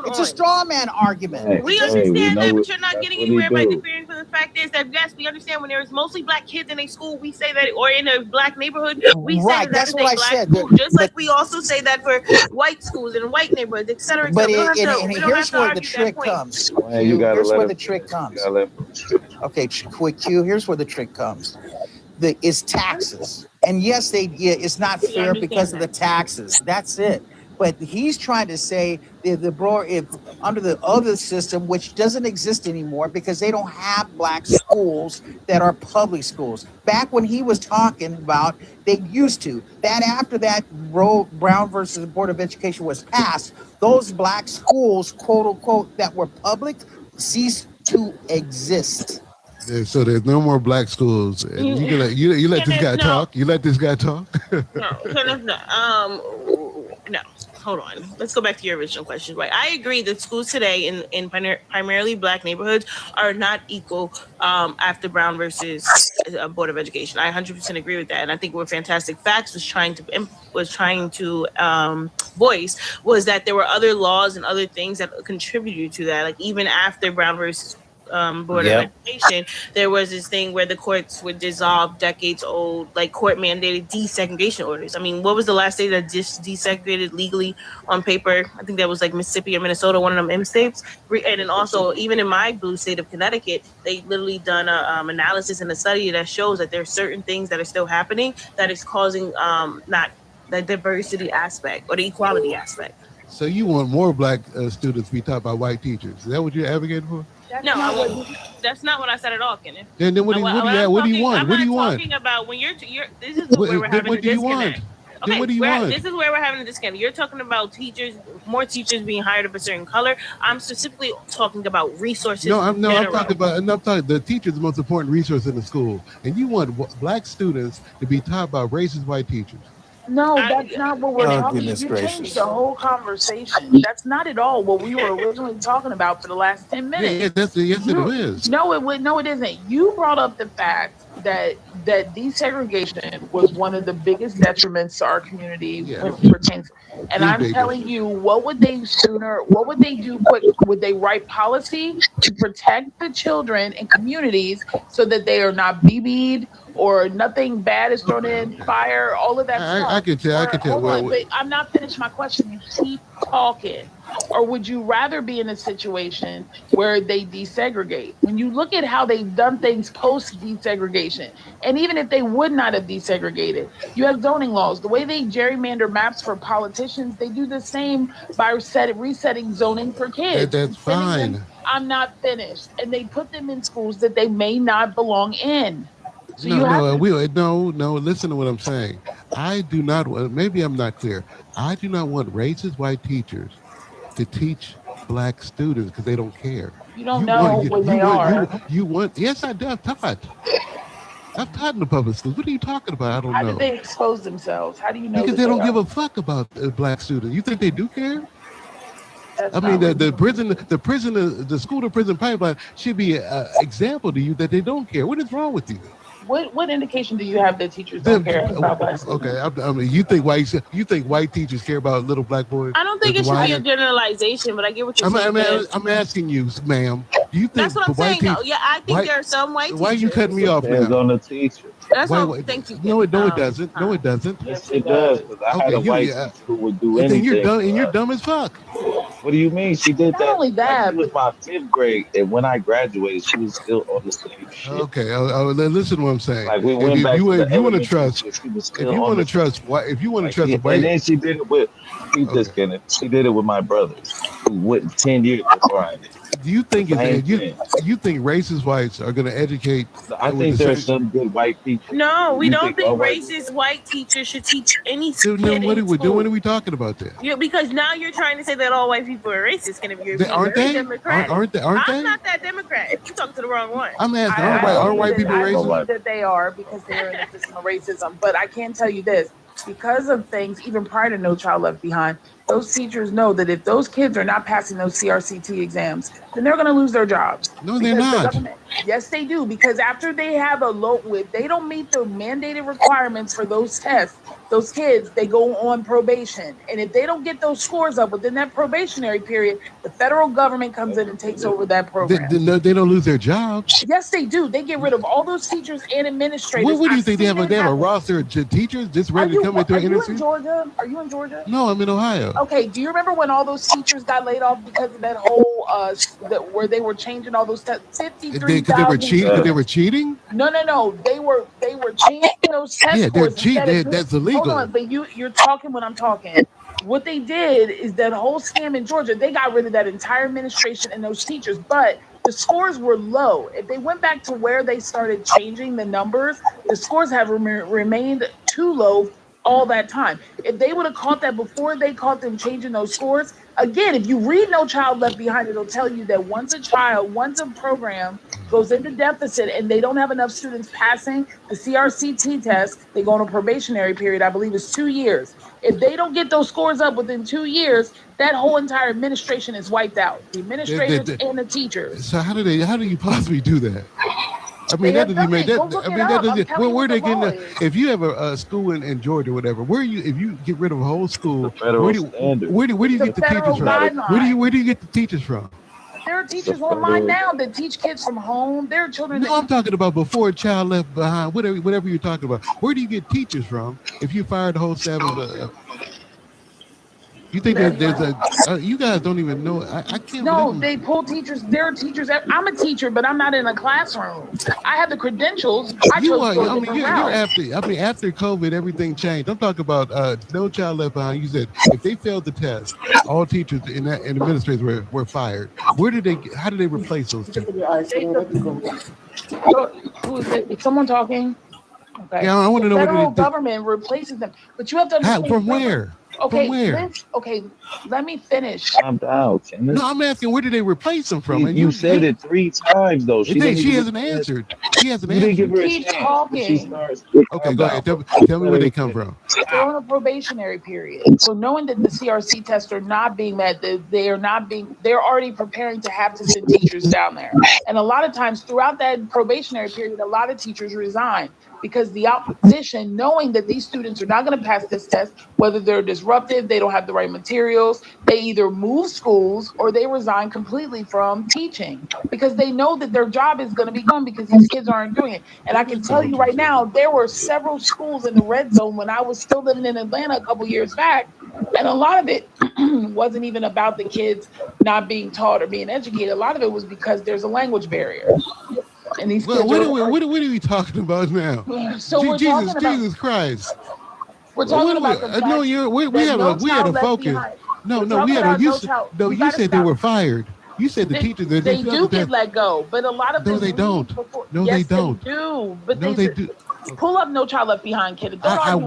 K: It's a straw man argument.
H: We understand that, but you're not getting anywhere by differing from the fact is that yes, we understand when there's mostly black kids in a school, we say that, or in a black neighborhood, we say
K: that's what I said.
H: School, just like we also say that for white schools and white neighborhoods, etc.
K: But here's where the trick comes. Here's where the trick comes. Okay, quick cue. Here's where the trick comes. It's taxes, and yes, it's not fair because of the taxes. That's it. But he's trying to say if under the other system, which doesn't exist anymore because they don't have black schools that are public schools. Back when he was talking about, they used to. That after that Brown versus Board of Education was passed, those black schools, quote unquote, that were public ceased to exist.
G: So there's no more black schools, and you let this guy talk. You let this guy talk.
H: No. Hold on. Let's go back to your original question. Right, I agree that schools today in primarily black neighborhoods are not equal after Brown versus Board of Education. I 100% agree with that, and I think what Fantastic Facts was trying to voice was that there were other laws and other things that contributed to that. Like even after Brown versus Board of Education, there was this thing where the courts would dissolve decades old, like court mandated desegregation orders. I mean, what was the last state that desegregated legally on paper? I think that was like Mississippi or Minnesota, one of them M states. And then also, even in my blue state of Connecticut, they literally done a analysis and a study that shows that there are certain things that are still happening that is causing not the diversity aspect or the equality aspect.
G: So you want more black students to be taught by white teachers? Is that what you're advocating for?
H: That's not what I said at all, Kenneth.
G: Then what do you want? What do you want?
H: I'm talking about when you're this is where we're having a disconnect. Okay,
G: what do you want?
H: This is where we're having a disconnect. You're talking about more teachers being hired of a certain color. I'm specifically talking about resources.
G: I'm talking about the teacher's the most important resource in the school, and you want black students to be taught by racist white teachers.
L: No, that's not what we're talking about. You changed the whole conversation. That's not at all what we were originally talking about for the last 10 minutes.
G: Yes, it is.
L: No, it isn't. You brought up the fact that desegregation was one of the biggest detriments to our community when it pertains. And I'm telling you, what would they do quick? Would they write policy to protect the children and communities so that they are not BB'd or nothing bad is thrown in, fire, all of that stuff?
G: I can tell.
L: But I'm not finished my question. You keep talking. Or would you rather be in a situation where they desegregate? When you look at how they've done things post desegregation, and even if they would not have desegregated, you have zoning laws. The way they gerrymander maps for politicians, they do the same by resetting zoning for kids.
G: That's fine.
L: I'm not finished. And they put them in schools that they may not belong in. So
G: no. Listen to what I'm saying. I do not. Maybe I'm not clear. I do not want racist white teachers to teach black students because they don't care.
L: You don't know when they are.
G: You want? Yes, I do. I've taught in the public schools. What are you talking about? I don't know.
L: How did they expose themselves? How do you know?
G: Because they don't give a fuck about black students. You think they do care? I mean, the school to prison pipeline should be an example to you that they don't care. What is wrong with you?
L: What indication do you have that teachers don't care about black students?
G: Okay, I mean, you think white teachers care about little black boys?
H: I don't think it should be a generalization, but I get what you're saying.
G: I'm asking you, ma'am. Do you think
H: that's what I'm saying? I think there are some white teachers.
G: Why are you cutting me off now?
E: Depends on the teacher.
H: Thank you.
G: No, it doesn't. No, it doesn't.
E: Yes, it does. Because I had a white teacher who would do anything.
G: You're dumb as fuck.
E: What do you mean? She did that.
L: Not only that,
E: she was my 5th grade, and when I graduated, she was still on the same shit.
G: Okay, listen to what I'm saying.
E: Like we went back.
G: If you want to trust,
E: and then she did it with. She did it with my brothers, who went 10 years before I did.
G: Do you think you think racist whites are going to educate?
E: I think there's some good white people.
H: No, we don't think racist white teachers should teach any kid.
G: Then what are we talking about there?
H: Yeah, because now you're trying to say that all white people are racist. Can you're
G: aren't they?
H: Democratic.
G: Aren't they?
H: I'm not that Democrat. You talking to the wrong one.
G: I'm asking. Aren't white people racist?
L: I believe that they are because they are in the system of racism. But I can tell you this. Because of things, even prior to No Child Left Behind, those teachers know that if those kids are not passing those CRCT exams, then they're going to lose their jobs.
G: No, they're not.
L: Yes, they do. Because after they have if they don't meet the mandated requirements for those tests, those kids, they go on probation. And if they don't get those scores up within that probationary period, the federal government comes in and takes over that program.
G: They don't lose their jobs.
L: Yes, they do. They get rid of all those teachers and administrators.
G: What do you think? They have a roster of teachers just ready to come into an industry?
L: Are you in Georgia?
G: No, I'm in Ohio.
L: Okay, do you remember when all those teachers got laid off because of that whole where they were changing all those tests? 53,000.
G: Because they were cheating?
L: No. They were changing those tests.
G: Yeah, they're cheating. That's illegal.
L: Hold on, but you're talking when I'm talking. what they did is that whole scam in Georgia, they got rid of that entire administration and those teachers, but the scores were low. If they went back to where they started changing the numbers, the scores have remained too low all that time. If they would have caught that before they caught them changing those scores, again, if you read No Child Left Behind, it'll tell you that once a program goes into deficit and they don't have enough students passing the CRCT test, they go on a probationary period, I believe it's 2 years. If they don't get those scores up within 2 years, that whole entire administration is wiped out. The administrators and the teachers.
G: So how do you possibly do that? I mean,
L: They
G: that
L: have
G: doesn't make
L: nothing.
G: that.
L: Go look
G: I
L: it
G: mean, that
L: up. I'm
G: doesn't.
L: telling you
G: Where
L: what
G: they
L: the law
G: getting?
L: is.
G: If you have a school in Georgia or whatever, where you if you get rid of a whole school,
E: federal
G: where do
E: standard.
G: where do you
L: It's a
G: get the teachers
L: federal
G: from?
L: guideline.
G: Where do you get the teachers from?
L: There are teachers online now that teach kids from home. There are children
G: No, I'm talking about before Child Left Behind. Whatever you're talking about. Where do you get teachers from if you fired the whole staff of the? You think that there's a? You guys don't even know. I can't
L: No,
G: believe.
L: they pull teachers. There are teachers. I'm a teacher, but I'm not in a classroom. I have the credentials. I
G: You
L: chose
G: are.
L: to go a
G: I mean,
L: different
G: you're
L: route.
G: after. I mean, after COVID, everything changed. I'm talking about No Child Left Behind. You said if they failed the test, all teachers and administrators were fired. Where did they? How did they replace those teachers?
L: Who is it? Is someone talking? Okay.
G: Yeah, I want to
L: The
G: know what they
L: federal
G: did.
L: government replaces them, but you have to understand.
G: From where?
L: Okay,
G: From where?
L: okay, let me finish.
E: Calm down, Kenneth.
G: No, I'm asking where did they replace them from? And
E: You said it 3 times though.
G: She hasn't answered. She hasn't
E: You didn't give
G: answered.
E: her a
L: Keep
E: chance. When she
L: talking.
E: starts,
G: Okay, go ahead. Tell me where they come from.
L: They're on a probationary period. So knowing that the CRC tests are not being met, they're already preparing to have to send teachers down there. And a lot of times throughout that probationary period, a lot of teachers resign because the opposition, knowing that these students are not going to pass this test, whether they're disruptive, they don't have the right materials, they either move schools or they resign completely from teaching because they know that their job is going to be gone because these kids aren't doing it. And I can tell you right now, there were several schools in the red zone when I was still living in Atlanta a couple years back. And a lot of it wasn't even about the kids not being taught or being educated. A lot of it was because there's a language barrier. And these kids
G: what are we talking about now?
L: So we're talking about
G: Jesus Christ.
L: We're talking about the fact
G: no, we had a focus. You said they were fired. You said the teachers
L: they do get let go, but a lot of them
G: they don't. No,
L: yes,
G: they don't.
L: They do, but
G: no, they do.
L: Pull up No Child Left Behind, kid.
G: I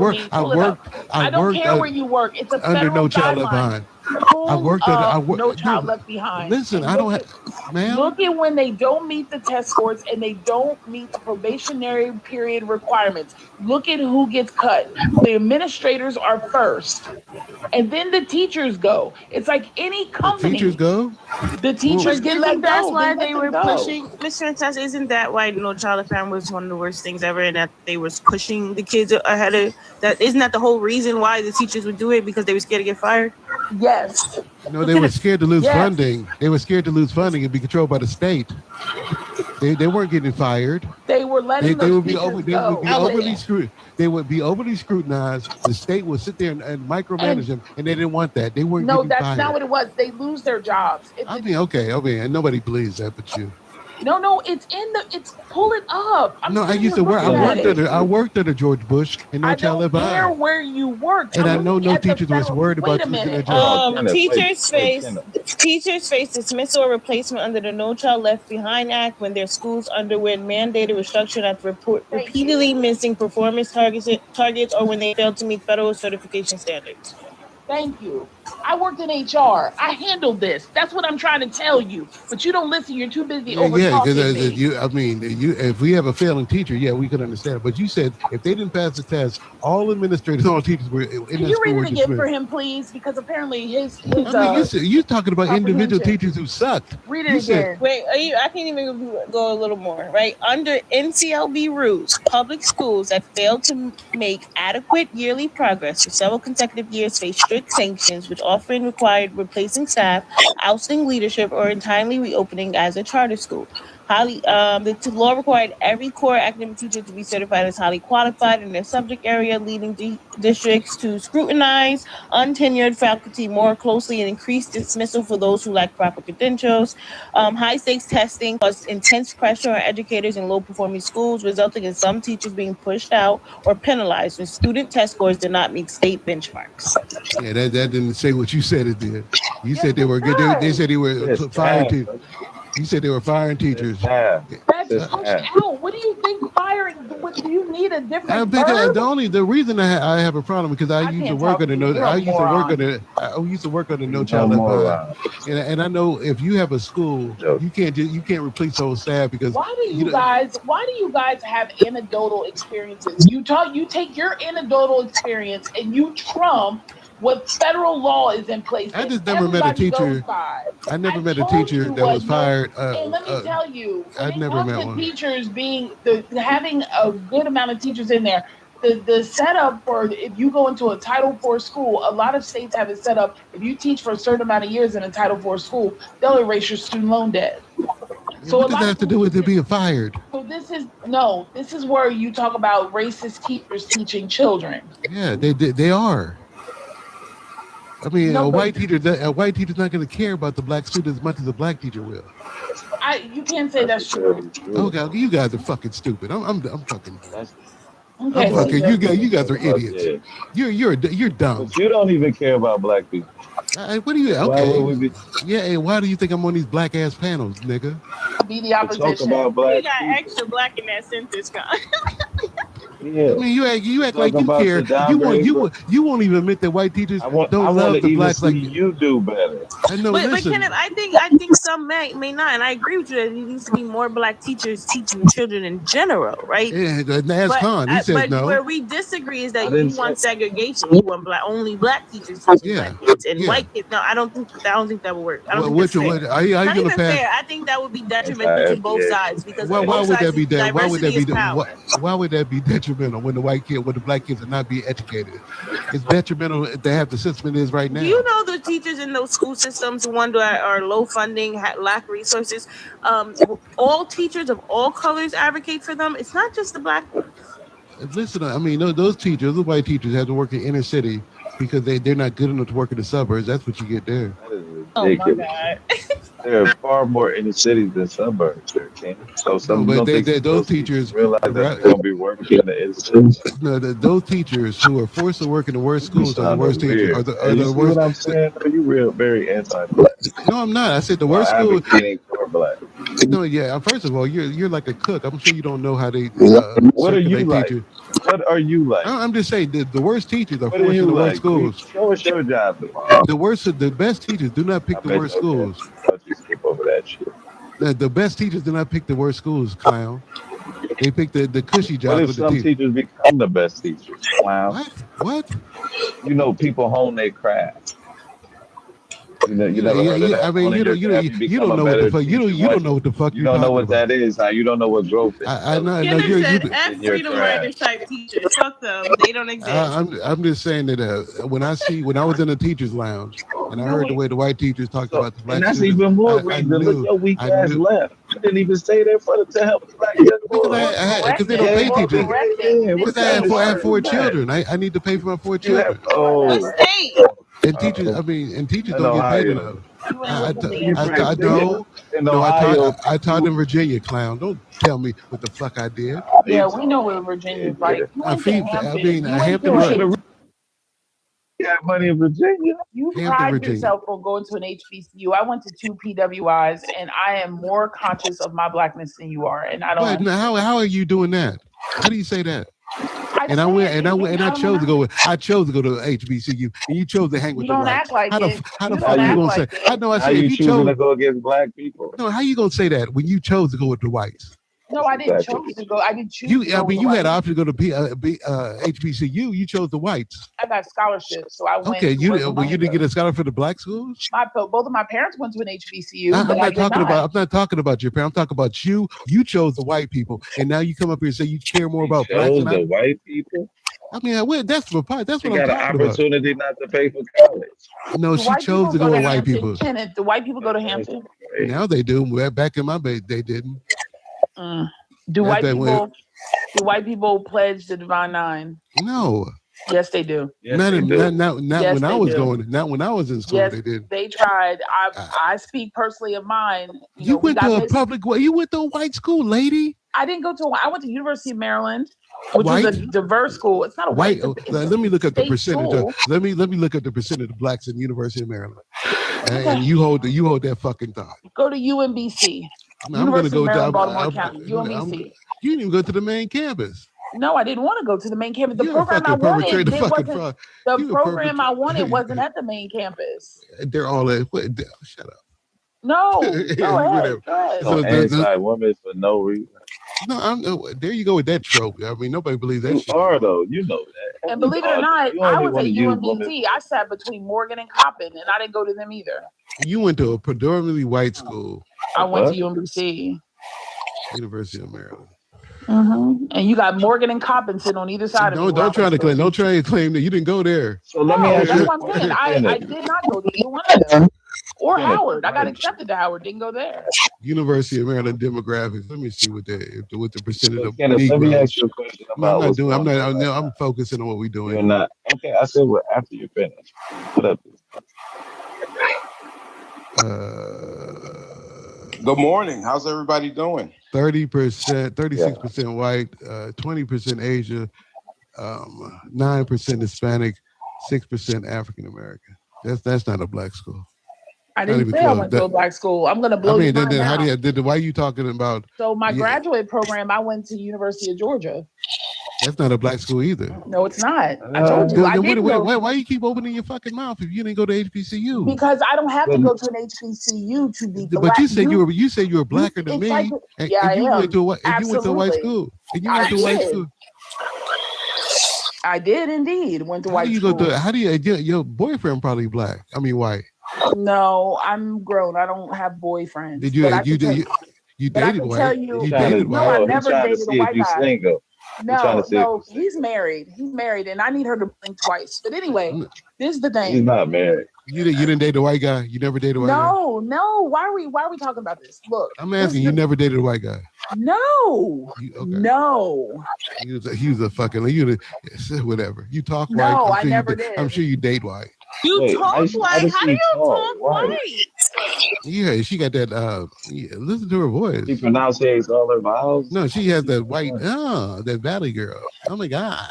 L: don't care where you work. It's a federal
G: under No Child Left
L: guideline.
G: Behind.
L: No Child Left Behind.
G: Listen, I don't have, ma'am.
L: Look at when they don't meet the test scores and they don't meet the probationary period requirements. Look at who gets cut. The administrators are first, and then the teachers go. It's like any company.
G: The teachers go.
L: The teachers get let go.
H: That's why they were pushing. Mr. Natasha, isn't that why No Child Left Behind was one of the worst things ever, and that they was pushing the kids ahead of that? Isn't that the whole reason why the teachers would do it, because they were scared to get fired?
L: Yes.
G: No, they were scared to lose funding. They were scared to lose funding and be controlled by the state. They weren't getting fired.
L: They were letting
G: they would be
L: go.
G: They would be overly scrutinized. The state would sit there and micromanage them, and they didn't want that. They weren't.
L: No, that's
G: fired.
L: not what it was. They lose their jobs.
G: Okay, and nobody believes that but you.
L: No, it's pull it up.
G: I used to work. I worked under George Bush and No Child Left Behind.
L: I don't care where you worked.
G: And I know no teachers was worried about losing their job.
H: Teachers face dismissal or replacement under the No Child Left Behind Act when their schools underwent mandated restructuring after repeatedly missing performance targets or when they failed to meet federal certification standards.
L: Thank you. I worked in HR. I handled this. That's what I'm trying to tell you. But you don't listen. You're too busy over-talking me.
G: If we have a failing teacher, we could understand it. But you said if they didn't pass the test, all administrators, all teachers were in that school.
L: Can you read it again for him, please? Because apparently
G: you're talking about individual teachers who sucked.
L: Read it again.
H: Wait, I can't even go a little more, right? Under NCLB rules, public schools that fail to make adequate yearly progress for several consecutive years face strict sanctions which often required replacing staff, ousting leadership, or entirely reopening as a charter school. The law required every core academic teacher to be certified as highly qualified in their subject area, leading districts to scrutinize untenured faculty more closely and increase dismissal for those who lack proper credentials. High stakes testing caused intense pressure on educators in low performing schools, resulting in some teachers being pushed out or penalized when student test scores did not meet state benchmarks.
G: Yeah, that didn't say what you said it did. You said they were good. They said they were firing teachers. You said they were firing teachers.
L: That's pushed out. What do you think firing? What do you need a different verb?
G: The reason I have a problem because I used to work on the No Child Left Behind, and I know if you have a school, you can't replace the whole staff because
L: why do you guys have anecdotal experiences? You take your anecdotal experience and you trump what federal law is in place.
G: I just never met a teacher. I never met a teacher that was fired.
L: And let me tell you,
G: I've never met one.
L: Teachers having a good amount of teachers in there. The setup for if you go into a Title IV school, a lot of states have it set up. If you teach for a certain amount of years in a Title IV school, they'll erase your student loan debt.
G: So what does that have to do with it being fired?
L: So this is where you talk about racist teachers teaching children.
G: Yeah, they are. I mean, a white teacher's not going to care about the black student as much as a black teacher will.
L: You can't say that's true.
G: Okay, you guys are fucking stupid. I'm fucking.
L: Okay,
G: I'm fucking. You guys are idiots. You're dumb.
E: But you don't even care about black people.
G: What do you? Okay. Yeah. Why do you think I'm on these black ass panels, nigga?
L: Be the opposition.
E: Talk about black.
H: You got extra black in that sentence, guy.
E: Yeah.
G: I mean, you act like you care. You won't even admit that white teachers don't love the blacks like
E: you do better.
G: I know.
H: But Kenneth, I think some may not, and I agree with you that there needs to be more black teachers teaching children in general, right?
G: Yeah, that's Khan. He says no.
H: Where we disagree is that you want segregation. You want only black teachers teaching black kids and white kids. No, I don't think that would work. I don't think that's fair.
G: Are you going to pass?
H: Fair. I think that would be detrimental to both sides because
G: why would that be that? Why would that be detrimental when the black kids are not being educated? It's detrimental to have the system it is right now.
H: Do you know the teachers in those school systems, the ones that are low funding, lack resources? All teachers of all colors advocate for them. It's not just the black ones.
G: Listen, I mean, those teachers, the white teachers, have to work in inner city because they're not good enough to work in the suburbs. That's what you get there.
E: That is ridiculous.
H: Oh my God.
E: There are far more inner cities than suburbs there, Ken. So
G: those teachers
E: realize that they're going to be working in the inner cities.
G: No, those teachers who are forced to work in the worst schools are the worst teachers. Are the worst.
E: What I'm saying? You're very anti-black.
G: No, I'm not. I said the worst school.
E: Advocating for black.
G: No, yeah. First of all, you're like a cook. I'm sure you don't know how they.
E: What are you like?
G: Teachers.
E: What are you like?
G: I'm just saying the worst teachers are forced to the worst schools.
E: Show us your job tomorrow.
G: The best teachers do not pick the worst schools.
E: You skip over that shit.
G: The best teachers do not pick the worst schools, clown. They pick the cushy job.
E: What if some teachers become the best teachers, clown?
G: What?
E: You know, people hone their craft. You don't know what
G: the fuck. You don't know what the fuck.
E: You don't know what that is. You don't know what growth is.
G: I know.
H: F freedom riders type teachers. Fuck them. They don't exist.
G: I'm just saying that when I was in a teacher's lounge and I heard the way the white teachers talked about the black
E: and that's
G: students,
E: even more reason. Look, your weak ass left. You didn't even stay there to help the black young boys.
G: Because they don't pay teachers. Because I have 4 children. I need to pay for my 4 children. And teachers, don't get paid enough. I taught in Virginia, clown. Don't tell me what the fuck I did.
L: Yeah, we know what Virginia's like.
G: Hampton.
E: You got money in Virginia.
L: You pride yourself on going to an HBCU. I went to 2 PWIs, and I am more conscious of my blackness than you are. And I don't.
G: But how are you doing that? How do you say that? I chose to go to HBCU, and you chose to hang with the whites. How the fuck are you gonna say? I know. I said
E: you chose to go against black people.
G: No, how you gonna say that when you chose to go with the whites?
L: No, I didn't choose to go. I didn't choose.
G: You had an option to go to HBCU. You chose the whites.
L: I got scholarships, so I went.
G: Okay, you didn't get a scholarship for the black schools.
L: Both of my parents went to an HBCU.
G: I'm not talking about your parents. I'm talking about you. You chose the white people, and now you come up here and say you care more about blacks.
E: The white people.
G: I mean, that's what I'm
E: She
G: talking
E: got an
G: about.
E: opportunity not to pay for college.
G: No,
L: The
G: she
L: white
G: chose to
L: people
G: go with white
L: Hampton.
G: people.
L: Kenneth, the white people go to Hampton.
G: Now they do. Back in my day, they didn't.
L: Do white people pledge the Divine Nine?
G: No.
L: Yes, they do.
E: Yes,
G: not
E: they do.
L: Yes,
G: when I
L: they
G: was
L: do.
G: going. Not when I was in school.
L: Yes,
G: They did.
L: they tried. I speak personally of mine.
G: You went to a public. You went to a white school, lady.
L: I didn't go to. I went to University of Maryland, which was a diverse school. It's not a
G: white.
L: It's
G: let me look at the percentage.
L: School.
G: Let me look at the percentage of blacks in the University of Maryland. And you hold that fucking thought.
L: Go to UMBC.
G: I'm going to go
L: Maryland,
G: down
L: Baltimore County. UMBC.
G: You didn't even go to the main campus.
L: No, I didn't want to go to the main campus. The
G: You're
L: program I wanted, the program I
G: wanted
L: wasn't at the main campus.
G: They're all at. Shut up.
L: No, go ahead.
E: So anti-women for no reason.
G: No, there you go with that trope. I mean, nobody believes that.
E: You are though. You know that.
L: And believe it or not, I was at UMBC. I sat between Morgan and Coppin, and I didn't go to them either.
G: You went to a predominantly white school.
L: I went to UMBC,
G: University of Maryland.
L: And you got Morgan and Coppin sitting on either side of me.
G: Don't try to claim that you didn't go there.
E: So let me ask you.
L: That's what I'm saying. I did not go to either one of them. Or Howard. I got accepted to Howard. Didn't go there.
G: University of Maryland demographics. Let me see what the percentage of
E: Kenneth, let me ask you a question about.
G: I'm focusing on what we're doing.
E: You're not. Okay, I said after you're finished. Put up.
M: Good morning. How's everybody doing?
G: 30%, 36% white, 20% Asia, 9% Hispanic, 6% African American. That's not a black school.
L: I didn't say I went to a black school. I'm going to blow you
G: then why are you talking about?
L: So my graduate program, I went to University of Georgia.
G: That's not a black school either.
L: No, it's not. I told you.
G: Why you keep opening your fucking mouth if you didn't go to HBCU?
L: Because I don't have to go to an HBCU to be black.
G: But you said you were blacker than me. And you went to a white school. And you went to a white school.
L: I did indeed. Went to white school.
G: Your boyfriend probably black? I mean white.
L: No, I'm grown. I don't have boyfriends.
G: Did you dated white?
L: You dated white? No, I never dated a white guy. No, he's married. He's married, and I need her to blink twice. But anyway, this is the thing.
E: He's not married.
G: You didn't date a white guy? You never dated a white guy?
L: No. Why are we talking about this? Look,
G: I'm asking. You never dated a white guy?
L: No. No.
G: He was a fucking whatever. You talk white.
L: No, I never did.
G: I'm sure you date white.
H: You talk white? How do you talk white?
G: Yeah, she got that. Listen to her voice.
E: She pronounces all her vowels.
G: No, she has that white. That Valley girl. Oh my god.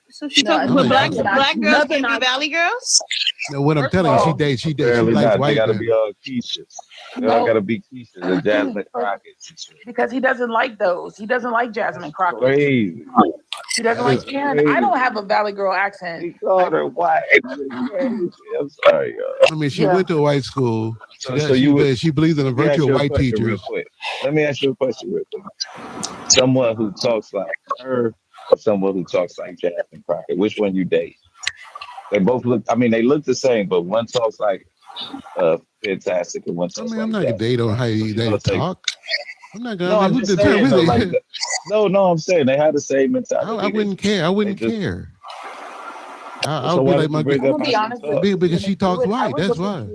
H: So she talking with black girls can be Valley girls.
G: No, what I'm telling you, she dates. She likes white.
E: They gotta be Keishas. They all gotta be Keishas and Jasmine Crockett's.
L: Because he doesn't like those. He doesn't like Jasmine Crockett.
E: Crazy.
L: He doesn't like. And I don't have a Valley girl accent.
E: He called her white. I'm sorry, y'all.
G: I mean, she went to a white school. She believes in a virtue of white teachers.
E: Let me ask you a question real quick. Someone who talks like her or someone who talks like Jasmine Crockett, which one you date? They both look. I mean, they look the same, but one talks like Fantastic and one talks
G: I'm not gonna date on how they talk. I'm not gonna.
E: No, I'm just saying. No, I'm saying they have the same mentality.
G: I wouldn't care. I wouldn't care. I'll be like my because she talks white. That's why.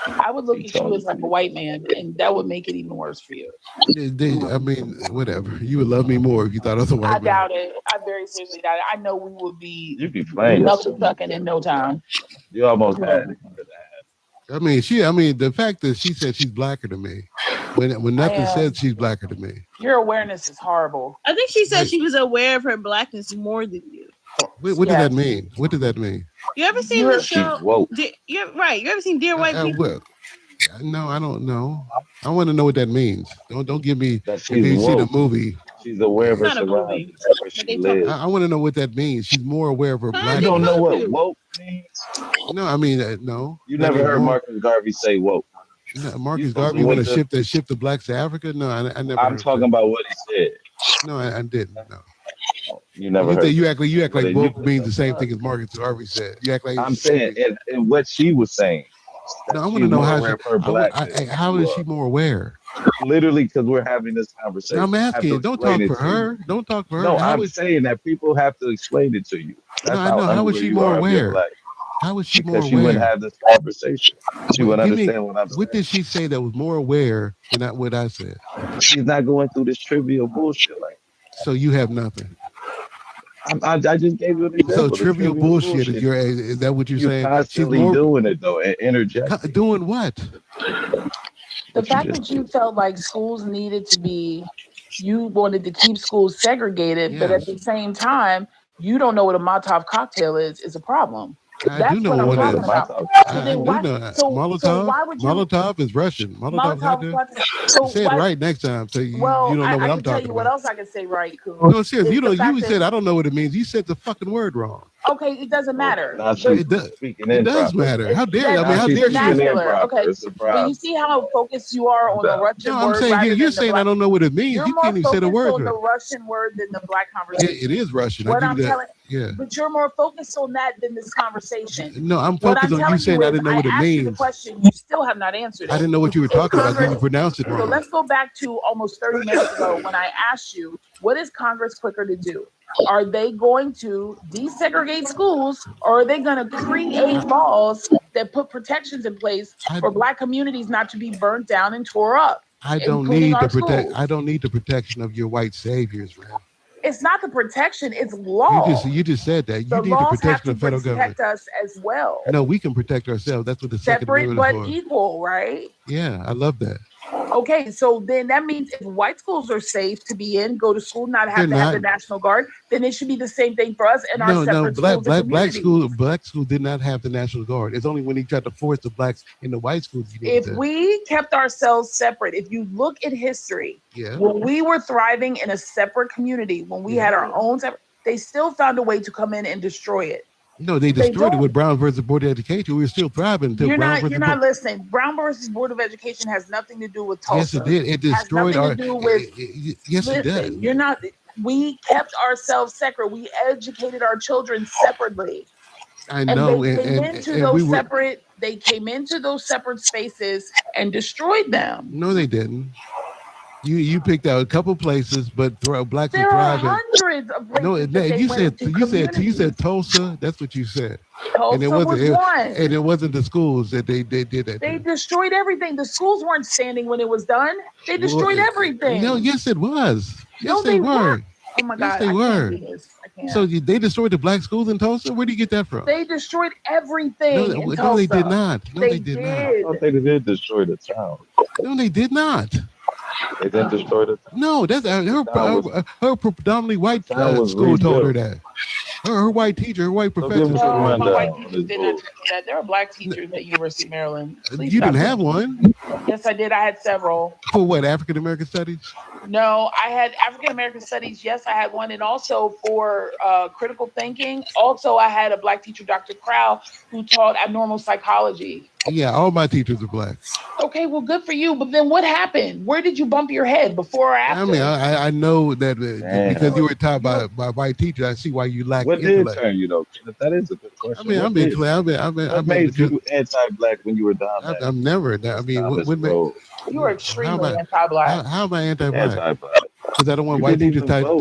L: I would look at you as like a white man, and that would make it even worse for you.
G: I mean, whatever. You would love me more if you thought I was a white man.
L: I doubt it. I very seriously doubt it. I know we would be.
E: You'd be playing.
L: Knuckle sucking in no time.
E: You almost had it.
G: I mean, the fact that she said she's blacker than me, when nothing says she's blacker than me.
L: Your awareness is horrible.
H: I think she said she was aware of her blackness more than you.
G: What does that mean? What does that mean?
H: You ever seen the show? You're right. You ever seen Dear White People?
G: No, I don't know. I want to know what that means. Don't give me. If you see the movie.
E: She's aware of her surroundings.
G: I want to know what that means. She's more aware of her blackness.
E: You don't know what woke means?
G: No, I mean no.
E: You never heard Marcus Garvey say woke.
G: No, Marcus Garvey want to ship the blacks to Africa? No, I never.
E: I'm talking about what he said.
G: No, I didn't. No.
E: You never heard.
G: You act like woke means the same thing as Marcus Garvey said. You act like
E: I'm saying, and what she was saying.
G: No, I want to know how is she more aware?
E: Literally, because we're having this conversation.
G: I'm
E: I have
G: asking
E: to
G: you. Don't talk
E: explain
G: for
E: it to you.
G: her. Don't talk for her.
E: No,
G: How
E: I'm
G: is
E: saying that people have to explain it to you.
G: no?
E: That's
G: I
E: how
G: know. How is
E: unaware
G: she
E: you
G: more
E: are of your
G: aware?
E: black.
G: How is she more
E: Because she wouldn't
G: aware?
E: have this conversation. She would
G: Give me
E: understand what I'm
G: what
E: saying.
G: did she say that was more aware than what I said?
E: She's not going through this trivial bullshit like
G: So you have nothing.
E: I just gave you an
G: So
E: example. The
G: trivial
E: trivial
G: bullshit is
E: bullshit.
G: your. Is that what you're
E: You're
G: saying? She's
E: constantly
G: more
E: doing it though and interjecting.
G: doing what?
L: The
E: What you
L: fact
E: just
L: that you
E: did.
L: felt like schools needed to be, you wanted to keep schools segregated, but at
G: Yes,
L: the same time, you don't know what a Molotov cocktail is a problem.
G: I do
L: That's
G: know
L: what I'm
E: What
G: what
E: is a
L: talking
G: is.
L: about.
E: mata?
L: So
G: I
L: then
G: do
L: why?
G: know
L: So
G: Molotov.
L: why would you
G: Molotov is Russian. Molotov
L: Molotov
G: cocktail.
L: cocktail? So
G: Say it
L: why?
G: right next time, so you
L: Well,
G: don't know what
L: I
G: I'm
L: can tell
G: talking
L: you what
G: about.
L: else I can say right,
G: No,
L: cool.
G: seriously,
L: Is
G: you
L: the
G: know, you
L: fact that
G: said I don't know what it means. You said the fucking word wrong.
L: okay, it doesn't
E: Oh,
L: matter.
E: now
L: But
E: she's
G: It does.
E: speaking
G: It does
E: improper.
G: matter. How dare? I
L: that's
G: mean,
E: Now
G: how
E: she's
G: dare she
E: speaking
G: say?
L: vernacular.
E: improper.
L: Okay,
E: It's a
L: but you
E: problem.
L: see how focused you are
E: Calm
L: on the
E: down.
L: Russian
G: No, I'm
L: word
G: saying
L: rather
G: you're
L: than the
G: saying I
L: black.
G: don't know what it means.
L: You're
G: You
L: more
G: can't even say the
L: focused
G: words
L: on
G: right.
L: the Russian word than the black
G: It
L: conversation.
G: is Russian. I
L: What
G: give you
L: I'm
G: that.
L: telling,
G: Yeah.
L: but you're more focused on that than this conversation.
G: No, I'm
L: What
G: focused
L: I'm
G: on you
L: telling you
G: saying I
L: is,
G: didn't know
L: I
G: what it
L: asked you the
G: means.
L: question, you still have not answered
G: I
L: it.
G: didn't know what you were talking about because you
L: Congress.
G: pronounced it
L: So
G: wrong.
L: let's go back to almost 30 minutes ago when I asked you, what is Congress quicker to do? Are they going to desegregate schools or are they going to create laws that put protections in place
G: I
L: for black communities not to be burnt down and tore up,
G: I don't
L: including
G: need the
L: our schools?
G: I don't need the protection of your white saviors, man.
L: It's not the protection, it's law.
G: You just said that you
L: The
G: need the
L: laws have
G: protection
L: to
G: of federal government.
L: protect us as well.
G: No, we can protect ourselves. That's what the Second
L: Separate
G: Amendment is
L: but
G: for.
L: equal, right?
G: Yeah, I love that.
L: Okay, so then that means if white schools are safe to be in, go to school, not
G: They're
L: have to have the
G: not.
L: National Guard, then it should be the same thing for us and our
G: No,
L: separate schools and communities.
G: black school did not have the National Guard. It's only when he tried to force the blacks in the white schools you needed
L: If
G: that.
L: we kept ourselves separate, if you look at history,
G: Yeah.
L: when we were thriving in a separate community, when we had our own separate, they still found a way to come in and destroy it.
G: No, they
L: They
G: destroyed it
L: don't.
G: with Brown versus Board of Education. We were still thriving until Brown
L: You're
G: versus
L: not listening. Brown versus Board of Education has nothing to do with
G: Yes,
L: Tulsa.
G: it did. It
L: Has
G: destroyed
L: nothing
G: our.
L: to do with
G: Yes, it does.
L: listen, you're not we kept ourselves separate. We educated our children separately.
G: I
L: And
G: know,
L: they came into
G: and we
L: those
G: were.
L: separate, they came into those separate spaces and destroyed them.
G: No, they didn't. You picked out a couple places, but blacks were
L: There are
G: thriving.
L: hundreds of places
G: No,
L: that they
G: you
L: went
G: said
L: into
G: you said
L: communities.
G: Tulsa. That's what you said. And it
L: Tulsa was
G: wasn't.
L: one.
G: And it wasn't the schools that they did that.
L: They
G: to.
L: destroyed everything. The schools weren't standing when it was done. They destroyed everything.
G: No, yes, it was. Yes,
L: No,
G: they were.
L: Oh my
G: Yes,
L: God,
G: they
L: I
G: were.
L: can't do this. I can't.
G: So they destroyed the black schools in Tulsa. Where do you get that from?
L: They destroyed everything in Tulsa.
G: No, they did not. No,
L: They
G: did not.
E: I thought they did destroy the town.
G: No, they did not.
E: They didn't destroy the town.
G: No, that's her predominantly white
E: The town was
G: school told her
E: rebuilt.
G: that. Her white teacher, her white
E: So
G: professor
E: give us a
G: told her that.
L: My white
E: rundown on
L: teachers
E: this
L: did not
E: bull.
L: tell me that. There are black teachers at University of Maryland. Please
G: You
L: stop
G: didn't have
L: it.
G: one
L: Yes, I did. I had several.
G: for what? African American studies?
L: No, I had African American studies. Yes, I had one, and also for critical thinking. Also, I had a black teacher, Dr. Crow, who taught abnormal psychology.
G: Yeah, all my teachers are black.
L: Okay, well, good for you. But then what happened? Where did you bump your head before or after?
G: I mean, I know that
E: Damn.
G: because you were taught by white teachers. I see why you lack
E: What did
G: intellect.
E: turn you though? That is a good question.
G: I mean,
E: What
G: I'm being
E: did?
G: clear.
E: What made you anti-black when you were down there?
G: I'm never. I mean,
E: Down this
G: what
E: road?
L: You are extremely anti-black.
G: How am I anti-black?
E: Anti-black.
G: Because I don't want
E: You
G: white
E: didn't
G: teachers
E: even vote.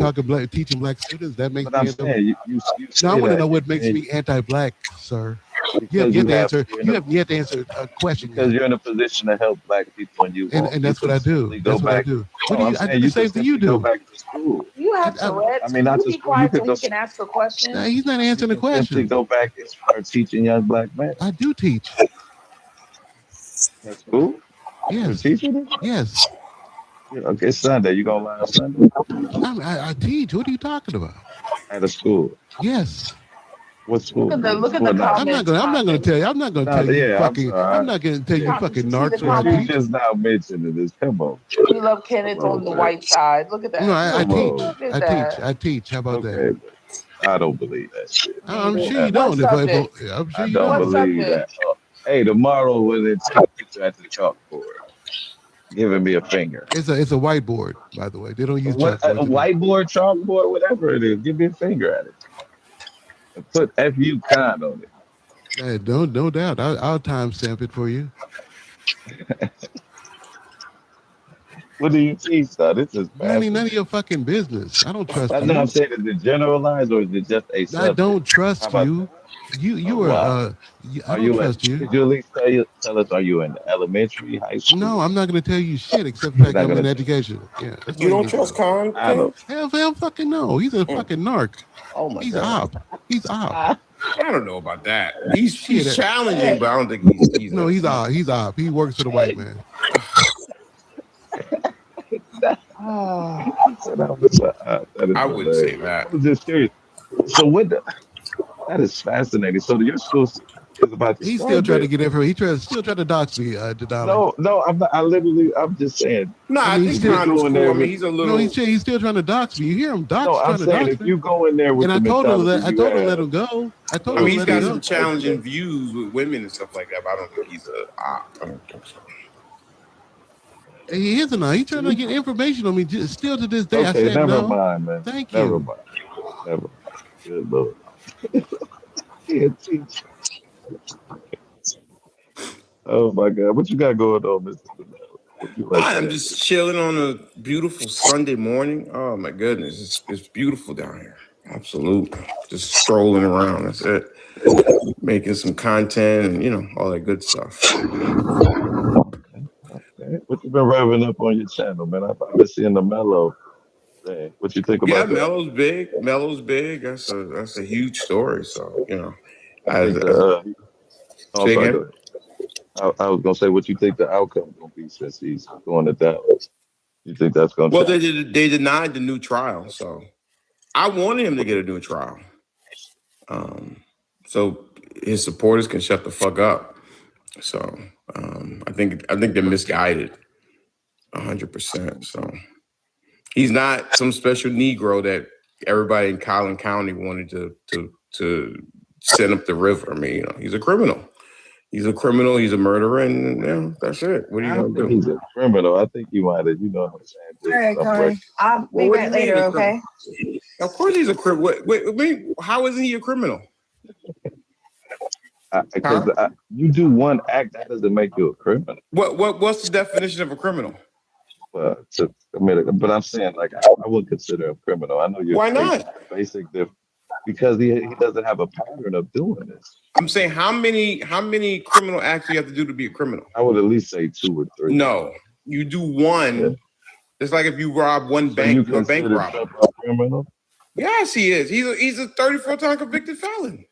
G: teaching black students. That makes
E: But I'm
G: me
E: saying you say
G: No, I want to
E: that
G: know what makes
E: and
G: me anti-black, sir. You
E: because
G: have yet to
E: have
G: answer.
E: you're in
G: You
E: a-
G: have yet to answer a question.
E: because
G: Yet.
E: you're in a position to help black people and you
G: And
E: won't.
G: and
E: You
G: that's what
E: could
G: I do.
E: simply go
G: That's what I
E: back.
G: do.
E: No, I'm
G: I
E: saying
G: do the
E: you
G: same
E: could
G: thing you
E: simply go
G: do.
E: back to school.
L: You have Tourette's.
E: I mean, not
L: you
E: to
L: be
E: school. You
L: quiet
E: could
L: so
E: go.
L: we can ask a question.
G: Nah, he's not answering the
E: You can simply
G: question.
E: go back and start teaching young black men.
G: I do teach.
E: At school? You're a
G: Yes.
E: teacher? Then?
G: Yes.
E: Yeah, okay, Sunday. You gonna lie on Sunday
G: I teach. What are you talking about?
E: at a school?
G: Yes.
E: What school?
L: Look at the
E: What not?
G: I'm not
L: comments.
G: gonna tell you. I'm not gonna
E: Nah,
G: tell you
E: yeah, I'm
G: fucking.
E: sorry.
G: I'm not gonna tell you
E: Yeah.
G: fucking
L: You see the
G: narcs what I
E: But you
G: teach.
E: just now mentioned this. Come on.
L: We love Kenneth
E: Come on,
L: on the
E: man.
L: white side. Look at that.
G: No, I
E: Come
G: teach.
E: on.
L: Look at
G: I
L: that.
G: teach. I teach. How about that?
E: Okay, but I don't believe that shit.
G: I'm
L: Me
G: sure
L: neither.
G: you don't.
L: What subject?
G: I'm sure
E: I
G: you
E: don't
L: What
G: don't.
E: believe
L: subject?
E: that. Hey, tomorrow when they take a picture at the chalkboard, giving me a finger.
G: It's a whiteboard, by the way. They don't use
E: What a
G: chalkboards.
E: whiteboard, chalkboard, whatever it is, give me a finger at it. And put FU con on it.
G: Hey, no doubt. I'll timestamp it for you.
E: What do you teach, though? This is
G: None of
E: fascinating.
G: your fucking business. I don't trust
E: No, I'm
G: you.
E: saying, is it generalized or is it just a
G: I
E: subject?
G: don't
E: How
G: trust
E: about
G: you.
E: that? Oh,
G: You are.
E: wow.
G: I
E: Are
G: don't
E: you in?
G: trust you.
E: Could you at least tell us? Are you in elementary, high
G: No,
E: school?
G: I'm not going to tell you shit except the
E: You're
G: fact
E: not
G: I'm in
E: gonna.
G: education. Yeah, that's all
C: You
G: you
C: don't
G: need to
C: trust
G: know.
C: Khan,
E: I
C: King?
E: don't.
G: Hell fucking no. He's a
C: Mm.
G: fucking narc.
C: Oh my
G: He's
C: god.
G: op. He's op.
E: I,
C: I don't know about that. He's
G: Shit.
C: challenging, but I don't think he's
G: No,
C: a
G: he's op. He's op. He works for the white man.
E: he said I was. That is
C: I wouldn't say
E: hilarious.
C: that.
E: I was just curious. So what? That is fascinating. So your school is about to
G: He's still
E: start
G: trying to
E: then.
G: get information. Still trying to dox me, Dadali.
E: No, I'm not. I'm just saying.
C: No,
G: I
C: I
G: mean,
C: think
E: If you
C: Khan is
E: go in
C: cool.
E: there
C: I mean,
E: with
C: he's a
G: no,
C: little.
G: he's still trying to dox me. You hear him?
E: no, I'm
G: Trying to
E: saying
G: dox
E: if
G: me.
E: you go in there with
G: And
E: the
G: I told him
E: mentality
G: that. I
E: you
G: told him let
E: have,
G: him go. I told
C: I mean,
G: him
E: those
C: he's
G: let him
C: got
E: kids
C: some
G: go.
C: challenging views with women and stuff like that. But I don't think he's a op. I don't think so.
G: He isn't. He's trying to get information on me. Still to this day, I
E: okay,
G: said
E: never
G: no.
E: mind, man.
G: Thank
E: Never
G: you.
E: mind. Never mind. Good Lord. Can't teach. Oh my God. What you got going on, Mr. Vanilla? What you like
C: I'm
E: to
C: just chilling on a beautiful Sunday morning. Oh my goodness, it's beautiful down here. Absolutely, just strolling around. That's it. Making some content and all that good stuff.
E: Okay. What you been revving up on your channel, man? I've been seeing the mellow thing. What you think
C: Yeah,
E: about that?
C: Melo's big. Melo's big. That's a huge story. So
E: You
C: as,
E: think
C: as
E: oh, I'm
C: say
E: sorry, go
C: again.
E: ahead. I was gonna say what you think the outcome gonna be since he's going to Dallas. You think that's gonna
C: Well,
E: change?
C: they denied the new trial, so I wanted him to get a new trial. So his supporters can shut the fuck up. So I think they're misguided 100%. So he's not some special Negro that everybody in Collin County wanted to send up the river. I mean, he's a criminal. He's a criminal. He's a murderer, and that's it. What are you
E: I don't
C: gonna
E: think
C: do?
E: he's a criminal. I think he might have, what I'm saying,
N: All
E: did
N: right,
E: some
N: Connie. I'll
C: Well,
N: be
C: what do
N: back
C: you mean
N: later,
C: a criminal?
N: okay?
C: Of course, he's a criminal. Wait, how isn't he a criminal?
E: because
C: Huh?
E: you do one act that doesn't make you a criminal.
C: What's the definition of a criminal?
E: To commit it, but I'm saying like I would consider him criminal. I know you
C: Why
E: think
C: not?
E: basic because he doesn't have a pattern of doing this.
C: I'm saying how many criminal acts do you have to do to be a criminal?
E: I would at least say 2 or 3.
C: No, you do
E: Yeah.
C: one. It's like if you rob one
E: So you
C: bank, you're a bank
E: consider
C: robber.
E: Trump a criminal?
C: Yes, he is. He's a 34-time convicted felon.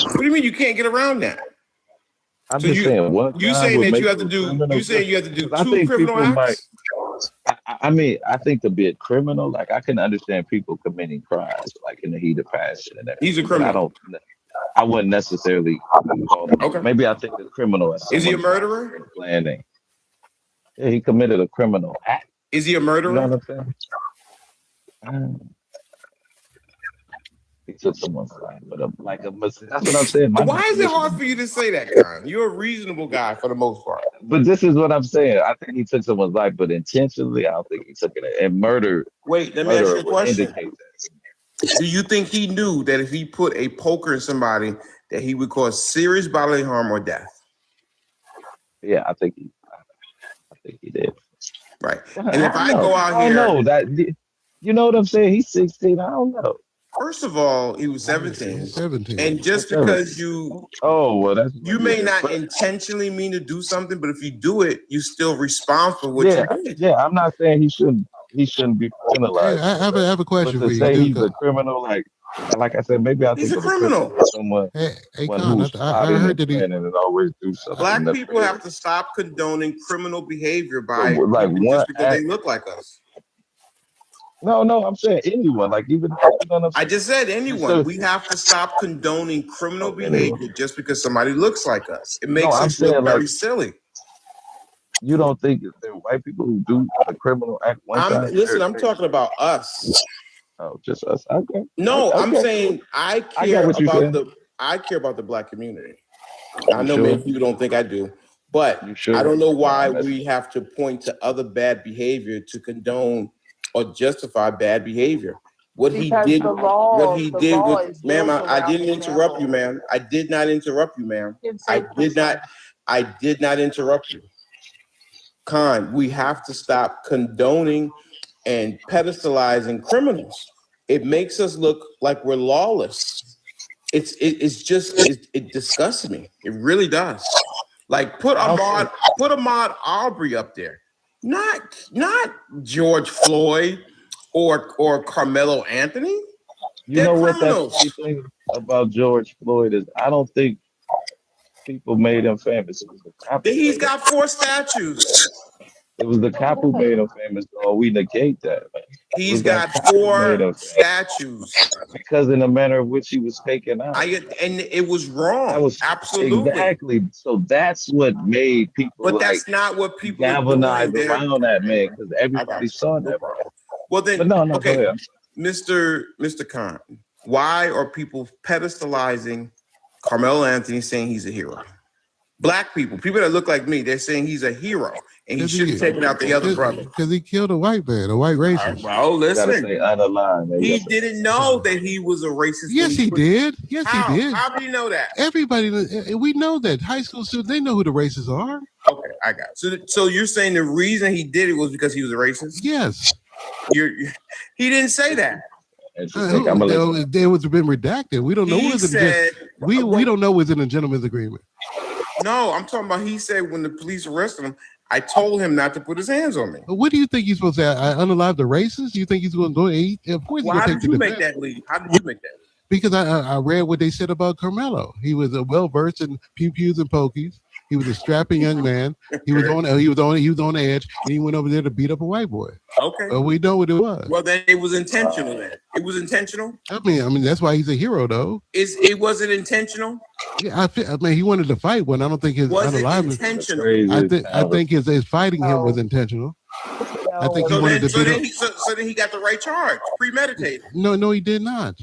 C: What do you mean you can't get around that?
E: I'm
C: So
E: just saying one
C: you
E: guy
C: saying
E: would
C: that you
E: make
C: have to
E: you a
C: do
E: criminal.
C: you saying you have to do
E: Because I
C: 2
E: think
C: criminal
E: people might.
C: acts?
E: I mean, I think to be a criminal, like I can understand people committing crimes, like in the heat of passion and
C: He's a
E: everything. But
C: criminal.
E: I wouldn't necessarily call him.
C: Okay.
E: Maybe I think a criminal as
C: Is he
E: someone
C: a murderer?
E: planning. Yeah, he committed a criminal act.
C: Is he a
E: You know
C: murderer?
E: what I'm saying? He took someone's life, but that's what I'm saying. My
C: Why is it
E: definition
C: hard
E: of,
C: for you to say that, Con? You're a reasonable guy for the most part.
E: but this is what I'm saying. I think he took someone's life, but intentionally, I don't think he took it. And
C: Wait, let me ask you
E: murder
C: a
E: would
C: question.
E: indicate that.
C: Do you think he knew that if he put a poker in somebody, that he would cause serious bodily harm or death?
E: Yeah, I think he did.
C: Right.
E: Well,
C: And if
E: I don't
C: I
E: know.
C: go
E: I
C: out
E: don't
C: here,
E: know that. You know what I'm saying? He's 16. I don't know.
C: first of all, he was 17.
G: He's 17.
C: And just
E: Whatever.
C: because you
E: That's
C: may not intentionally mean to do something, but if you do it, you're still responsible for what you did.
E: Yeah. I'm not saying he shouldn't be
G: Hey,
E: penalized.
G: I have a
E: But
G: question
E: to
G: for you.
E: say he's a criminal, like I said, maybe I
C: He's
E: think
C: a
E: of a criminal
C: criminal.
E: as someone
G: Hey,
E: one
G: Con,
E: who's
G: I
E: plotting
G: heard
E: and
G: that he.
E: planning and always do something
C: Black people
E: nefarious.
C: have to stop condoning criminal behavior
E: So,
C: by
E: like
C: people
E: one
C: just because they
E: act.
C: look like us.
E: No, I'm saying anyone. Like even you know what I'm
C: I
E: saying.
C: just said anyone. We have to stop condoning criminal behavior just because somebody looks like us. It
E: No,
C: makes
E: I'm
C: us look
E: saying like
C: very silly.
E: you don't think that there are white people who do a criminal act one time?
C: I'm talking about us.
E: Oh, just us. Okay.
C: No, I'm
E: Okay.
C: saying I
E: I got
C: care
E: what you're
C: about
E: saying.
C: the black community. I
E: You
C: know
E: sure?
C: many people don't think I do, but
E: You sure?
C: I don't know why
E: Nah,
C: we have to point to other bad behavior to condone or justify bad behavior. What he
N: Because
C: did
N: the law
C: was,
N: is
C: ma'am,
N: built
C: I
N: around
C: didn't interrupt you,
N: examples.
C: ma'am. I did not interrupt you, ma'am.
N: You can say,
C: I did not interrupt you.
M: we have to stop condoning and pedestalizing criminals. It makes us look like we're lawless. It disgusts me. It really does. Like put Ahmaud Arbery up there, not George Floyd or Carmelo Anthony.
E: You know what that funny thing about George Floyd is? I don't think people made him famous. It was the cop.
M: He's got 4 statues.
E: It was the cop who made him famous, so we negate that, man.
M: He's got 4 statues.
E: Because in the manner of which he was taken out.
M: And it was wrong.
E: That was
M: absolutely.
E: Exactly. So that's what made people
M: But that's not what people
E: galvanized around that man, because everybody saw that.
M: Well then,
E: but no,
M: okay,
E: go ahead.
M: Mr. Khan, why are people pedestalizing Carmelo Anthony, saying he's a hero? Black people that look like me, they're saying he's a hero and he should have taken out the other brother.
G: Because he killed a white man, a white racist.
M: Well, listen, he didn't know that he was a racist.
G: Yes, he did. Yes, he did.
M: How do you know that?
G: Everybody, we know that. High school students, they know who the racists are.
M: Okay, I got it. So you're saying the reason he did it was because he was a racist?
G: Yes.
M: He didn't say that.
G: It was been redacted. We don't know. We don't know what's in a gentleman's agreement.
M: No, I'm talking about. He said when the police arrested him, I told him not to put his hands on me.
G: What do you think he's supposed to say? I unalive the racist? You think he's going to do it? Of course,
M: How did you make that leap? How did you make that leap?
G: Because I read what they said about Carmelo. He was well versed in pew-pews and pokies. He was a strapping young man. He was on edge, and he went over there to beat up a white boy.
M: Okay.
G: Well, we know what it was.
M: Well, then it was intentional. Then it was intentional.
G: I mean that's why he's a hero, though.
M: It wasn't intentional.
G: Yeah, I mean he wanted to fight one. I don't think his
M: unaliveness was
G: intentional. I think his fighting him was intentional. I think he wanted to beat him.
M: So then he got the right charge, premeditated.
G: No, he did not.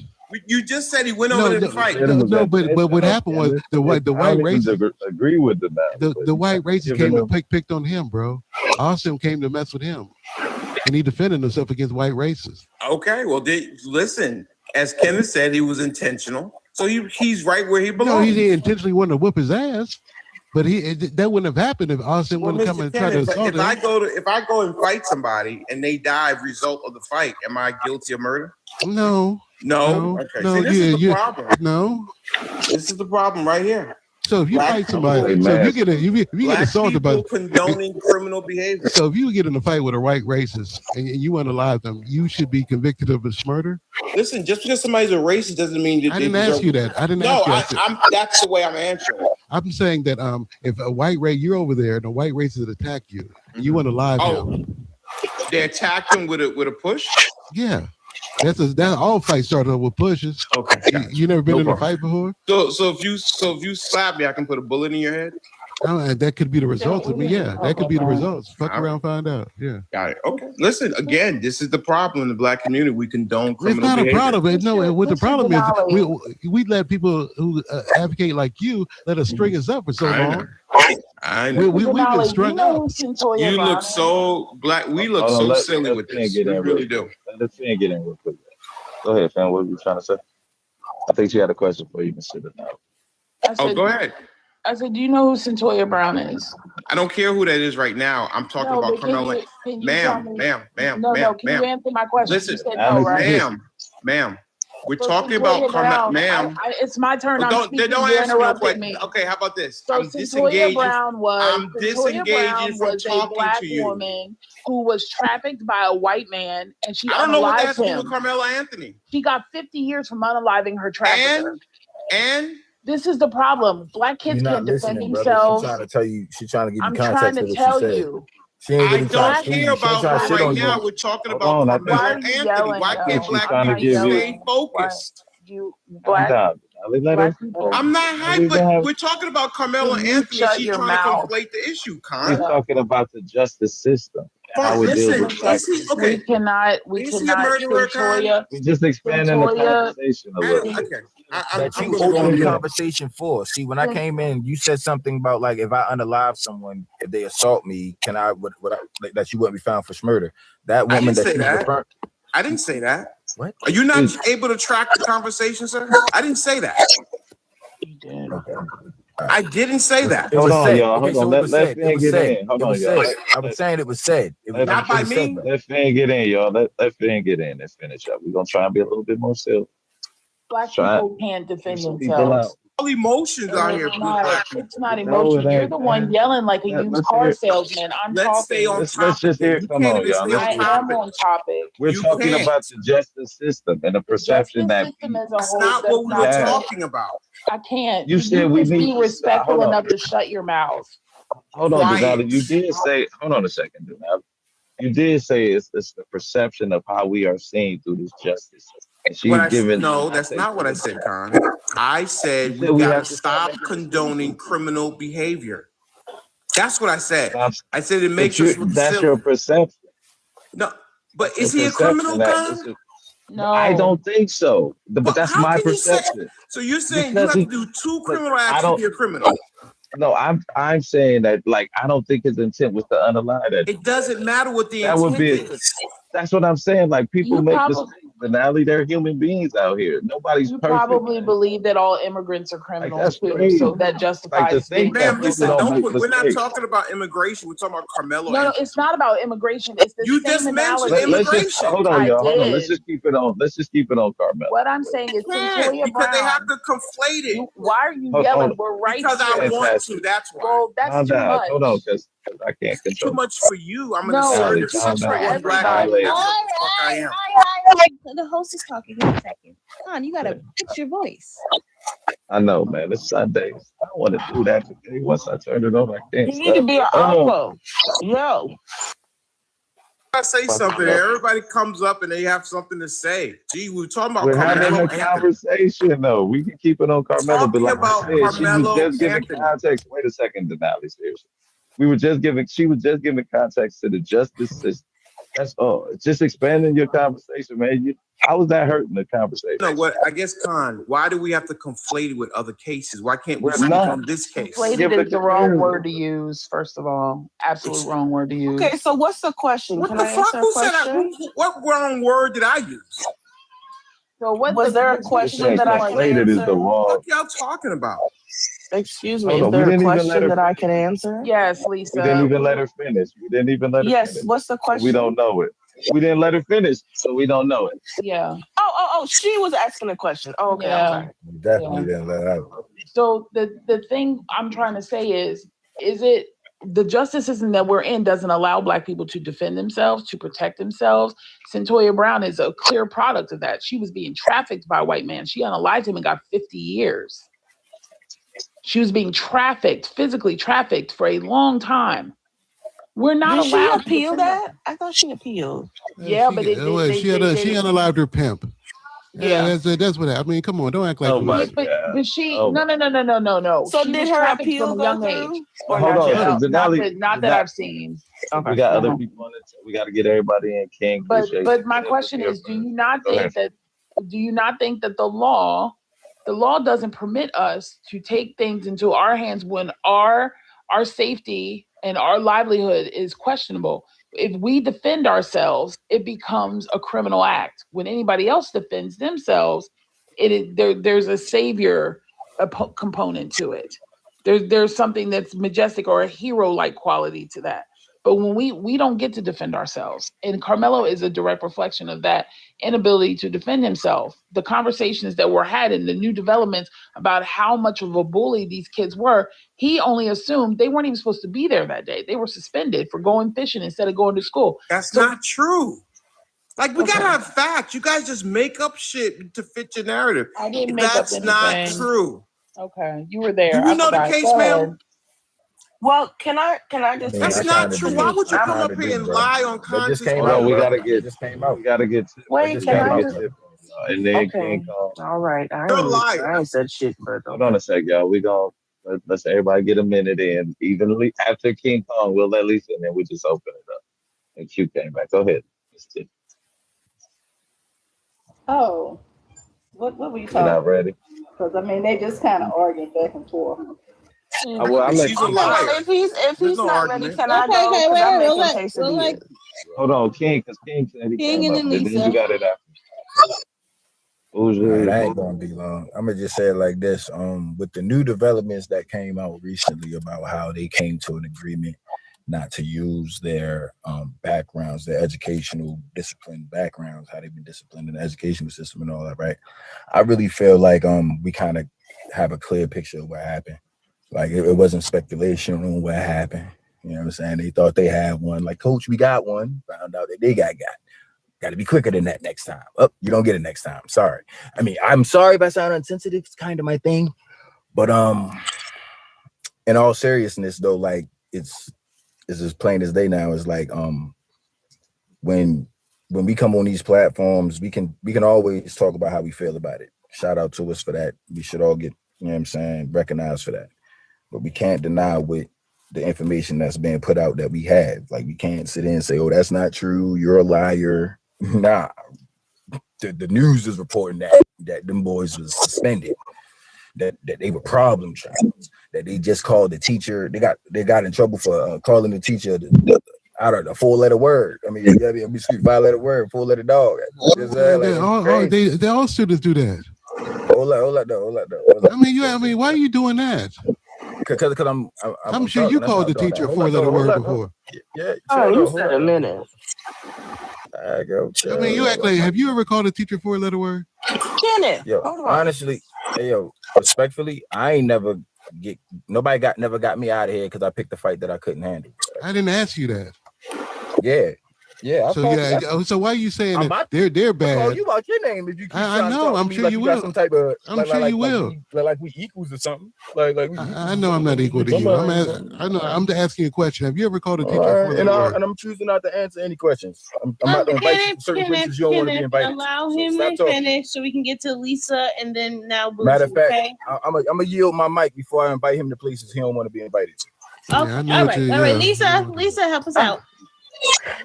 M: You just said he went over there to fight.
G: No, but what happened was the white racist
E: agree with
G: the white racist came and picked on him, bro. Austin came to mess with him, and he defended himself against white racists.
M: Okay, well, listen. As Kenneth said, he was intentional, so he's right where he belongs.
G: No, he didn't intentionally want to whip his ass, but that wouldn't have happened if Austin would have come and tried to assault him.
M: If I go and fight somebody and they die as a result of the fight, am I guilty of murder?
G: No.
M: Okay. See, this is the problem.
G: No.
M: This is the problem right here.
G: So if you fight somebody, if you get assaulted by
M: condoning criminal behavior.
G: So if you get in a fight with a white racist and you unalive them, you should be convicted of this murder.
M: Listen, just because somebody's a racist doesn't mean that
G: I didn't ask you that.
M: That's the way I'm answering.
G: I'm saying that if a white you're over there and a white racist attack you, and you unalive him.
M: They attacked him with a push?
G: Yeah. That's all fights started with pushes.
M: Okay.
G: You never been in a fight before?
M: So if you slap me, I can put a bullet in your head?
G: That could be the results of me. Yeah, that could be the results. Fuck around, find out. Yeah.
M: Got it. Okay. Listen, again, this is the problem in the black community. We condone criminal behavior.
G: It's not a problem. No, what the problem is, we let people who advocate like you let us string us up for so long.
M: I know.
G: We've been strung up.
M: You look so black. We look so silly with this. We really do.
E: Let's get in real quick. Go ahead, fam. What were you trying to say? I think she had a question for you, Mr.
M: Oh, go ahead.
L: I said, do you know who Centoya Brown is?
M: I don't care who that is right now. I'm talking about Carmelo. Ma'am.
L: Can you answer my question?
M: Listen,
L: you said no, right?
M: ma'am. We're talking about Carmelo, ma'am.
L: It's my turn.
M: Don't answer no question. Okay, how about this?
L: So Centoya Brown
M: I'm disengaging from talking to you.
L: Woman who was trafficked by a white man, and she
M: I don't know what that has
L: unalived
M: to do
L: him.
M: with Carmelo Anthony.
L: She got 50 years from unaliving her trafficker.
M: And
L: this is the problem. Black kids can't defend themselves.
N: She's trying to tell you. She's trying to give you
L: I'm
N: context
L: trying
N: of
L: to
N: what
L: tell
N: she said.
L: you.
N: She ain't
M: I
N: really
M: don't care about her right now.
N: You.
M: We're talking about Carmelo Anthony. Why can't black people stay focused? I'm not hyped, but we're talking about Carmelo Anthony. She's trying to conflate the issue, Con.
E: We're talking about the justice system.
M: Listen,
L: we cannot. Centoya,
E: we're just expanding the conversation a little bit.
N: That you opened the conversation for. See, when I came in, you said something about like if I unalive someone, if they assault me, can I? That you wouldn't be found for murder. That woman
M: I didn't say that.
N: What?
M: Are you not able to track the conversation, sir? I didn't say that.
L: You did.
N: Okay.
M: I didn't say that.
E: Hold on, y'all.
N: Okay,
E: Hold
N: so
E: on.
N: it was
E: Let
N: said.
E: Finn get in. Hold
N: It
E: on,
N: was
E: y'all.
N: said. I was saying it was said.
M: Not by me.
E: Let Finn get in, y'all. Let Finn get in. Let's finish up. We're gonna try and be a little bit more civil.
L: Black
E: Try
L: people can't defend
E: some people
L: themselves.
E: out.
M: All emotions out here.
L: It's not
E: No,
L: emotion.
E: it
L: You're
E: ain't,
L: the one
E: man.
L: yelling like a used
E: Let's
L: car
E: hear.
L: salesman. I'm
M: Let's stay
L: talking.
M: on
E: Let's
M: topic.
E: just hear.
M: You
E: Come
M: can't
E: on,
M: even
E: y'all.
M: stay on
L: I
E: Let's
L: am
M: topic.
L: on topic.
E: We're
M: You
E: talking
M: can't.
E: about the justice system and the
L: The
E: perception
L: justice
E: that
L: system as a
M: That's
L: whole
M: not
L: does
M: what we were
L: not.
M: talking about.
L: I can't.
E: you
L: You
E: said we
L: just
E: need
L: be
E: to stop.
L: respectful enough to shut your mouth.
E: Hold on,
M: Quiet.
E: Denali. You did say. Hold on a second, Denali. You did say it's the perception of how we are seen through this justice. And she's given
M: No, that's
E: context
M: not
E: to
M: what I
E: the
M: said,
E: justice.
M: Con. I
E: You
M: said
E: said
M: we
E: we
M: got to
E: have to start
M: stop
E: making
M: condoning
E: excuses.
M: criminal behavior. That's what I said.
E: Stop.
M: I said it
E: But
M: makes us look
E: that's your
M: silly.
E: perception.
M: No, but
E: That's your
M: is he a criminal,
E: perception. That
M: Con?
E: it's a, I
L: No.
E: don't think so. But
M: But
E: that's
M: how
E: my
M: can you say?
E: perception.
M: So you're saying you
E: Because
M: have to
E: he.
M: do two
E: But
M: criminal
E: I
M: acts to
E: don't.
M: be a criminal?
E: No, I'm saying that like I don't think his intent was to underlie that.
M: It doesn't matter what the
E: That would
M: intent
E: be.
M: is.
E: That's what I'm saying. Like people
L: You
E: make
L: probably
E: mistakes. Denali, they're human beings out here. Nobody's
L: you
E: perfect,
L: probably
E: man.
L: believe that all immigrants are
E: Like
L: criminals
E: that's
L: too. So
E: crazy.
L: that
E: Like to
L: justifies
E: think
L: getting
E: that
M: Ma'am,
L: criminal
E: people
M: listen,
E: don't
M: don't
E: make
L: penalties.
M: put. We're not
E: mistakes.
M: talking about immigration. We're talking about Carmelo
L: No,
M: Anthony.
L: it's not about immigration. It's the
M: You
L: same
M: just mentioned
L: analogy.
E: Let's just
M: immigration.
E: hold on,
L: I
E: y'all. Hold on. Let's
L: did.
E: just keep it on. Let's just keep it on Carmelo.
L: What I'm saying is
M: Can't
L: Centoya
M: because they have
L: Brown.
M: to conflate it.
L: Why are you
E: Hold
L: yelling?
E: on.
L: We're right
M: Because I
L: here.
M: want to.
E: Fantastic.
M: That's why.
L: Well, that's
E: Calm
L: too
E: down.
L: much.
E: Hold on, because I can't
M: Too
E: control.
M: much for you. I'm an
L: No,
M: assertive,
L: too much for
E: Calm
M: straightforward black
E: down,
L: everybody.
M: man. That's
E: lady.
M: what the fuck I am.
O: The host is talking. Give me a second. Con, you gotta fix your voice.
E: I know, man. It's Sundays. I don't want to do that today. Once I turn it on, I can't
D: You need to
E: stop.
D: be an uncle. Yo.
M: I say something, everybody comes up and they have something to say. Gee, we were talking about
E: We're having
M: Carmelo
E: a
M: Anthony.
E: conversation, though. We can keep it on Carmelo, but
M: Talking
E: like I
M: about
E: said, she was
M: Carmelo
E: just giving
M: Anthony.
E: context. Wait a second, Denali, seriously. She was just giving context to the justice system. That's all. It's just expanding your conversation, man. How was that hurting the conversation?
M: No, what I guess, Con, why do we have to conflate it with other cases? Why can't we
E: We're
M: speak
E: not.
M: on this case?
L: Conflated is the wrong word to use, first of all. Absolute wrong word to use.
D: Okay, so what's the question?
M: What
D: Can
M: the
D: I
M: fuck?
D: answer a
M: Who said that?
D: question?
M: What wrong word did I use?
L: So what
D: Was there a
L: the
D: question
E: Saying
D: that I can
E: conflated is the
D: answer?
E: wrong.
M: What y'all talking about?
D: Excuse me,
E: Hold
D: is
E: on, we
D: there a
E: didn't even let
D: question
E: her
D: that I
E: finish.
D: can answer?
L: Yes,
E: We didn't
L: Lisa.
E: even let her finish. We didn't even let her
D: Yes,
E: finish.
D: what's the
E: So we don't
D: question?
E: know it. We didn't let her finish, so we don't know it.
L: Yeah.
D: Oh, she was asking a question. Oh, okay, I'm
L: Yeah.
D: sorry.
N: We definitely didn't let her.
L: So the thing I'm trying to say is it the justice system that we're in doesn't allow Black people to defend themselves, to protect themselves. Centoya Brown is a clear product of that. She was being trafficked by a white man. She unalived him and got 50 years. She was being trafficked, physically trafficked for a long time. We're not
D: Did she
L: allowed to
D: appeal
L: defend
D: that? I thought she appealed.
L: Yeah, but
G: she unalived her pimp.
L: Yeah.
G: That's what happened. I mean, come on, don't act like
E: Oh
G: it
E: my
G: was.
L: But she
E: Oh
L: no.
D: So
L: She
D: did
L: was
D: her
L: trafficked
D: appeal
L: from a
D: go
L: young
D: through?
L: age.
D: Or
E: hold
D: not
E: on,
D: yet?
E: because
L: Not that I've seen.
E: we got other
L: Uh-huh.
E: people on it. We got to get everybody in. King, appreciate
L: But
E: you.
L: my
E: Let's
L: question
E: hear
L: is, do
E: from-
L: you not
E: Go ahead.
L: think that the law doesn't permit us to take things into our hands when our safety and our livelihood is questionable? If we defend ourselves, it becomes a criminal act. When anybody else defends themselves, there's a savior component to it. There's something that's majestic or a hero-like quality to that. But when we don't get to defend ourselves, and Carmelo is a direct reflection of that inability to defend himself. The conversations that were had and the new developments about how much of a bully these kids were, he only assumed they weren't even supposed to be there that day. They were suspended for going fishing instead of going to school.
M: That's not true. Like we gotta have facts. You guys just make up shit to fit your narrative.
L: I didn't make
M: That's
L: up
M: not
L: anything.
M: true.
L: Okay, you were there.
M: Do we
L: I
M: know the
L: forgot.
M: case,
L: Go
M: ma'am?
L: ahead.
D: Well, can I just
M: That's
D: say
M: not
D: this?
M: true. Why would you
N: I
M: come up
N: kinda
M: here
N: do,
M: and
N: bro.
M: lie on
N: That just
M: conscience?
N: came
E: Hold on,
N: out,
E: we
N: bro.
E: gotta
N: That
E: get.
N: just came out.
E: We gotta get.
D: Wait,
N: just
E: We
D: can
N: came
E: gotta
D: I
N: out,
E: get
D: just?
N: bro.
E: to and then
D: Okay,
E: King Kong.
D: all right.
M: You're a
D: I
M: liar.
D: ain't said shit, but
E: Hold on a sec, y'all. We gonna let's everybody get a minute in. Evenly after King Kong, we'll let Lisa, and then we just open it up. And Q came back. Go ahead.
P: Oh, what were you
E: You're not
P: talking?
E: ready.
P: Because I mean, they just kind of arguing back and forth.
E: Well, I'll let
M: She's a
E: King
D: okay.
E: go.
D: Well,
M: liar.
D: if
M: There's
D: he's
M: no
D: not ready,
M: argument.
D: can I
O: Okay,
D: go?
O: okay,
D: Because I'm
O: wait,
D: making
O: we'll let
D: quesadillas.
E: Hold on, King, because King said he
O: King
E: came
O: and
E: up.
O: then
E: Then you
O: Lisa.
E: got it after.
N: All right, I ain't gonna be long. I'm gonna just say it like this. With the new developments that came out recently about how they came to an agreement not to use their backgrounds, their educational discipline backgrounds, how they've been disciplined in the educational system and all that, right? I really feel like we kind of have a clear picture of what happened. Like it wasn't speculation on what happened. You know what I'm saying? They thought they had one. Like, coach, we got one. Found out that they got. Got to be quicker than that next time. Oh, you don't get it next time. Sorry. I mean, I'm sorry if I sound insensitive. It's kind of my thing. But in all seriousness, though, like it's as plain as day now. Is like when we come on these platforms, we can always talk about how we feel about it. Shout out to us for that. We should all get, you know what I'm saying, recognized for that. But we can't deny what the information that's being put out that we have. Like we can't sit in and say, oh, that's not true. You're a liar. Nah. The news is reporting that them boys was suspended, that they were problem child, that they just called the teacher. They got in trouble for calling the teacher out of the 4-letter word. I mean, 5-letter word, 4-letter dog.
G: All students do that.
N: Hold up.
G: I mean, why are you doing that?
N: Because
G: I'm sure you called the teacher a 4-letter word before.
N: Yeah.
D: You said a minute.
N: I
G: mean, you act like, have you ever called a teacher 4-letter word?
D: Kenneth,
N: yo, honestly, respectfully, I ain't never never got me out of here because I picked a fight that I couldn't handle.
G: I didn't ask you that.
N: Yeah.
G: So why are you saying that they're bad?
N: Call you out your name if you keep
G: I know. I'm sure you will.
N: Some type of,
G: I'm sure you will.
N: Like we equals or something. Like
G: I know I'm not equal to you. I'm asking you a question. Have you ever called a teacher for
N: and I'm choosing not to answer any questions. I'm not going to invite you to certain places you don't want to be invited.
H: Allow him to finish so we can get to Lisa and then now Bougie.
N: Matter of fact,
H: okay?
N: I'm gonna yield my mic before I invite him to places he don't want to be invited to.
H: Okay. All right. Lisa, help us out.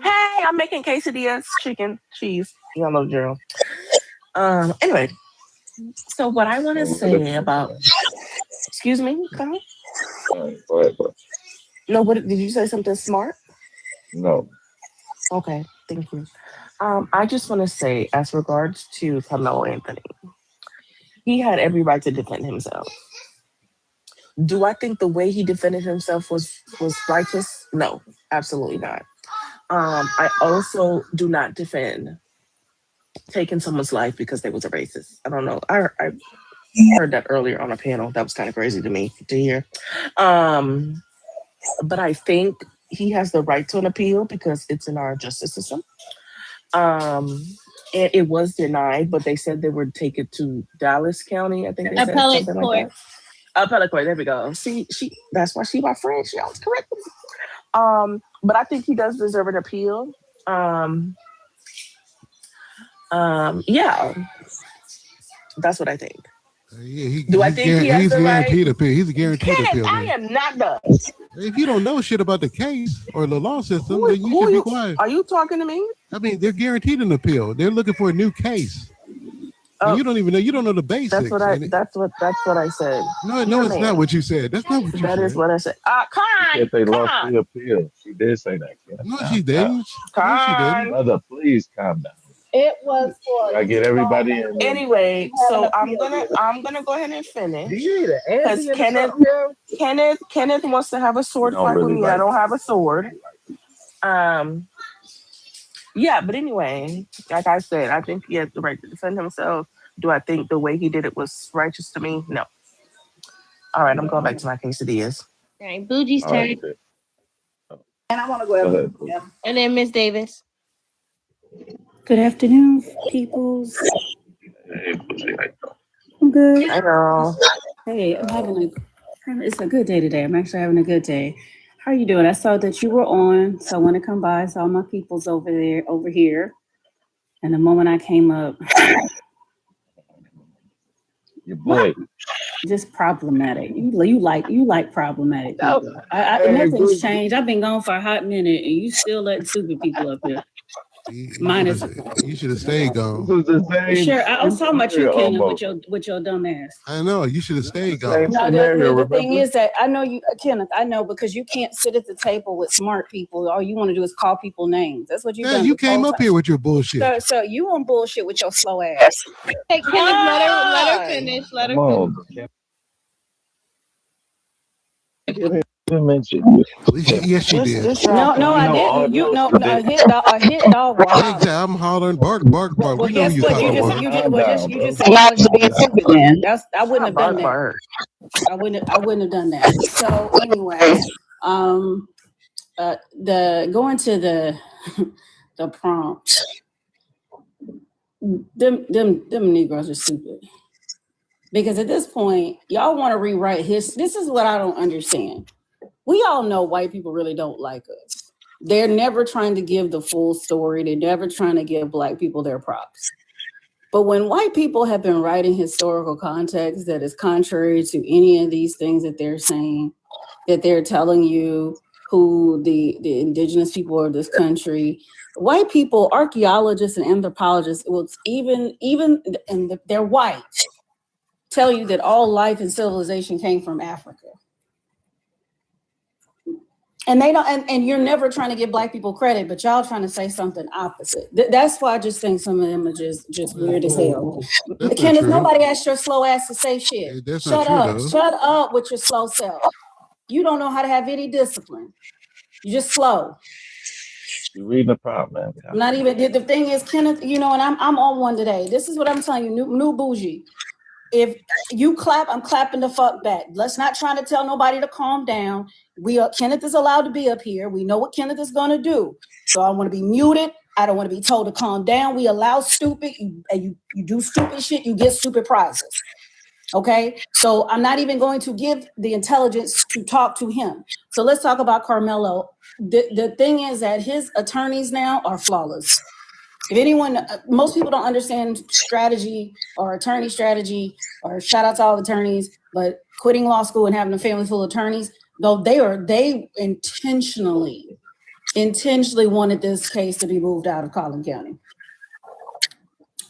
D: Hey, I'm making quesadillas, chicken, cheese. Y'all know the drill. Anyway, so what I want to say about, excuse me, Kyle?
E: Go ahead.
D: No, what did you say? Something smart?
E: No.
D: Okay, thank you. I just want to say, as regards to Carmelo Anthony, he had every right to defend himself. Do I think the way he defended himself was righteous? No, absolutely not. I also do not defend taking someone's life because they was a racist. I don't know. I heard that earlier on a panel. That was kind of crazy to me to hear. But I think he has the right to an appeal because it's in our justice system. And it was denied, but they said they would take it to Dallas County. I think they said
H: Appellate
D: something
H: court.
D: like that. Appellate court. There we go. See, that's why she my friend. She always correct me. But I think he does deserve an appeal. Yeah, that's what I think. Do I think he has the
G: guaranteed
D: right?
G: appeal? He's a guaranteed appeal.
D: I am not done.
G: If you don't know shit about the case or the law system, then you should be quiet.
D: Are you talking to me?
G: I mean, they're guaranteed an appeal. They're looking for a new case. You don't even know. You don't know the basics.
D: That's what I said.
G: No, it's not what you said. That's not what you said.
D: That is what I said. Come on.
E: They lost the appeal. She did say that.
G: No, she didn't.
E: Mother, please calm down.
P: It was for.
E: I get everybody in.
D: Anyway, so I'm gonna go ahead and finish.
N: Because
D: Kenneth wants to have a sword fight with me. I don't have a sword. Yeah, but anyway, like I said, I think he has the right to defend himself. Do I think the way he did it was righteous to me? No. All right, I'm going back to my quesadillas.
H: All right, Bougie's turn.
P: And I want to go ahead. Yeah.
H: And then Miss Davis.
Q: Good afternoon, peoples. I'm good.
D: Hi, girl.
Q: Hey, it's a good day today. I'm actually having a good day. How are you doing? I saw that you were on, so I want to come by. I saw my peoples over here. And the moment I came up,
E: your boy,
Q: just problematic. You like problematic people. Nothing's changed. I've been gone for a hot minute, and you still let stupid people up here. Minus,
G: you should have stayed gone.
E: This was the same.
Q: sure, I was talking about you,
E: scenario
Q: Kenna,
E: almost.
Q: with your dumb ass.
G: I know you should have stayed
E: Same
G: gone.
Q: No,
E: scenario.
Q: the thing
E: Remember?
Q: is that I know you, Kenneth. I know because you can't sit at the table with smart people. All you want to do is call people names. That's what you've
G: Yeah,
Q: done.
G: you
Q: this whole
G: came up
Q: time.
G: here with your bullshit.
Q: So you on bullshit with your slow ass.
H: Hey, Kenneth, let her finish. Let her
E: Come
H: finish.
E: on, Kim. Didn't mention you.
G: Yes, she did.
Q: No, I didn't. You know, a hit dog. Wow.
G: Exactly. I'm hollering, bark.
Q: Well,
G: We know who
Q: guess
G: you're
Q: what?
G: talking about.
Q: You just acknowledged you being stupid. Then I wouldn't have done that. I wouldn't have done that. So anyway, going to the prompt. Them Negroes are stupid. Because at this point, y'all want to rewrite history. This is what I don't understand. We all know white people really don't like us. They're never trying to give the full story. They're never trying to give black people their props. But when white people have been writing historical context that is contrary to any of these things that they're saying, that they're telling you who the indigenous people of this country, white people, archaeologists and anthropologists, even and they're white, tell you that all life and civilization came from Africa. And they don't, and you're never trying to give black people credit, but y'all trying to say something opposite. That's why I just think some of them are just weird as hell. Kenneth, nobody asked your slow ass to say shit. Shut up with your slow self. You don't know how to have any discipline. You're just slow.
E: You're reading the prompt, man.
Q: Not even the thing is, Kenneth, you know, and I'm on one today. This is what I'm telling you, new bougie. If you clap, I'm clapping the fuck back. Let's not try to tell nobody to calm down. Kenneth is allowed to be up here. We know what Kenneth is going to do. So I want to be muted. I don't want to be told to calm down. We allow stupid. You do stupid shit. You get stupid prizes. Okay. So I'm not even going to give the intelligence to talk to him. So let's talk about Carmelo. The thing is that his attorneys now are flawless. If anyone, most people don't understand strategy or attorney strategy, or shout out to all the attorneys, but quitting law school and having a family full of attorneys, though they intentionally wanted this case to be moved out of Collin County.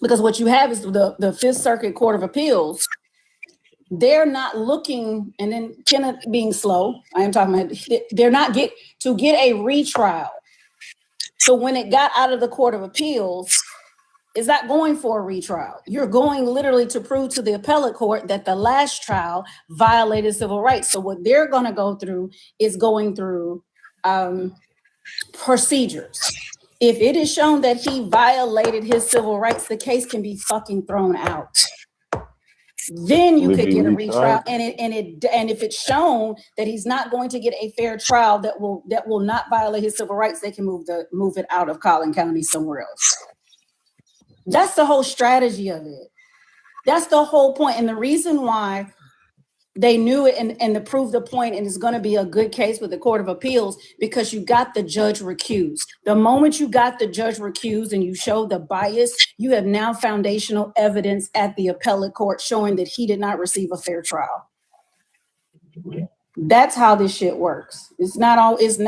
Q: Because what you have is the Fifth Circuit Court of Appeals, they're not looking, and then Kenneth being slow, I am talking about, they're not get a retrial. So when it got out of the Court of Appeals, it's not going for a retrial. You're going literally to prove to the appellate court that the last trial violated civil rights. So what they're going to go through is going through procedures. If it is shown that he violated his civil rights, the case can be fucking thrown out. Then you could get a retrial, and if it's shown that he's not going to get a fair trial that will not violate his civil rights, they can move it out of Collin County somewhere else. That's the whole strategy of it. That's the whole point, and the reason why they knew it and to prove the point, and it's going to be a good case with the Court of Appeals, because you got the judge recused. The moment you got the judge recused and you showed the bias, you have now foundational evidence at the appellate court showing that he did not receive a fair trial. That's how this shit works. It's not always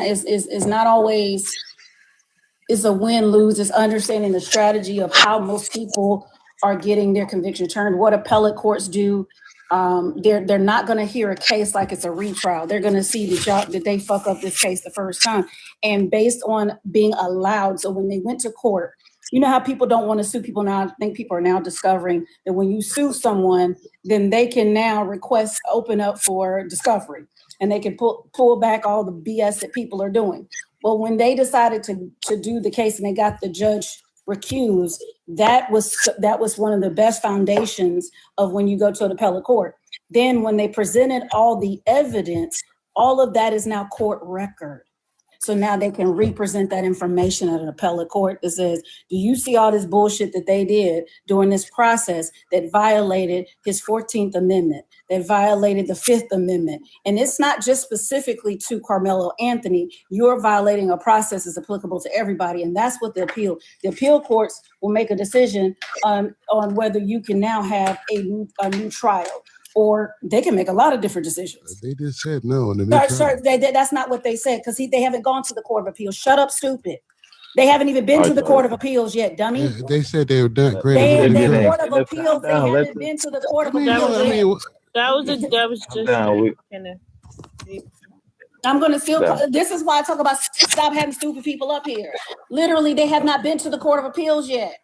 Q: it's a win-lose. It's understanding the strategy of how most people are getting their conviction turned, what appellate courts do. They're not going to hear a case like it's a retrial. They're going to see that they fuck up this case the first time, and based on being allowed. So when they went to court, you know how people don't want to sue people now. I think people are now discovering that when you sue someone, then they can now open up for discovery, and they can pull back all the BS that people are doing. Well, when they decided to do the case and they got the judge recused, that was one of the best foundations of when you go to an appellate court. Then when they presented all the evidence, all of that is now court record. So now they can represent that information at an appellate court that says, do you see all this bullshit that they did during this process that violated his 14th Amendment, that violated the 5th Amendment? And it's not just specifically to Carmelo Anthony. You're violating a process that's applicable to everybody. And that's what the appeal courts will make a decision on whether you can now have a new trial. Or they can make a lot of different decisions.
G: They just said no.
Q: That's not what they said, because they haven't gone to the Court of Appeals. Shut up, stupid. They haven't even been to the Court of Appeals yet, dummy.
G: They said they were done.
Q: The
G: Granted,
Q: Court of Appeals, they haven't been to the Court of Appeals yet.
H: That was just.
Q: I'm going to still. This is why I talk about stop having stupid people up here. Literally, they have not been to the Court of Appeals yet.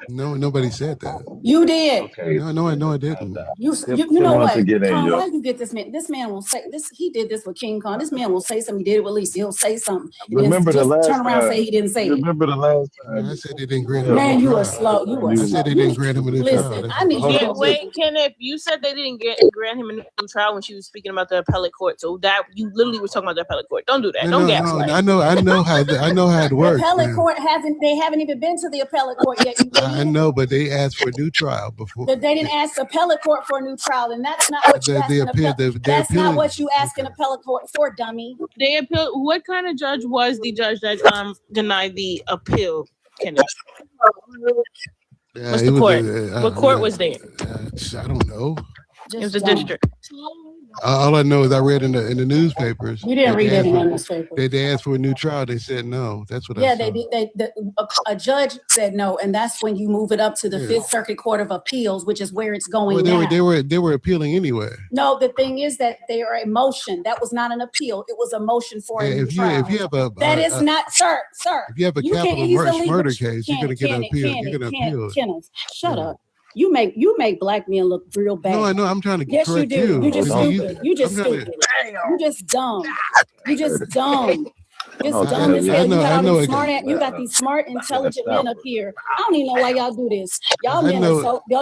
G: No, nobody said that.
Q: You did.
E: Okay.
G: No, I didn't.
Q: You know what? Con, why you get this man? This man will say this. He did this with King Kong. This man will say something. He did it with Lisa. He'll say something.
E: Remember the last
Q: turn around and say he didn't say it.
E: Remember the last time?
G: I said they didn't grant him.
Q: Man, you are slow. You are.
G: I said they didn't grant him a new trial.
Q: Listen, I need you.
H: Wait, Kenneth, you said they didn't grant him a new trial when she was speaking about the appellate court. So that you literally were talking about the appellate court. Don't do that. Don't gaslight.
G: I know how it works.
Q: The appellate court they haven't even been to the appellate court yet.
G: I know, but they asked for a new trial before.
Q: They didn't ask the appellate court for a new trial, and that's not what that's not what you ask an appellate court for, dummy.
H: They appeal. What kind of judge was the judge that denied the appeal, Kenneth? What's the court? What court was there?
G: I don't know.
H: It was a district.
G: All I know is I read in the newspapers.
Q: You didn't read that in the newspaper.
G: They asked for a new trial. They said no. That's what I saw.
Q: They did. A judge said no, and that's when you move it up to the Fifth Circuit Court of Appeals, which is where it's going now.
G: They were appealing anyway.
Q: No, the thing is that they are a motion. That was not an appeal. It was a motion for a new trial.
G: If you have a
Q: that is not, sir.
G: If you have a capital murder case, you're going to get an appeal. You're going to appeal.
Q: Kenneth, shut up. You make black men look real bad.
G: No, I know. I'm trying to
Q: yes,
G: correct
Q: you do.
G: you.
Q: You just stupid. You just stupid. You just dumb. You just dumb. It's dumb as hell. You got these smart, intelligent men up here. I don't even know why y'all do this.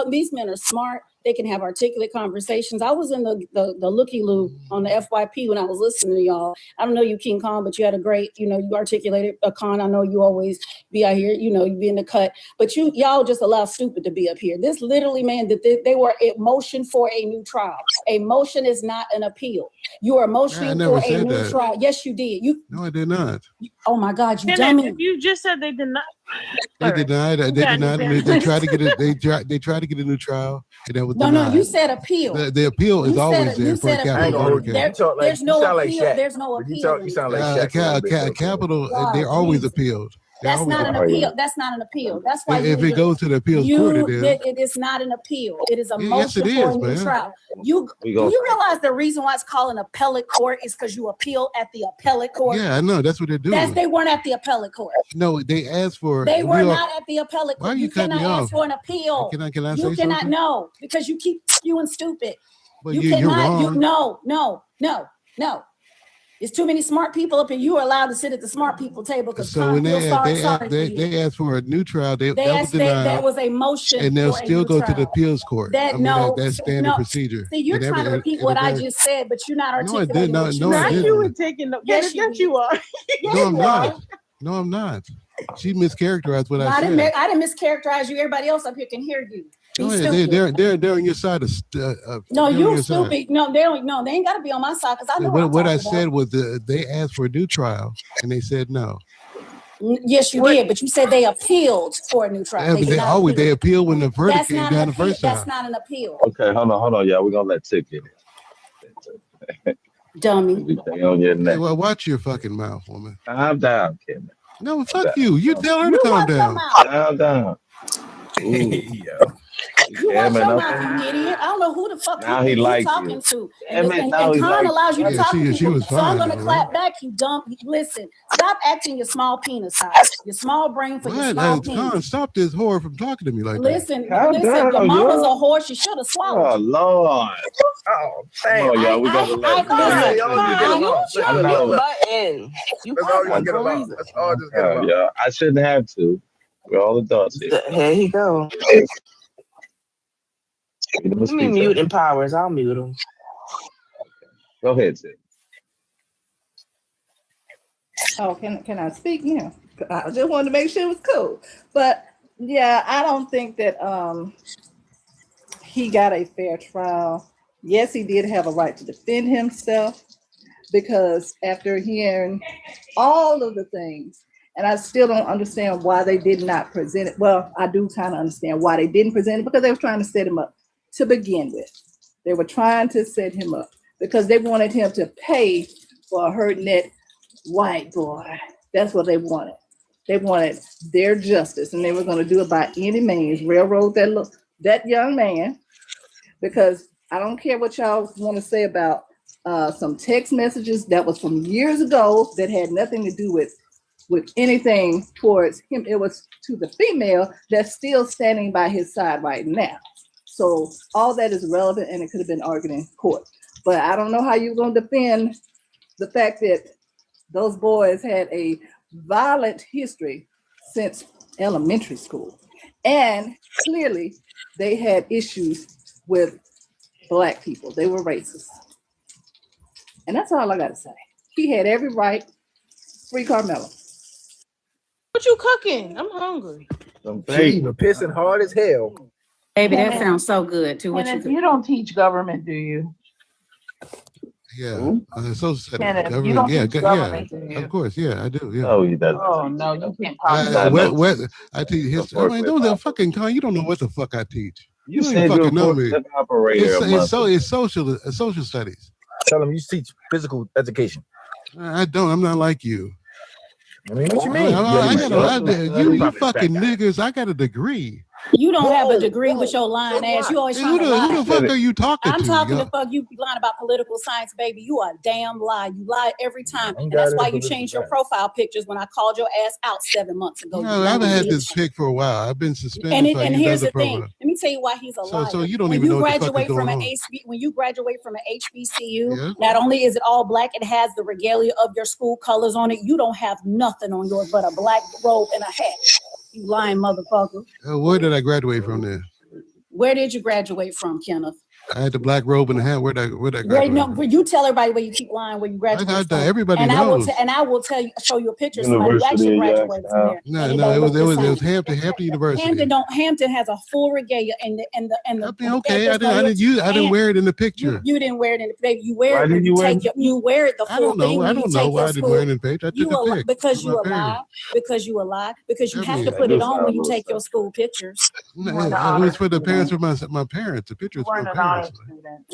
Q: These men are smart. They can have articulate conversations. I was in the looky loop on the FYP when I was listening to y'all. I don't know you, King Kong, but you had a great, you articulated a con. I know you always be out here, you be in the cut, but y'all just allow stupid to be up here. This literally, man, that they were a motion for a new trial. A motion is not an appeal. You are motioning for a new trial. Yes, you did.
G: No, I did not.
Q: Oh my God, you dummy!
H: You just said they did not.
G: They denied it. They denied it. They tried to get it. They tried to get a new trial, and that was denied.
Q: No. You said appeal.
G: The appeal is always there for a capital murder case.
Q: There's no appeal. There's no appeal.
N: You sound like
G: capital. They're always appealed.
Q: That's not an appeal. That's not an appeal. That's why
G: if it goes to the appeals court, it is.
Q: It is not an appeal. It is a motion
G: yes, it
Q: for
G: is,
Q: a new
G: man.
Q: trial. Do you realize the reason why it's called an appellate court is because you appeal at the appellate court?
G: Yeah, I know. That's what they're doing.
Q: They weren't at the appellate court.
G: No, they asked for.
Q: They were not at the appellate court.
G: Why are you cutting me
Q: cannot
G: off?
Q: ask for an appeal.
G: Can I say
Q: you
G: something?
Q: cannot know because you keep spewing stupid.
G: Well, you're wrong.
Q: No. There's too many smart people up here. You are allowed to sit at the smart people table because
G: so when they asked for a new trial,
Q: there was a motion,
G: and they'll still go to the appeals court. That's standard procedure.
Q: See, you're trying to repeat what I just said, but you're not articulating.
G: No, I didn't.
H: You were taking the. Yes, you are.
G: No, I'm not. No, I'm not. She mischaracterized what I said.
Q: I didn't mischaracterize you. Everybody else up here can hear you.
G: They're on your side of.
Q: No, you're stupid. No, they don't. No, they ain't got to be on my side because I know
G: what I said was they asked for a new trial and they said no.
Q: Yes, you did, but you said they appealed for a new trial.
G: They appeal when the verdict came down the first time.
Q: That's not an appeal.
E: Okay, hold on, y'all. We're gonna let Tick get
Q: it. Dummy.
E: Stay on your neck.
G: Hey, well, watch your fucking mouth, woman.
E: Calm down, kid.
G: No, fuck you. You tell her to calm down.
E: Calm down.
Q: You watch your mouth, you idiot. I don't know who the fuck you talking to. And Con allows you to talk to people. So I'm going to clap back, you dumb. Listen, stop acting your small penis size. Your small brain for your small penis.
G: Con, stop this whore from talking to me like
Q: listen,
G: that.
Q: Your mama's a whore. She should have swallowed.
E: Oh, Lord. Oh, damn. Oh, y'all, we got to let yeah, I shouldn't have to. We're all adults here.
D: Here he go. Let me mute Empowers. I'll mute him.
E: Go ahead, Sid.
P: Oh, can I speak now? I just wanted to make sure it was cool. But yeah, I don't think that he got a fair trial. Yes, he did have a right to defend himself because after hearing all of the things, and I still don't understand why they did not present it. Well, I do kind of understand why they didn't present it because they were trying to set him up to begin with. They were trying to set him up because they wanted him to pay for hurting that white boy. That's what they wanted. They wanted their justice, and they were going to do it by any means. Railroad that young man, because I don't care what y'all want to say about some text messages that was from years ago that had nothing to do with anything towards him. It was to the female that's still standing by his side right now. So all that is relevant, and it could have been argued in court. But I don't know how you're going to defend the fact that those boys had a violent history since elementary school. And clearly they had issues with Black people. They were racist. And that's all I got to say. He had every right. Free Carmelo.
H: What you cooking? I'm hungry.
N: She even pissing hard as hell.
Q: Baby, that sounds so good too. What
L: Kenneth,
Q: you
L: you don't teach government, do you?
G: Yeah, social studies,
L: Kenneth, you
G: government.
L: don't
G: Yeah,
L: teach government, do you?
G: of course. Yeah, I do. Yeah.
E: No, he doesn't.
L: Oh no, you can't
G: I teach history. I mean, don't the fucking con. You don't know what the fuck I teach.
E: You
G: don't
E: said
G: even
E: you're
G: fucking
E: a
G: know me.
E: forklift operator.
G: It's social studies.
N: Tell them you teach physical education.
G: I don't. I'm not like you.
N: I mean, what you mean?
G: You fucking niggas. I got a degree.
Q: You don't have a degree with your lying ass. You always trying to lie.
G: Who the fuck are you talking to?
Q: I'm talking to fuck you lying about political science, baby. You are a damn lie. You lie every time. And that's why you changed your profile pictures when I called your ass out 7 months ago.
G: No, I've had this pic for a while. I've been suspended.
Q: And here's the thing. Let me tell you why he's a liar.
G: So you don't even know what the fuck is going on.
Q: When you graduate from an HBCU, not only is it all Black, it has the regalia of your school colors on it. You don't have nothing on yours but a black robe and a hat. You lying motherfucker.
G: Where did I graduate from then?
Q: Where did you graduate from, Kenneth?
G: I had the black robe and the hat. Where'd I graduate?
Q: No, you tell everybody where you keep lying where you graduated from.
G: Everybody
Q: and
G: knows.
Q: I will show you a picture of somebody who actually graduated from there.
G: No, it was Hampton University.
Q: Hampton has a full regalia and the
G: okay. I didn't wear it in the picture.
Q: You didn't wear it in the picture. You wear it when you take you wear it the full thing.
G: I don't know why I didn't wear it in the picture. I took a pic.
Q: Because you lie. Because you lie. Because you have to put it on when you take your school pictures.
G: It was for the parents of my parents. The picture was for parents.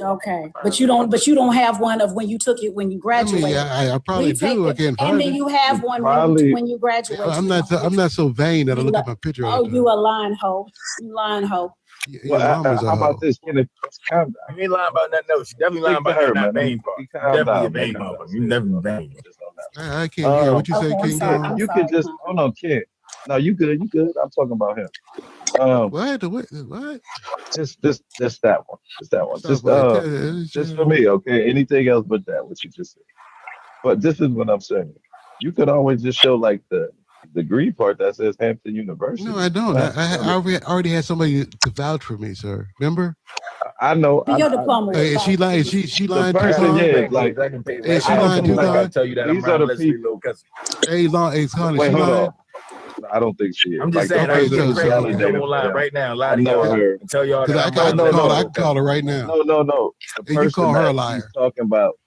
Q: Okay, but you don't have one of when you took it when you graduated.
G: I probably do. I can't find
Q: it. And then you have one when you graduate.
G: I'm not so vain that I look at my picture.
Q: Oh, you a lying hoe. You lying hoe.
E: How about this? Kenneth, calm down.
N: You ain't lying about nothing else. You definitely lying about her, that vain part. Definitely a vain mother. You never vain.
G: I can't hear what you say, King.
E: You could just hold on, kid. No, you good. You good. I'm talking about him.
G: What?
E: Just that one. Just for me, okay? Anything else but that, what you just said. But this is what I'm saying. You could always just show like the degree part that says Hampton University.
G: No, I don't. I already had somebody to vouch for me, sir. Remember?
E: I know.
Q: Your diploma.
G: She lied. She lied too.
E: Yeah, like
G: she lied too.
N: I tell you that
E: these are the people.
G: Hey, Connie,
E: wait,
G: she
E: hold
G: lied.
E: on. I don't think she is.
N: I'm just saying, I'm online right now. Lie to
E: know her.
N: Tell y'all that
G: I can call her right now.
E: No.
G: And you call her a liar.
E: Talking about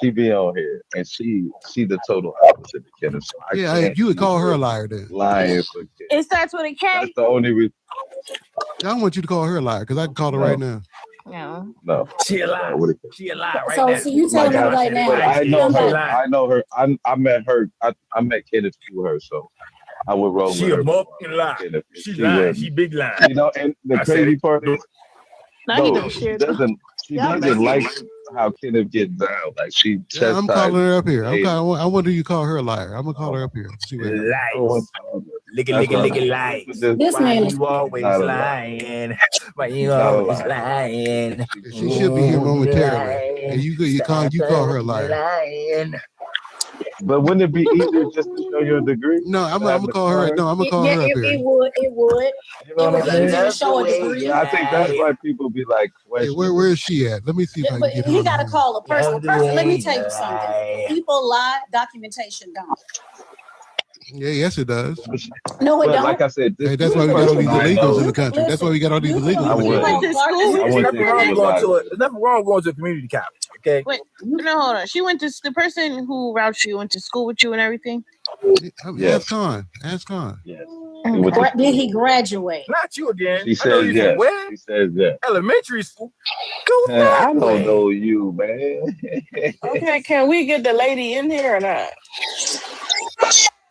E: she be on here and she the total opposite of Kenneth. So
G: you would call her a liar then.
E: Lying for Kenneth.
H: It starts with a K.
E: That's the only reason.
G: I want you to call her a liar because I can call her right now.
E: No.
N: She a liar. She a liar right now.
Q: So you telling me right now?
E: I know her. I met her. I met Kenneth through her. So I would roll with her.
N: She a motherfucking liar. She lying. She big lying.
E: You know, and the crazy part is, she doesn't like how Kenneth gets down. Like she chastises.
G: I'm calling her up here. I wonder you call her a liar. I'm gonna call her up here. See what
N: lies. Lick lies.
Q: This man
N: you always lying. But you always lying.
G: She should be here momentarily. And you call her a liar.
N: Lying.
E: But wouldn't it be easier just to show your degree?
G: No, I'm gonna call her. No, I'm gonna call her up here.
Q: It would.
E: You know what I'm saying?
Q: Show a degree.
E: I think that's why people be like,
G: where is she at? Let me see if I can get her.
Q: He got to call a person. Let me tell you something. People lie. Documentation don't.
G: Yes, it does.
Q: No, it don't.
E: Like I said,
G: that's why we got all these illegals in the country. That's why we got all these illegals.
N: There's nothing wrong going to a community college. Okay.
H: Wait, no, hold on. She went to the person who vouched you went to school with you and everything.
G: Ask Con.
E: Yes.
Q: Did he graduate?
N: Not you again.
E: She says yes.
N: Where?
E: She says yes.
N: Elementary school.
E: I don't know you, man.
D: Okay, can we get the lady in here or not?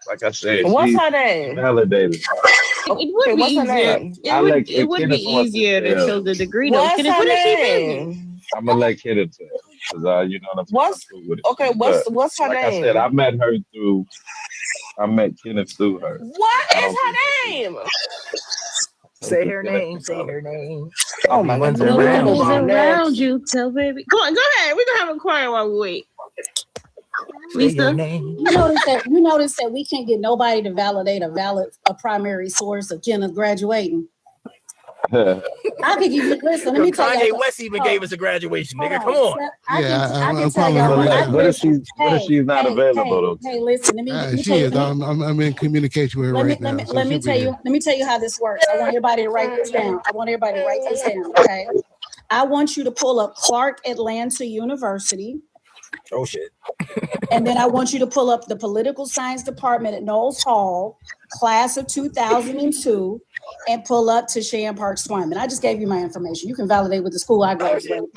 E: Like I said,
D: What's
E: she
D: her name?
E: validated.
H: It would be
D: what's her
H: easier.
D: name?
H: It would be easier to show the degree though.
D: What's
H: Kenneth,
D: her
H: what has she been?
D: name?
E: I'm gonna let Kenneth tell because you know what I'm saying.
D: What's
E: I'm cool with it.
D: okay? What's her
E: like
D: name?
E: I said, I met Kenneth through her.
D: What
E: I
D: is
E: don't
D: her
E: think
D: name?
I: Say her name. Say her name.
D: Oh my
I: Ones
D: God.
I: around
H: Who's
I: you.
H: around you? Tell baby. Go ahead. We can have a quiet while we wait.
I: Say your
H: Lisa,
I: name.
Q: You notice that we can't get nobody to validate a primary source of Kenneth graduating. I could give you listen. Let me tell
I: Kanye
Q: you.
I: West even gave us a graduation, nigga. Come
Q: Hold
I: on.
Q: I can tell
G: probably
Q: y'all.
G: right now.
E: What if she's not available though?
Q: Hey, listen. Let me
G: She
Q: tell you.
G: is. I'm in communication with her right now.
Q: Let me tell you how this works. I want everybody to write this down. Okay. I want you to pull up Clark Atlanta University.
I: Oh shit.
Q: And then I want you to pull up the political science department at Knowles Hall, class of 2002, and pull up to Shan Park Swyman. I just gave you my information. You can validate with the school I graduated.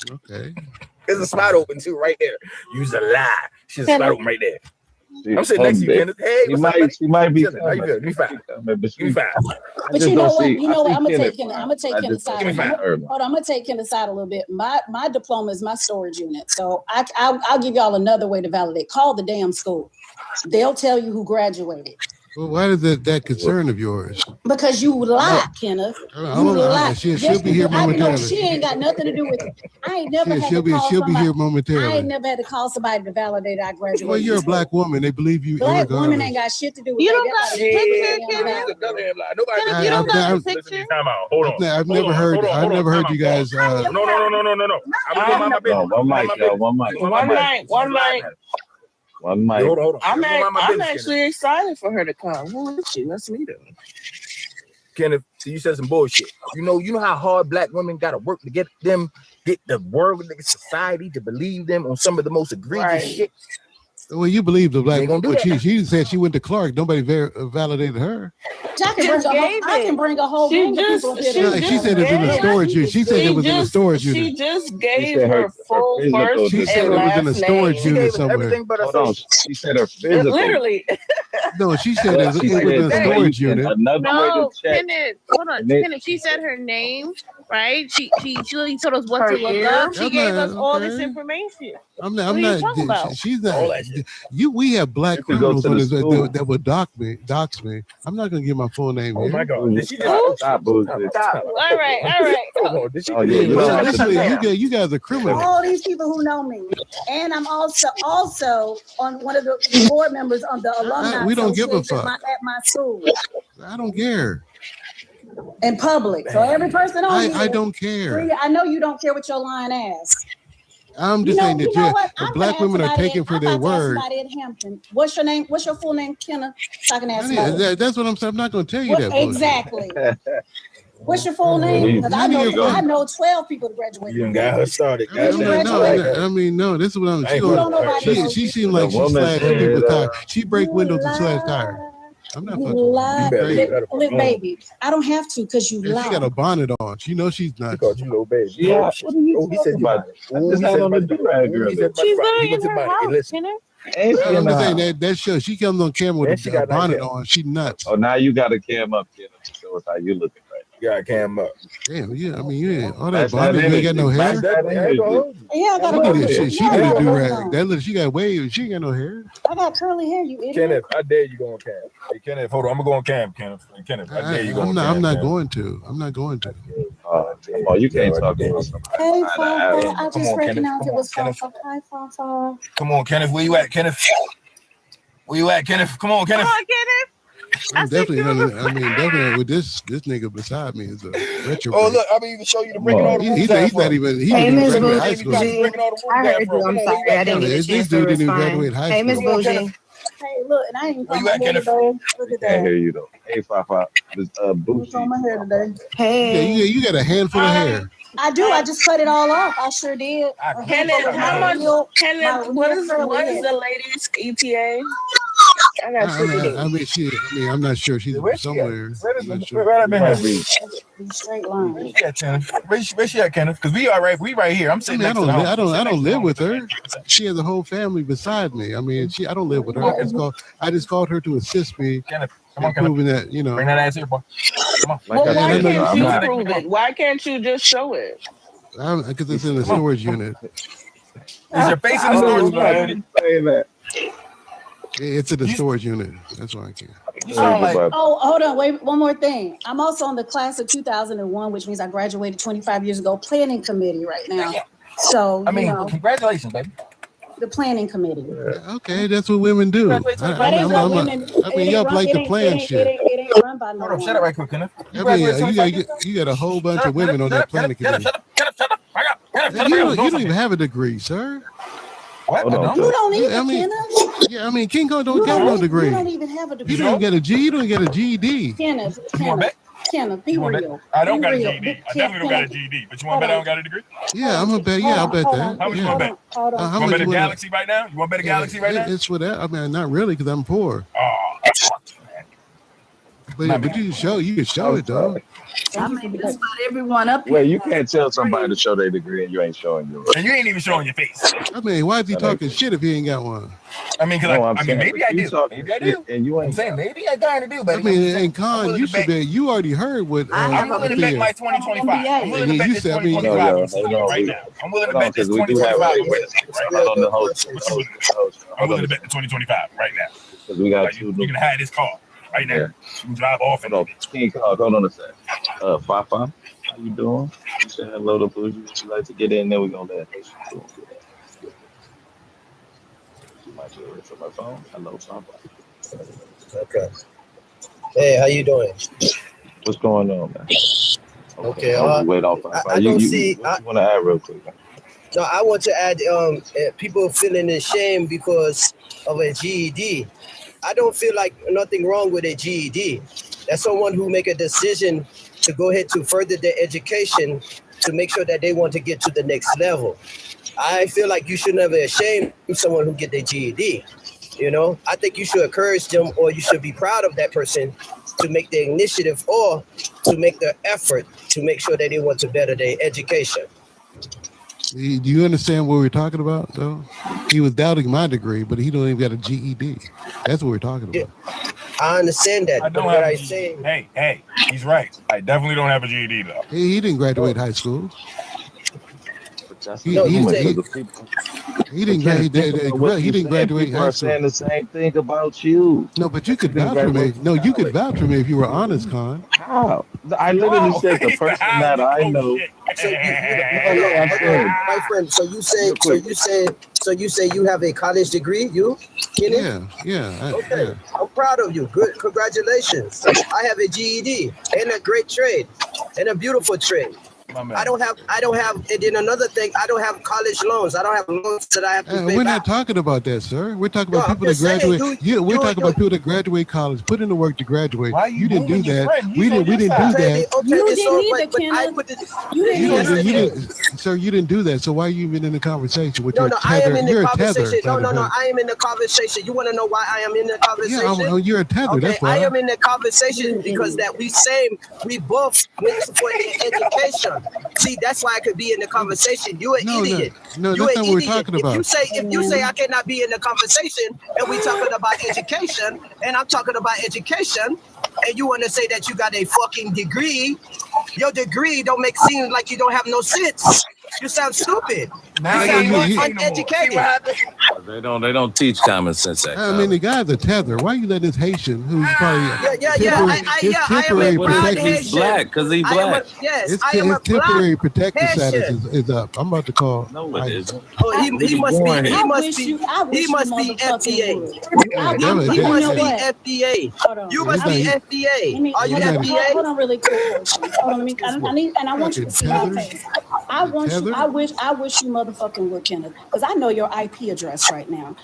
G: Okay.
I: There's a spot open too, right there. Use a lie. She's a spot open right there. I'm sitting next to you, Kenneth. Hey, what's up, buddy?
E: She might be.
I: How you feeling? You fine? You fine?
Q: But you know what? You know what? I'm gonna take Kenneth. I'm gonna take Kenneth's side.
I: Give me five.
Q: Hold on. I'm gonna take Kenneth's side a little bit. My diploma is my storage unit, so I'll give y'all another way to validate. Call the damn school. They'll tell you who graduated.
G: Well, why is that concern of yours?
Q: Because you lie, Kenneth. You lie.
G: She'll be here momentarily.
Q: She ain't got nothing to do with it. I ain't never had to call
G: she'll
Q: somebody.
G: be here momentarily.
Q: I ain't never had to call somebody to validate I graduated.
G: Well, you're a black woman. They believe you.
Q: Black women ain't got shit to do with
H: you
Q: that.
H: don't got a picture, Kenneth. You don't got a picture.
I: Time out. Hold on.
G: I've never heard you guys.
I: No. I'm gonna mind my business.
E: One mic, y'all. One mic. One mic.
I: Hold on.
D: I'm actually excited for her to come. Who is she? Let's meet her.
I: Kenneth, so you said some bullshit. You know how hard black women gotta work to get the world, the society to believe them on some of the most egregious shit.
G: Well, you believe the black
I: woman.
G: She said she went to Clark. Nobody validated her.
Q: I can bring a whole gang of people here.
G: She said it's in the storage unit. She said it was in the storage unit.
D: She just gave her full first
G: She said it was in a storage unit somewhere.
E: Hold on. She said her physical.
D: Literally.
G: No, she said it was in a storage unit.
H: No, Kenneth, hold on. Kenneth, she said her name, right? She really told us what to look up. She gave us all this information.
G: I'm
H: What are you talking
G: not.
H: about?
G: She's not. We have black criminals on this that would dox me. I'm not gonna give my full name here.
I: Oh my God! Did she just
E: stop bullshit?
H: All right.
G: You guys are criminals.
Q: All these people who know me, and I'm also on one of the board members of the alumni.
G: We don't give a fuck
Q: at my school.
G: I don't care.
Q: In public, so every person on here.
G: I don't care.
Q: I know you don't care what your lying ass.
G: I'm just saying that black women are taken for their word.
Q: Somebody at Hampton. What's your name? What's your full name, Kenneth? So I can ask
G: That's what I'm saying. I'm not going to tell you that.
Q: Exactly. What's your full name? Because I know 12 people that graduated.
I: You got her started.
G: No. This is what I'm saying. She seemed like she slashed people's tires. She break windows and slash tires. I'm not fucking.
Q: Baby, I don't have to because you lie.
G: She got a bonnet on. She knows she's not.
I: She called you little baby.
E: Yeah.
I: He said about it. She's not on the do-rag girl.
H: She's literally in her house, Kenneth.
G: I'm just saying that show. She comes on camera with a bonnet on. She nuts.
E: Oh, now you got a cam up, Kenneth, to show us how you looking right now.
I: You got a cam up.
G: Damn, yeah. I mean, you ain't all that bonnet. You ain't got no hair.
Q: Yeah, I got a
G: She need a do-rag. That look, she got waves. She ain't got no hair.
Q: I got curly hair, you idiot.
I: Kenneth, I dare you go on cam. Hey, Kenneth, hold on. I'm gonna go on cam, Kenneth. Kenneth, I dare you go on cam.
G: I'm not going to. I'm not going to.
E: Oh, you can't talk about somebody.
Q: Hey, Fafa, I just recognized it was Fafa. Hi, Fafa.
I: Come on, Kenneth. Where you at, Kenneth? Where you at, Kenneth? Come on, Kenneth.
H: Come on, Kenneth.
G: Definitely with this nigga beside me is a retro.
I: Oh, look, I'm even show you the breaking all the rules.
G: He's not even.
R: Hey, Miss
G: graduate high school.
R: Bougie. I heard you. I'm sorry. I didn't get a chance to respond. Hey, Miss Bougie.
Q: Hey, look, and I ain't
I: Where you at, Kenneth?
Q: Look at
E: Can't
Q: that.
E: hear you though. Hey, Fafa.
Q: What's on my hair today?
R: Hey.
G: Yeah, you got a handful of hair.
Q: I do. I just cut it all off. I sure did.
D: Kenneth, how much? Kenneth, what is the lady's ETA? I got
G: I'm not sure. She's somewhere. I'm not sure.
Q: These straight lines.
I: Yeah, Kenneth. Where she at, Kenneth? Because we right here. I'm sitting next to the house.
G: I don't live with her. She has a whole family beside me. I mean, I don't live with her. I just called her to assist me.
I: Kenneth, come on,
G: proving that, you know.
I: Bring that ass here, boy. Come on.
D: Well, why can't you prove it? Why can't you just show it?
G: Because it's in the storage unit.
I: Is your face in the storage unit?
G: It's in the storage unit. That's why I can't.
Q: Oh, hold on. Wait, one more thing. I'm also on the class of 2001, which means I graduated 25 years ago, planning committee right now. So,
I: I mean, congratulations, baby.
Q: The planning committee.
G: Okay, that's what women do. I mean, y'all like to plan shit.
Q: It ain't run by no
I: Hold on, shut up right quick, Kenneth.
G: I mean, you got a whole bunch of women on that planning committee. You don't even have a degree, sir.
I: What?
Q: You don't either, Kenneth.
G: Yeah, I mean, King Kong don't got no degree.
Q: You don't even have a degree.
G: You don't get a G. You don't get a GED.
Q: Kenneth, be real.
S: I don't got a GED. I definitely don't got a GED. But you want to bet I don't got a degree?
G: Yeah, I'm a bet. Yeah, I'll bet that.
S: How much you want to bet? You want to bet a Galaxy right now? You want to bet a Galaxy right now?
G: It's for that. I mean, not really, because I'm poor.
S: Oh,
G: but you can show it though.
P: I mean, that's about everyone up here.
E: Well, you can't tell somebody to show their degree and you ain't showing yours.
S: And you ain't even showing your face.
G: I mean, why is he talking shit if he ain't got one?
S: I mean, because maybe I do.
E: Maybe I do. And you ain't.
I: I'm saying maybe I kind of do, but
G: I mean, and Con, you already heard what.
S: I'm willing to bet my 2025. I'm willing to bet this 2025 right now. I'm willing to bet this 2025. I'm willing to bet the 2025 right now.
E: Because we got
S: you can hide this car right now. You can drive off and
E: King Kong, hold on a sec. Fafa, how you doing? You say hello to Bougie. Would you like to get in there? We're going to let her. She might be away from my phone. Hello, Fafa.
T: Okay. Hey, how you doing?
E: What's going on, man?
T: Okay.
E: Wait off.
T: I don't see.
E: What you want to add real quick?
T: No, I want to add. People feeling ashamed because of a GED. I don't feel like nothing wrong with a GED. That's someone who make a decision to go ahead to further their education to make sure that they want to get to the next level. I feel like you should never shame someone who get their GED. You know, I think you should encourage them, or you should be proud of that person to make the initiative or to make the effort to make sure that they want to better their education.
G: Do you understand what we're talking about, though? He was doubting my degree, but he don't even got a GED. That's what we're talking about.
T: Yeah, I understand that.
S: I don't have a GED. Hey, he's right. I definitely don't have a GED, though.
G: He didn't graduate high school. He didn't graduate
E: people
G: high
E: are
G: school.
E: saying the same thing about you.
G: No, but you could vouch for me. No, you could vouch for me if you were honest, Con.
E: How? I literally said the person that I know.
T: So my friend. So you say you have a college degree, you?
G: Yeah.
T: Okay, I'm proud of you. Good, congratulations. I have a GED and a great trade, and a beautiful trade. I don't have, and then another thing, I don't have college loans. I don't have loans that I have to pay
G: We're
T: back.
G: not talking about that, sir. We're talking about people that graduate. We're talking about people that graduate college, put in the work to graduate. You didn't do that. We didn't do that. Sir, you didn't do that. So why are you even in the conversation with your tether?
T: I am in the
G: You're a
T: conversation.
G: tether.
T: No, I am in the conversation. You want to know why I am in the conversation?
G: Yeah, you're a tether.
T: Okay,
G: That's why.
T: I am in the conversation because that we both went for education. See, that's why I could be in the conversation. You're an idiot.
G: No,
T: You're
G: that's
T: an
G: not what we're
T: idiot.
G: talking about.
T: If you say I cannot be in the conversation and we talking about education and I'm talking about education and you want to say that you got a fucking degree, your degree don't make seem like you don't have no sense. You sound stupid.
E: Now
T: you sound uneducated.
E: They don't teach common sense.
G: I mean, the guy's a tether. Why you let this Haitian, who's probably temporary protection?
E: He's black because he's black.
T: Yes,
G: his temporary protected status is up. I'm about to call.
E: No, it isn't.
T: Oh, he must be FDA. He must be FDA. You must be FDA. Are you FDA?
Q: Hold on, really quick. Hold on, I need, and I want you to see my face. I want you. I wish you motherfucking would, Kenneth, because I know your IP address right now.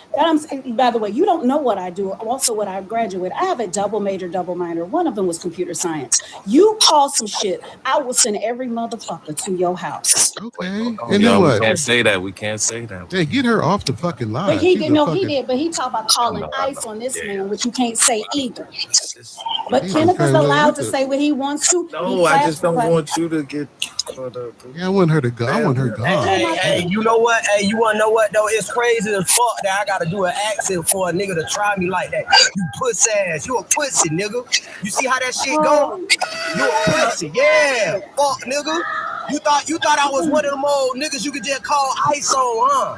Q: By the way, you don't know what I do. Also, what I graduated. I have a double major, double minor. One of them was computer science. You call some shit, I will send every motherfucker to your house.
G: Okay.
U: And then what? We can't say that. We can't say that.
G: Hey, get her off the fucking line.
Q: But he did. No, he did. But he talked about calling ICE on this man, which you can't say either. But Kenneth is allowed to say what he wants to.
U: No, I just don't want you to get caught up.
G: Yeah, I want her to go. I want her gone.
T: Hey, you know what? Hey, you wanna know what though? It's crazy as fuck that I gotta do an accent for a nigga to try me like that. You puss ass. You a pussy, nigga. You see how that shit go? You a pussy, yeah. Fuck, nigga. You thought I was one of them old niggas you could just call ICE on, huh?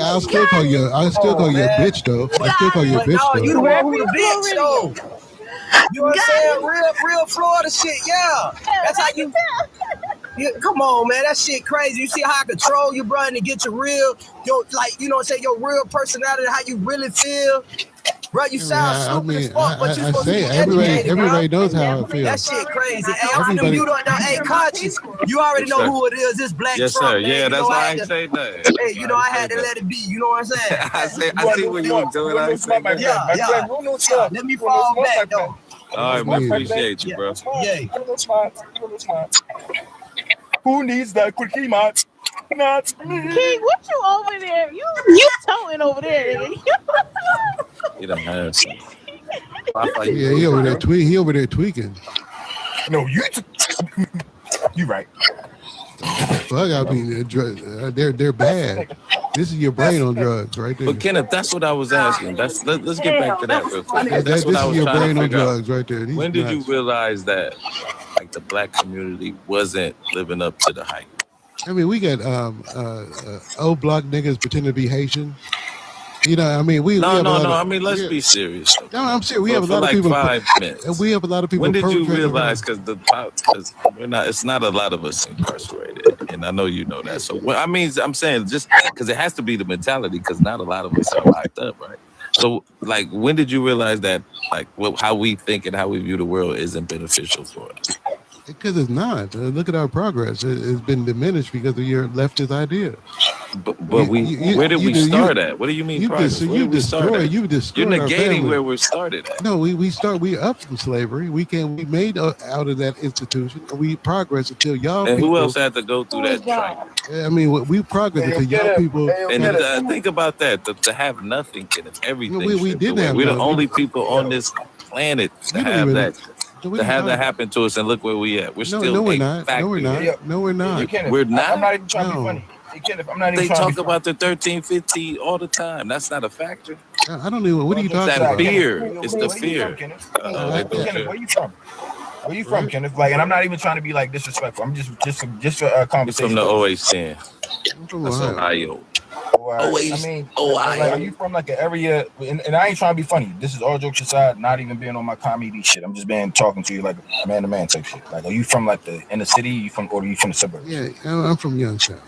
G: I'll still call you a bitch though. I still call you a bitch though.
T: You the one who the bitch though. You know what I'm saying? Real Florida shit, yeah. That's how you. Come on, man, that shit crazy. You see how I control you, bro, and to get your real, your real personality, how you really feel. Bro, you sound stupid as fuck, but you supposed to be educated,
G: everybody knows how I feel.
T: That shit crazy. Hey, I'm finna mute up now. Hey, Conscious, you already know who it is. This Black
U: Yes,
T: Trump,
U: sir.
T: man.
U: Yeah,
T: You
U: that's
T: know,
U: why
T: I
U: I
T: had
U: ain't
T: to-
U: say that.
T: Hey, you know, I had to let it be. You know what I'm saying?
U: I see what you were doing. I ain't say that.
T: Yeah. Let me fall back, though.
U: All right, man. Appreciate you, bro.
T: Yeah.
I: Who needs that quickie mat? Not me.
H: King, what you over there? You toting over there, nigga.
U: You don't have some.
G: Yeah, he over there tweaking.
I: No, you right.
G: Fuck, I mean, they're bad. This is your brain on drugs, right there.
U: But Kenneth, that's what I was asking. Let's get back to that real quick. That's
G: This
U: what I
G: is
U: was
G: your
U: trying
G: brain
U: to
G: on
U: figure out.
G: drugs, right there.
U: When did you realize that, like, the Black community wasn't living up to the hype?
G: I mean, we got old block niggas pretending to be Haitian. You know, I mean, we have a lot of,
U: I mean, let's be serious.
G: No, I'm serious. We have a
U: For
G: lot
U: like
G: of people.
U: 5 minutes.
G: We have a lot of people.
U: When did you
G: perpetrating
U: realize? Because it's not a lot of us incarcerated, and I know you know that. So I'm saying just because it has to be the mentality, because not a lot of us are locked up, right? So, like, when did you realize that, like, how we think and how we view the world isn't beneficial for us?
G: Because it's not. Look at our progress. It's been diminished because of your leftist ideas.
U: But where did we start at? What do you mean progress?
G: You destroyed
U: You're
G: our
U: negating
G: family.
U: where we're started at.
G: No, we up from slavery. We made out of that institution, and we progress until y'all
U: And
G: people.
U: who else had to go through that training?
G: I mean, we progress until y'all people.
U: And think about that. To have nothing, Kenneth, everything.
G: We didn't have
U: We're the
G: nothing.
U: only people on this planet to have that. To have that happen to us, and look where we at. We're still
G: no, we're
U: a
G: not.
U: factory.
G: No, we're not. No, we're not.
U: We're not.
I: I'm not even trying to be funny. Hey, Kenneth, I'm not even
U: They
I: trying to
U: talk
I: be
U: about the 1350 all the time. That's not a factor.
G: I don't know. What are you talking
U: That
G: about?
U: fear.
I: Kenneth,
U: It's
I: where
U: the
I: you
U: fear.
I: from, Kenneth? Kenneth, where you from? Where you from, Kenneth? Like, and I'm not even trying to be like disrespectful. I'm just a conversation.
U: It's from the OH10.
G: I'm from
U: That's
G: Ohio.
U: Ohio.
I: I mean, like, are you from like an area? And I ain't trying to be funny. This is all jokes aside. Not even being on my comedy shit. I'm just talking to you like a man to man type shit. Like, are you from like the inner city? Or are you from the suburbs?
G: Yeah, I'm from Youngstown.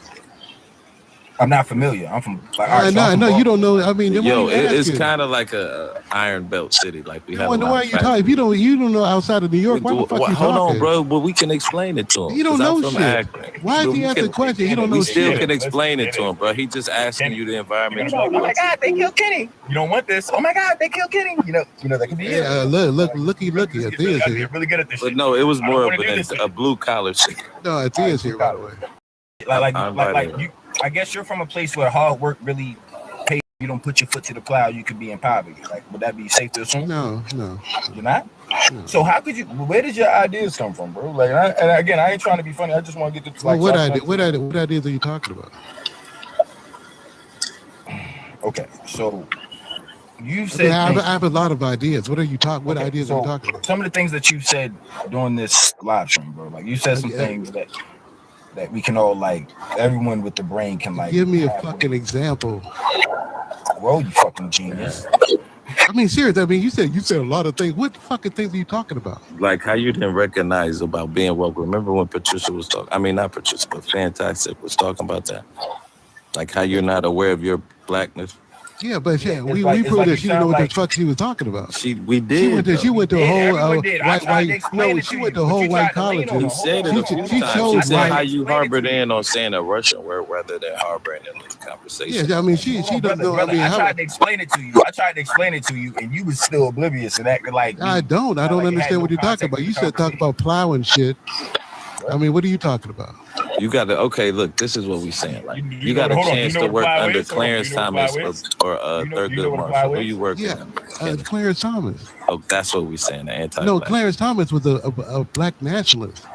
I: I'm not familiar. I'm from. Like,
G: no, you don't know. I mean, then
U: Yo,
G: why you
U: it's
G: asking?
U: kind of like a iron belt city. Like we have.
G: Why are you talking? If you don't know outside of New York, why the fuck you
U: Hold
G: talking?
U: on, bro. But we can explain it to him.
G: You don't know
U: I'm from
G: shit.
U: Akron.
G: Why is he asking the question? He don't know
U: We still
G: shit.
U: can explain it to him, bro. He just asking you the environment.
I: Oh my God, they killed Kenny. You don't want this. Oh my God, they killed Kenny. You know that can be it.
G: Looky. Athea's here.
I: Really good at this.
U: But no, it was more of a blue collar shit.
G: No, Athea's here, by the way.
I: Like you. I guess you're from a place where hard work really pays. You don't put your foot to the plow, you could be in poverty. Like, would that be safe to assume?
G: No.
I: You're not?
G: No.
I: So how could you? Where did your ideas come from, bro? Like, and again, I ain't trying to be funny. I just want to get to like.
G: What ideas are you talking about?
I: Okay, so you said
G: I have a lot of ideas. What are you talking? What ideas are you talking about?
I: Some of the things that you said during this live stream, bro. Like, you said some things that we can all, like, everyone with the brain can, like,
G: give me a fucking example.
I: Well, you fucking genius.
G: I mean, serious. I mean, you said a lot of things. What fucking things are you talking about?
U: Like how you didn't recognize about being woke. Remember when Patricia was talking? I mean, not Patricia, but Fantastic was talking about that. Like how you're not aware of your blackness.
G: Yeah, but we proved that she didn't know what the fuck she was talking about.
U: We did.
G: She went to a whole white. No, she went to whole white colleges.
U: You said it a few times. She said how you harbored in on saying a Russian word rather than harboring in the conversation.
G: Yeah, I mean she doesn't know. I mean,
I: I tried to explain it to you. And you was still oblivious and acting like
G: I don't understand what you're talking about. You said talk about plowing shit. I mean, what are you talking about?
U: You got to look, this is what we saying. Like you got a chance to work under Clarence Thomas or Thurgood Marshall. Who you working under?
G: Clarence Thomas.
U: Oh, that's what we saying. The
G: No, Clarence Thomas was a black nationalist.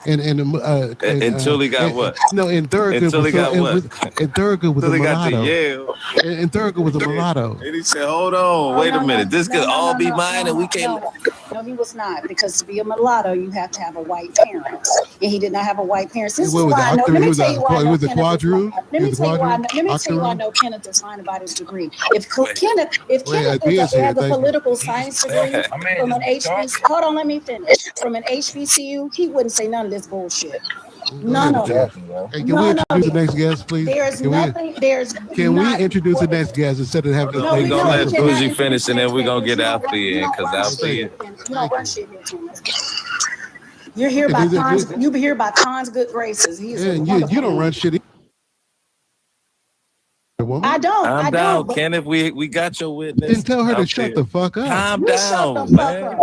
U: Until he got what?
G: No, and Thurgood
U: until he got what?
G: And Thurgood was a mulatto.
U: Yale.
G: And Thurgood was a mulatto.
U: And he said, "Hold on, wait a minute. This could all be mine, and we can't."
Q: No, he was not, because to be a mulatto, you have to have a white parent, and he did not have a white parent. This is why I know. Let me tell you why.
G: He was a quadroon.
Q: Let me tell you why I know Kenneth is lying about his degree. If Kenneth has a political science degree from an HBCU, hold on, let me finish. From an HBCU, he wouldn't say none of this bullshit. None of it.
G: Hey, can we introduce the next guest, please? Can we introduce the next guest instead of having this lady?
U: We're gonna let Bougie finish, and then we're gonna get Althea in because Althea.
Q: You're here by Khan's. You be here by Khan's good graces. He's
G: you don't run shit.
Q: I don't.
U: Calm down, Kenneth. We got your witness.
G: Then tell her to shut the fuck up.
U: Calm down, man.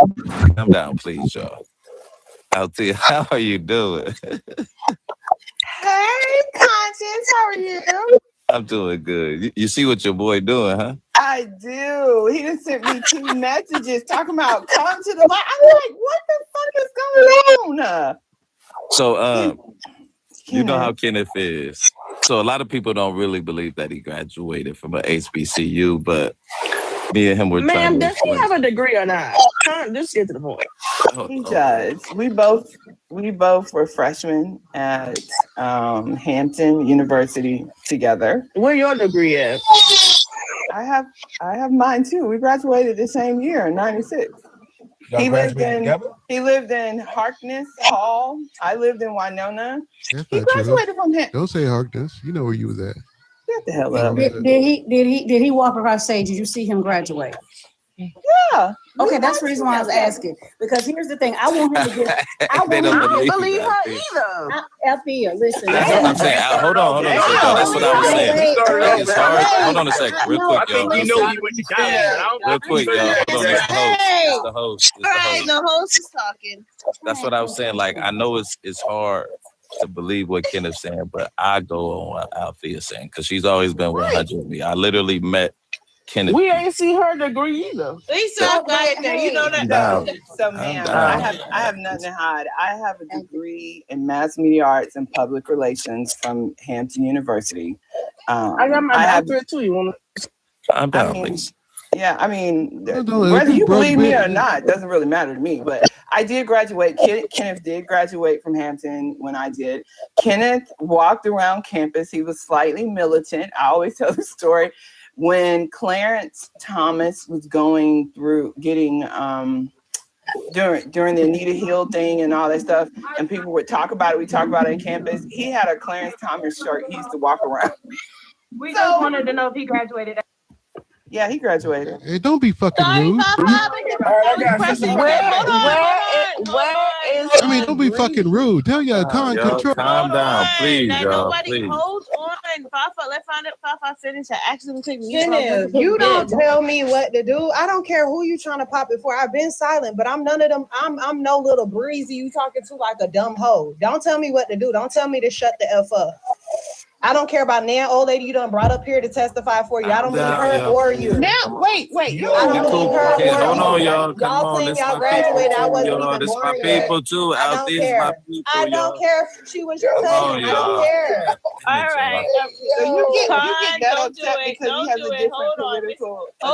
U: Calm down, please, y'all. Althea, how are you doing?
F: Hey, Conscience, how are you?
U: I'm doing good. You see what your boy doing, huh?
F: I do. He just sent me 2 messages talking about come to the light. I'm like, what the fuck is going on?
U: So, you know how Kenneth is. So a lot of people don't really believe that he graduated from an HBCU, but me and him were trying to.
D: Ma'am, does he have a degree or not? Just get to the point.
F: He does. We both were freshmen at Hampton University together.
D: Where your degree at?
F: I have mine too. We graduated the same year in '96. He lived in Harkness Hall. I lived in Winona. He graduated from Hampton.
G: Don't say Harkness. You know where you was at.
F: Get the hell up.
Q: Did he walk across stage? Did you see him graduate?
F: Yeah.
Q: Okay, that's the reason why I was asking. Because here's the thing, I want him to get. I
D: don't believe her either.
Q: Althea, listen.
U: That's what I'm saying. Hold on a second. That's what I was saying. It's hard. Hold on a second, real quick, y'all.
F: he went to college.
U: Real quick, y'all. Hold on. It's the host.
F: The host is talking.
U: That's what I was saying. Like, I know it's hard to believe what Kenneth's saying, but I go on what Althea's saying because she's always been 100 with me. I literally met Kenneth.
D: We ain't see her degree either.
F: Lisa, you know that.
U: No.
F: So, ma'am, I have nothing to hide. I have a degree in mass media arts and public relations from Hampton University.
D: I got my doctorate too. You want to?
U: I'm down, please.
F: Yeah, I mean, whether you believe me or not doesn't really matter to me. But I did graduate. Kenneth did graduate from Hampton when I did. Kenneth walked around campus. He was slightly militant. I always tell the story. When Clarence Thomas was going through getting during the Anita Hill thing and all that stuff, and people would talk about it. We talk about it in campus. He had a Clarence Thomas shirt. He used to walk around.
Q: We just wanted to know if he graduated.
F: Yeah, he graduated.
G: Hey, don't be fucking rude. I mean, don't be fucking rude. Tell your control.
U: Calm down, please, y'all. Please.
H: Hold on. Let's find out Fafa finish. I actually take me.
R: You don't tell me what to do. I don't care who you trying to pop it for. I've been silent, but I'm none of them. I'm no little breezy you talking to like a dumb hoe. Don't tell me what to do. Don't tell me to shut the F up. I don't care about Nan, old lady you done brought up here to testify for you. I don't believe her or you.
F: Now, wait.
R: I don't believe her or
U: Hold on, y'all. Come
R: y'all
U: on.
R: claim y'all graduated. I wasn't even
U: This
R: born
U: my
R: yet.
U: people too.
R: I don't care. I don't care if she was your cousin. I don't care.
H: All right.
F: You get that upset because
H: Don't
F: he has
H: do
F: a
H: it.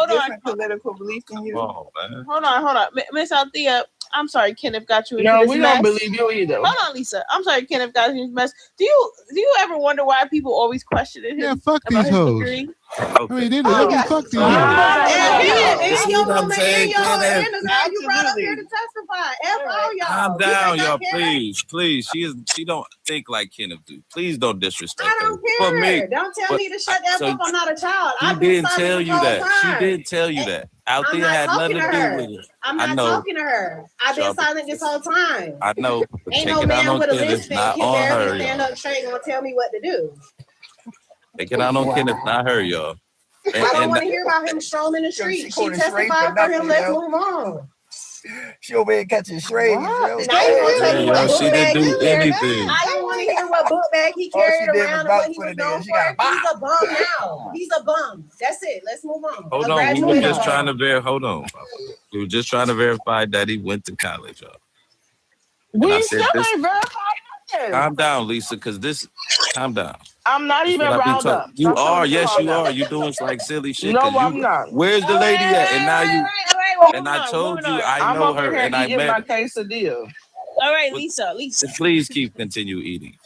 F: different political belief than you.
U: Oh, man.
H: Hold on. Miss Althea, I'm sorry, Kenneth got you into
D: No,
H: this
D: we
H: mess.
D: don't believe you either.
H: Hold on, Lisa. I'm sorry, Kenneth got you in this mess. Do you ever wonder why people always question him?
G: Yeah, fuck these hoes.
U: Okay.
G: I mean, they fuck these hoes.
R: And your mama and your
U: saying,
R: and you brought up here to testify. qualified. F all y'all.
U: Calm
R: You
U: down,
R: think I
U: y'all.
R: care?
U: Please. She don't think like Kenneth do. Please don't disrespect
R: I don't
U: her. For
R: care.
U: me,
R: Don't tell
U: but
R: me to shut that
U: so
R: up. I'm not a child.
U: she
R: I've been
U: didn't
R: silent
U: tell
R: this
U: you
R: whole
U: that. She
R: time.
U: did tell you that. Out
R: I'm
U: there
R: not
U: had
R: talking
U: nothing
R: to
U: to do
R: her.
U: with it.
R: I'm
U: I
R: not
U: know.
R: talking to her. I've been
U: Y'all,
R: silent this whole time.
U: I know. But
R: Ain't
U: take
R: no
U: it out
R: man
U: on
R: with a
U: Kenneth,
R: list
U: not
R: can
U: on
R: barely
U: her,
R: stand
U: y'all.
R: up straight and gonna tell me what to do.
U: Take it out on Kenneth, not her, y'all.
R: I don't want to hear about him strolling the street. She testified for him. Let's move on.
N: She over here catching strays.
R: Now you gonna tell me what book
U: she didn't
R: bag he
U: do
R: carried?
U: anything.
R: I don't want to hear what book bag he
N: All she
R: carried
N: did was
R: around and
N: vouch
R: what he
N: for
R: was
N: the nigga.
R: known
N: She
R: for.
N: got a
R: He's a bum now. He's a bum. That's it. Let's move on.
U: Hold on, we were just trying to verify. Hold on, Papa. We were just trying to verify that he went to college, y'all. And I
D: We
U: said
D: still
U: this.
D: ain't verified nothing.
U: Calm down, Lisa, because this. Calm down.
D: I'm not
U: That's
D: even
U: what I be
D: riled
U: talking.
D: up.
U: You
D: Stop telling
U: are,
D: me to
U: yes,
D: calm
U: you
D: down.
U: are. You doing like silly shit.
D: No,
U: 'Cause you.
D: I'm not.
U: Where's the lady at? And now you. And I told you I
D: I'm
U: know
D: up in
U: her,
D: here
U: and I
D: eating
U: met
D: my
U: her.
D: quesadilla.
H: All right, Lisa.
U: Please continue eating.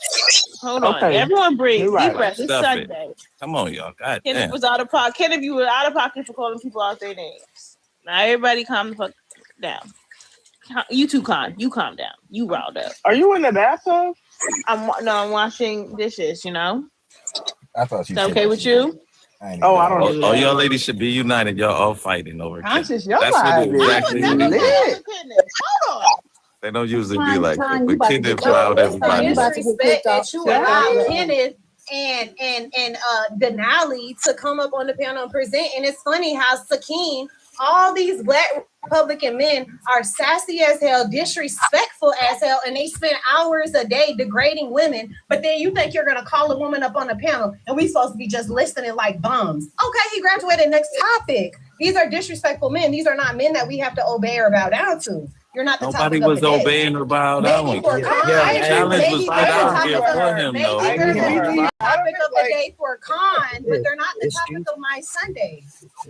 H: Hold on.
D: Okay.
H: Everyone breathe.
D: You're
H: Deep
D: right.
H: breath. It's
U: Stuff it.
H: Sunday.
U: Come on, y'all. God
H: Kenneth
U: damn.
H: was out of pocket. Kenneth, you were out of pocket for calling people out their names. Now everybody calm the fuck down. You too calm. You calm down. You riled up.
D: Are you in the bathtub?
H: I'm washing dishes, you know?
N: I thought
H: Is that okay with you?
D: I don't do that.
U: All y'all ladies should be united. Y'all all fighting over
D: Conscious,
U: Kenneth.
D: your
U: That's what
D: live
U: it
D: is
U: exactly what it is.
D: lit.
H: Hold on.
U: They don't usually be
P: Fine,
U: like that.
P: fine, you
U: But
P: about to
U: Kenneth
P: get
U: riled
P: kicked.
U: everybody
P: You about
U: up.
P: to get
R: Disrespect
P: kicked off.
R: that you
P: Yeah.
R: allow Kenneth and Denali to come up on the panel and present. And it's funny how Sakine, all these black Republican men are sassy as hell, disrespectful as hell, and they spend hours a day degrading women. But then you think you're gonna call a woman up on the panel and we supposed to be just listening like bums. Okay, he graduated. Next topic. These are disrespectful men. These are not men that we have to obey or bow down to. You're not the
U: Nobody
R: topic of
U: was
R: the day.
U: obeying or bowing down.
R: Maybe for Khan,
U: The challenge was
R: maybe
U: put
R: they're the
U: out
R: topic
U: here
R: of
U: for him,
R: maybe
U: though.
R: they're the topic of the day for Khan, but they're not the topic
T: Excuse-
R: of my Sunday.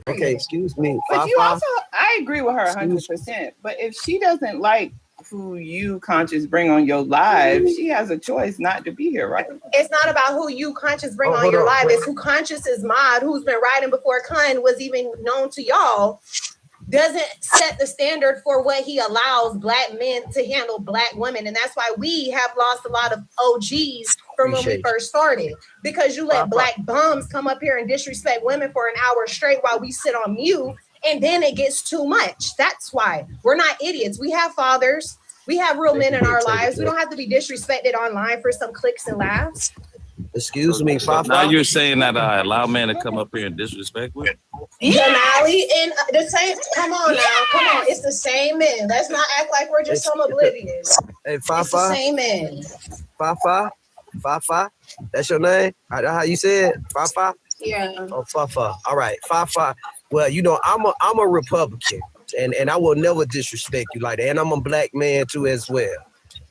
T: Okay, excuse me.
F: But you
T: Fafa?
F: also, I agree with her 100%. But if she doesn't like who you conscious bring on your live, she has a choice not to be here, right?
R: It's not about who you conscious bring on your live. It's who conscious is mod, who's been writing before Khan was even known to y'all. Doesn't set the standard for what he allows black men to handle black women. And that's why we have lost a lot of OGs from when we first started. Because you let black bums come up here and disrespect women for an hour straight while we sit on mute, and then it gets too much. That's why. We're not idiots. We have fathers. We have real men in our lives. We don't have to be disrespected online for some clicks and laughs.
T: Excuse me,
U: So
T: Fafa?
U: now you're saying that I allow men to come up here and disrespect me?
R: Denali and the same. Come on now, come on. It's the same men. Let's not act like we're just some oblivious.
T: Hey,
R: It's the
T: Fafa?
R: same men.
T: Fafa? Fafa? That's your name? That's how you say it? Fafa?
R: Yeah.
T: Oh, Fafa. All right, Fafa. Well, you know, I'm a Republican, and I will never disrespect you like that. And I'm a black man too as well.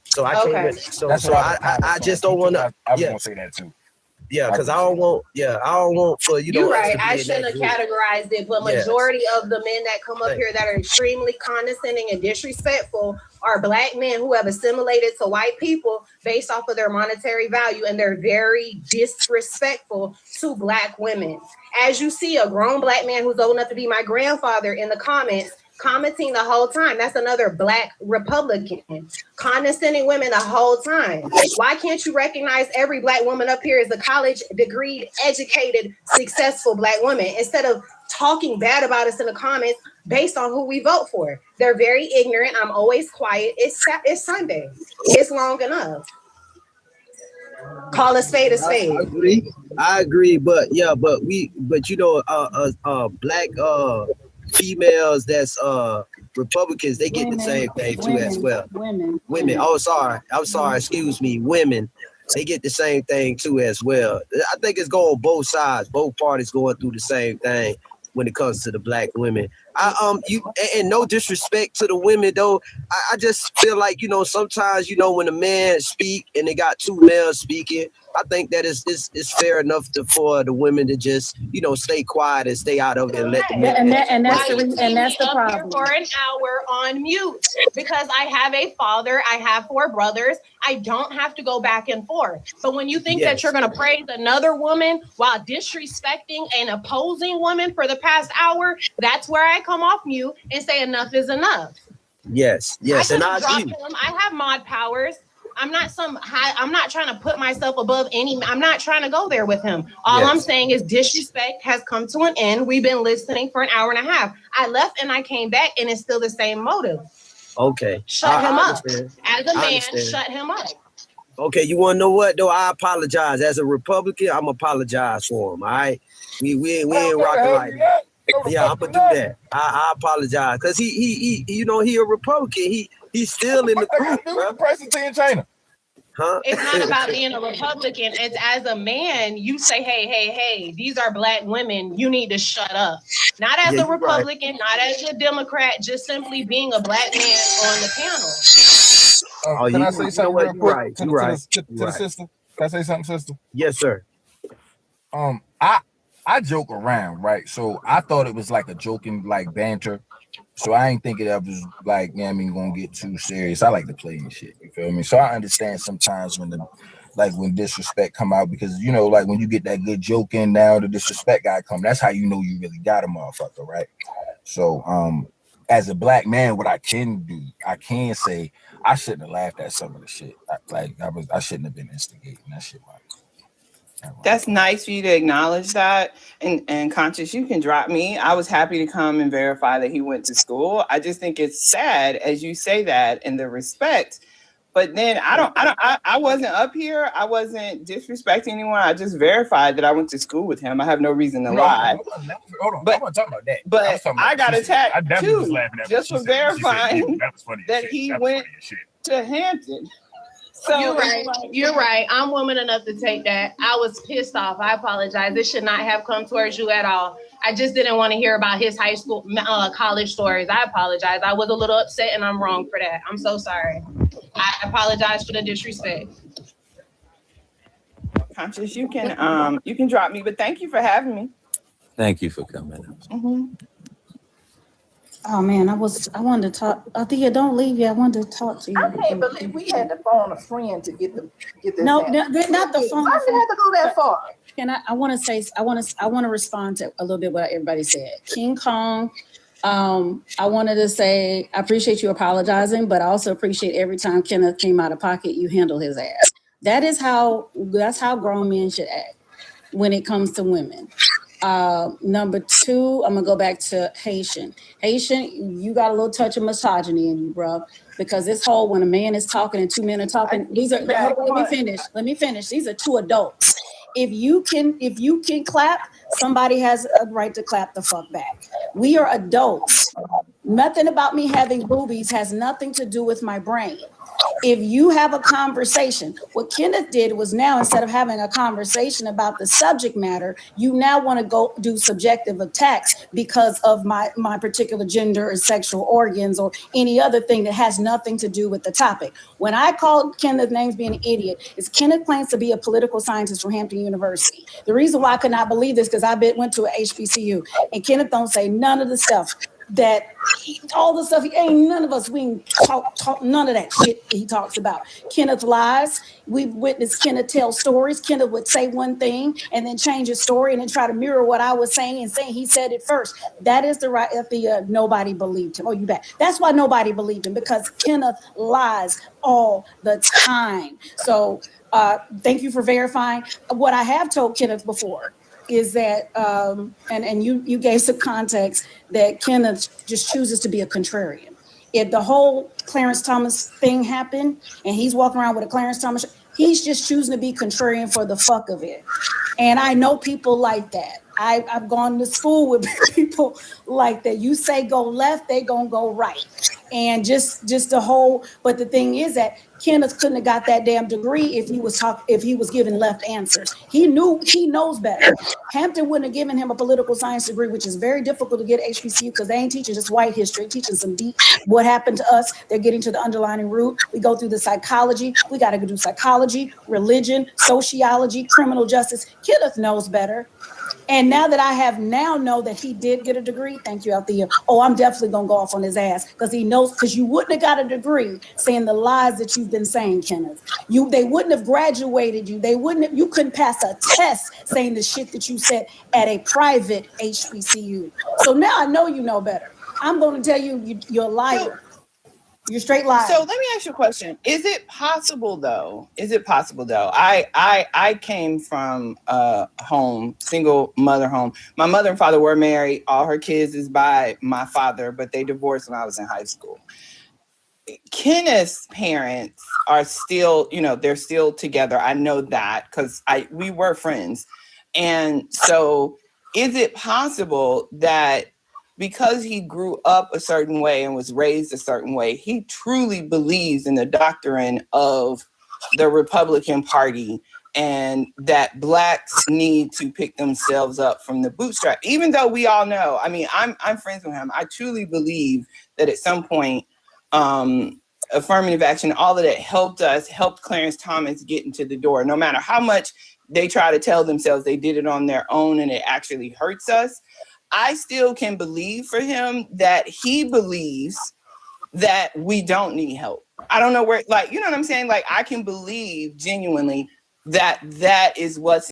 T: So I can't. So I just don't want to.
I: I was gonna say that too.
T: Yeah, because I don't want for you know.
R: You're
T: us
R: right.
T: to be
R: I
T: in
R: shouldn't
T: that
R: have
T: group.
R: categorized it, but
T: Yes.
R: majority of the men that come up here that are extremely condescending and disrespectful are black men who have assimilated to white people based off of their monetary value, and they're very disrespectful to black women. As you see, a grown black man who's old enough to be my grandfather in the comments, commenting the whole time. That's another black Republican condescending women the whole time. Why can't you recognize every black woman up here as a college degree, educated, successful black woman instead of talking bad about us in the comments based on who we vote for? They're very ignorant. I'm always quiet. It's Sunday. It's long enough. Call a spade a spade.
T: I agree, but yeah, but you know, black females that's Republicans, they get the same thing too as well. Women. Oh, sorry. I'm sorry. Excuse me. Women, they get the same thing too as well. I think it's going both sides. Both parties going through the same thing when it comes to the black women. And no disrespect to the women though. I just feel like, you know, sometimes, you know, when a man speak and they got two males speaking, I think that it's fair enough for the women to just, you know, stay quiet and stay out of it and let the men.
Q: And that's the problem.
R: For an hour on mute because I have a father, I have 4 brothers. I don't have to go back and forth. But when you think that you're going to praise another woman while disrespecting and opposing women for the past hour, that's where I come off mute and say enough is enough.
T: Yes, and I
A: drop
T: agree.
A: him. I have mod powers. I'm not I'm not trying to put myself above any. I'm not trying to go there with him. All I'm saying is disrespect has come to an end. We've been listening for an hour and a half. I left and I came back, and it's still the same motive.
T: Okay,
A: shut him up.
T: understand.
A: As a man, shut him up.
T: Okay, you want to know what though? I apologize. As a Republican, I'm apologize for him. All right, we ain't rocking like that. Yeah, I'm gonna do that. I apologize because he he a Republican. He's still in the group, bro.
I: The president in China.
T: Huh?
A: It's not about being a Republican. It's as a man, you say, hey, these are black women. You need to shut up. Not as a Republican, not as a Democrat, just simply being a black man on the panel.
I: Can I say something real quick to the sister? Can I say something, sister?
T: Yes, sir.
I: I joke around, right? So I thought it was like a joking, like banter. So I ain't thinking that was like, gonna get too serious. I like to play and shit. You feel me? So I understand sometimes when disrespect come out because like when you get that good joke in now, the disrespect guy come. That's how you know you really got a motherfucker, right? So as a black man, what I can do, I can say I shouldn't have laughed at some of the shit. I shouldn't have been instigating that shit.
F: That's nice for you to acknowledge that. And Conscious, you can drop me. I was happy to come and verify that he went to school. I just think it's sad as you say that and the respect. But then I wasn't up here. I wasn't disrespecting anyone. I just verified that I went to school with him. I have no reason to lie.
I: Hold on. I'm gonna talk about that.
F: But I got attacked too, just for verifying that he went to Hampton. So
A: You're right. I'm woman enough to take that. I was pissed off. I apologize. This should not have come towards you at all. I just didn't want to hear about his high school, college stories. I apologize. I was a little upset and I'm wrong for that. I'm so sorry. I apologize for the disrespect.
F: Conscious, you can drop me, but thank you for having me.
U: Thank you for coming.
F: Mm-hmm.
Q: Oh man, I wanted to talk. Althea, don't leave yet. I wanted to talk to you.
P: I can't believe we had to phone a friend to get this.
Q: No, not the phone.
P: Why did we have to go that far?
Q: Can I want to respond to a little bit what everybody said. King Kong. I wanted to say I appreciate you apologizing, but I also appreciate every time Kenneth came out of pocket, you handle his ass. That's how grown men should act when it comes to women. Number two, I'm gonna go back to Haitian. Haitian, you got a little touch of misogyny in you, bro. Because this whole when a man is talking and two men are talking, let me finish. These are two adults. If you can clap, somebody has a right to clap the fuck back. We are adults. Nothing about me having boobies has nothing to do with my brain. If you have a conversation, what Kenneth did was now instead of having a conversation about the subject matter, you now want to go do subjective attacks because of my particular gender or sexual organs or any other thing that has nothing to do with the topic. When I called Kenneth names being an idiot, is Kenneth claims to be a political scientist from Hampton University. The reason why I could not believe this because I went to a HBCU and Kenneth don't say none of the stuff that all the stuff, ain't none of us, we ain't talk none of that shit he talks about. Kenneth lies. We've witnessed Kenneth tell stories. Kenneth would say one thing and then change his story and then try to mirror what I was saying and saying he said it first. That is the right if the nobody believed him. Oh, you bet. That's why nobody believed him because Kenneth lies all the time. So thank you for verifying. What I have told Kenneth before is that, and you gave some context that Kenneth just chooses to be a contrarian. If the whole Clarence Thomas thing happened and he's walking around with a Clarence Thomas, he's just choosing to be contrarian for the fuck of it. And I know people like that. I've gone to school with people like that. You say go left, they gonna go right. And just the whole, but the thing is that Kenneth couldn't have got that damn degree if he was given left answers. He knows better. Hampton wouldn't have given him a political science degree, which is very difficult to get at HBCU because they ain't teaching just white history, teaching some deep what happened to us. They're getting to the underlying root. We go through the psychology. We got to go do psychology, religion, sociology, criminal justice. Kenneth knows better. And now that I have know that he did get a degree, thank you, Althea. Oh, I'm definitely gonna go off on his ass because he knows, because you wouldn't have got a degree saying the lies that you've been saying, Kenneth. They wouldn't have graduated you. You couldn't pass a test saying the shit that you said at a private HBCU. So now I know you know better. I'm gonna tell you, you're a liar.
J: You're straight lying.
F: So let me ask you a question. Is it possible though? I came from a home, single mother home. My mother and father were married. All her kids is by my father, but they divorced when I was in high school. Kenneth's parents are still, they're still together. I know that because we were friends. And so is it possible that because he grew up a certain way and was raised a certain way, he truly believes in the doctrine of the Republican Party and that Blacks need to pick themselves up from the bootstrap? Even though we all know, I'm friends with him. I truly believe that at some point, affirmative action, all of that helped Clarence Thomas get into the door. No matter how much they try to tell themselves they did it on their own and it actually hurts us, I still can believe for him that he believes that we don't need help. I don't know where, you know what I'm saying? I can believe genuinely that is what's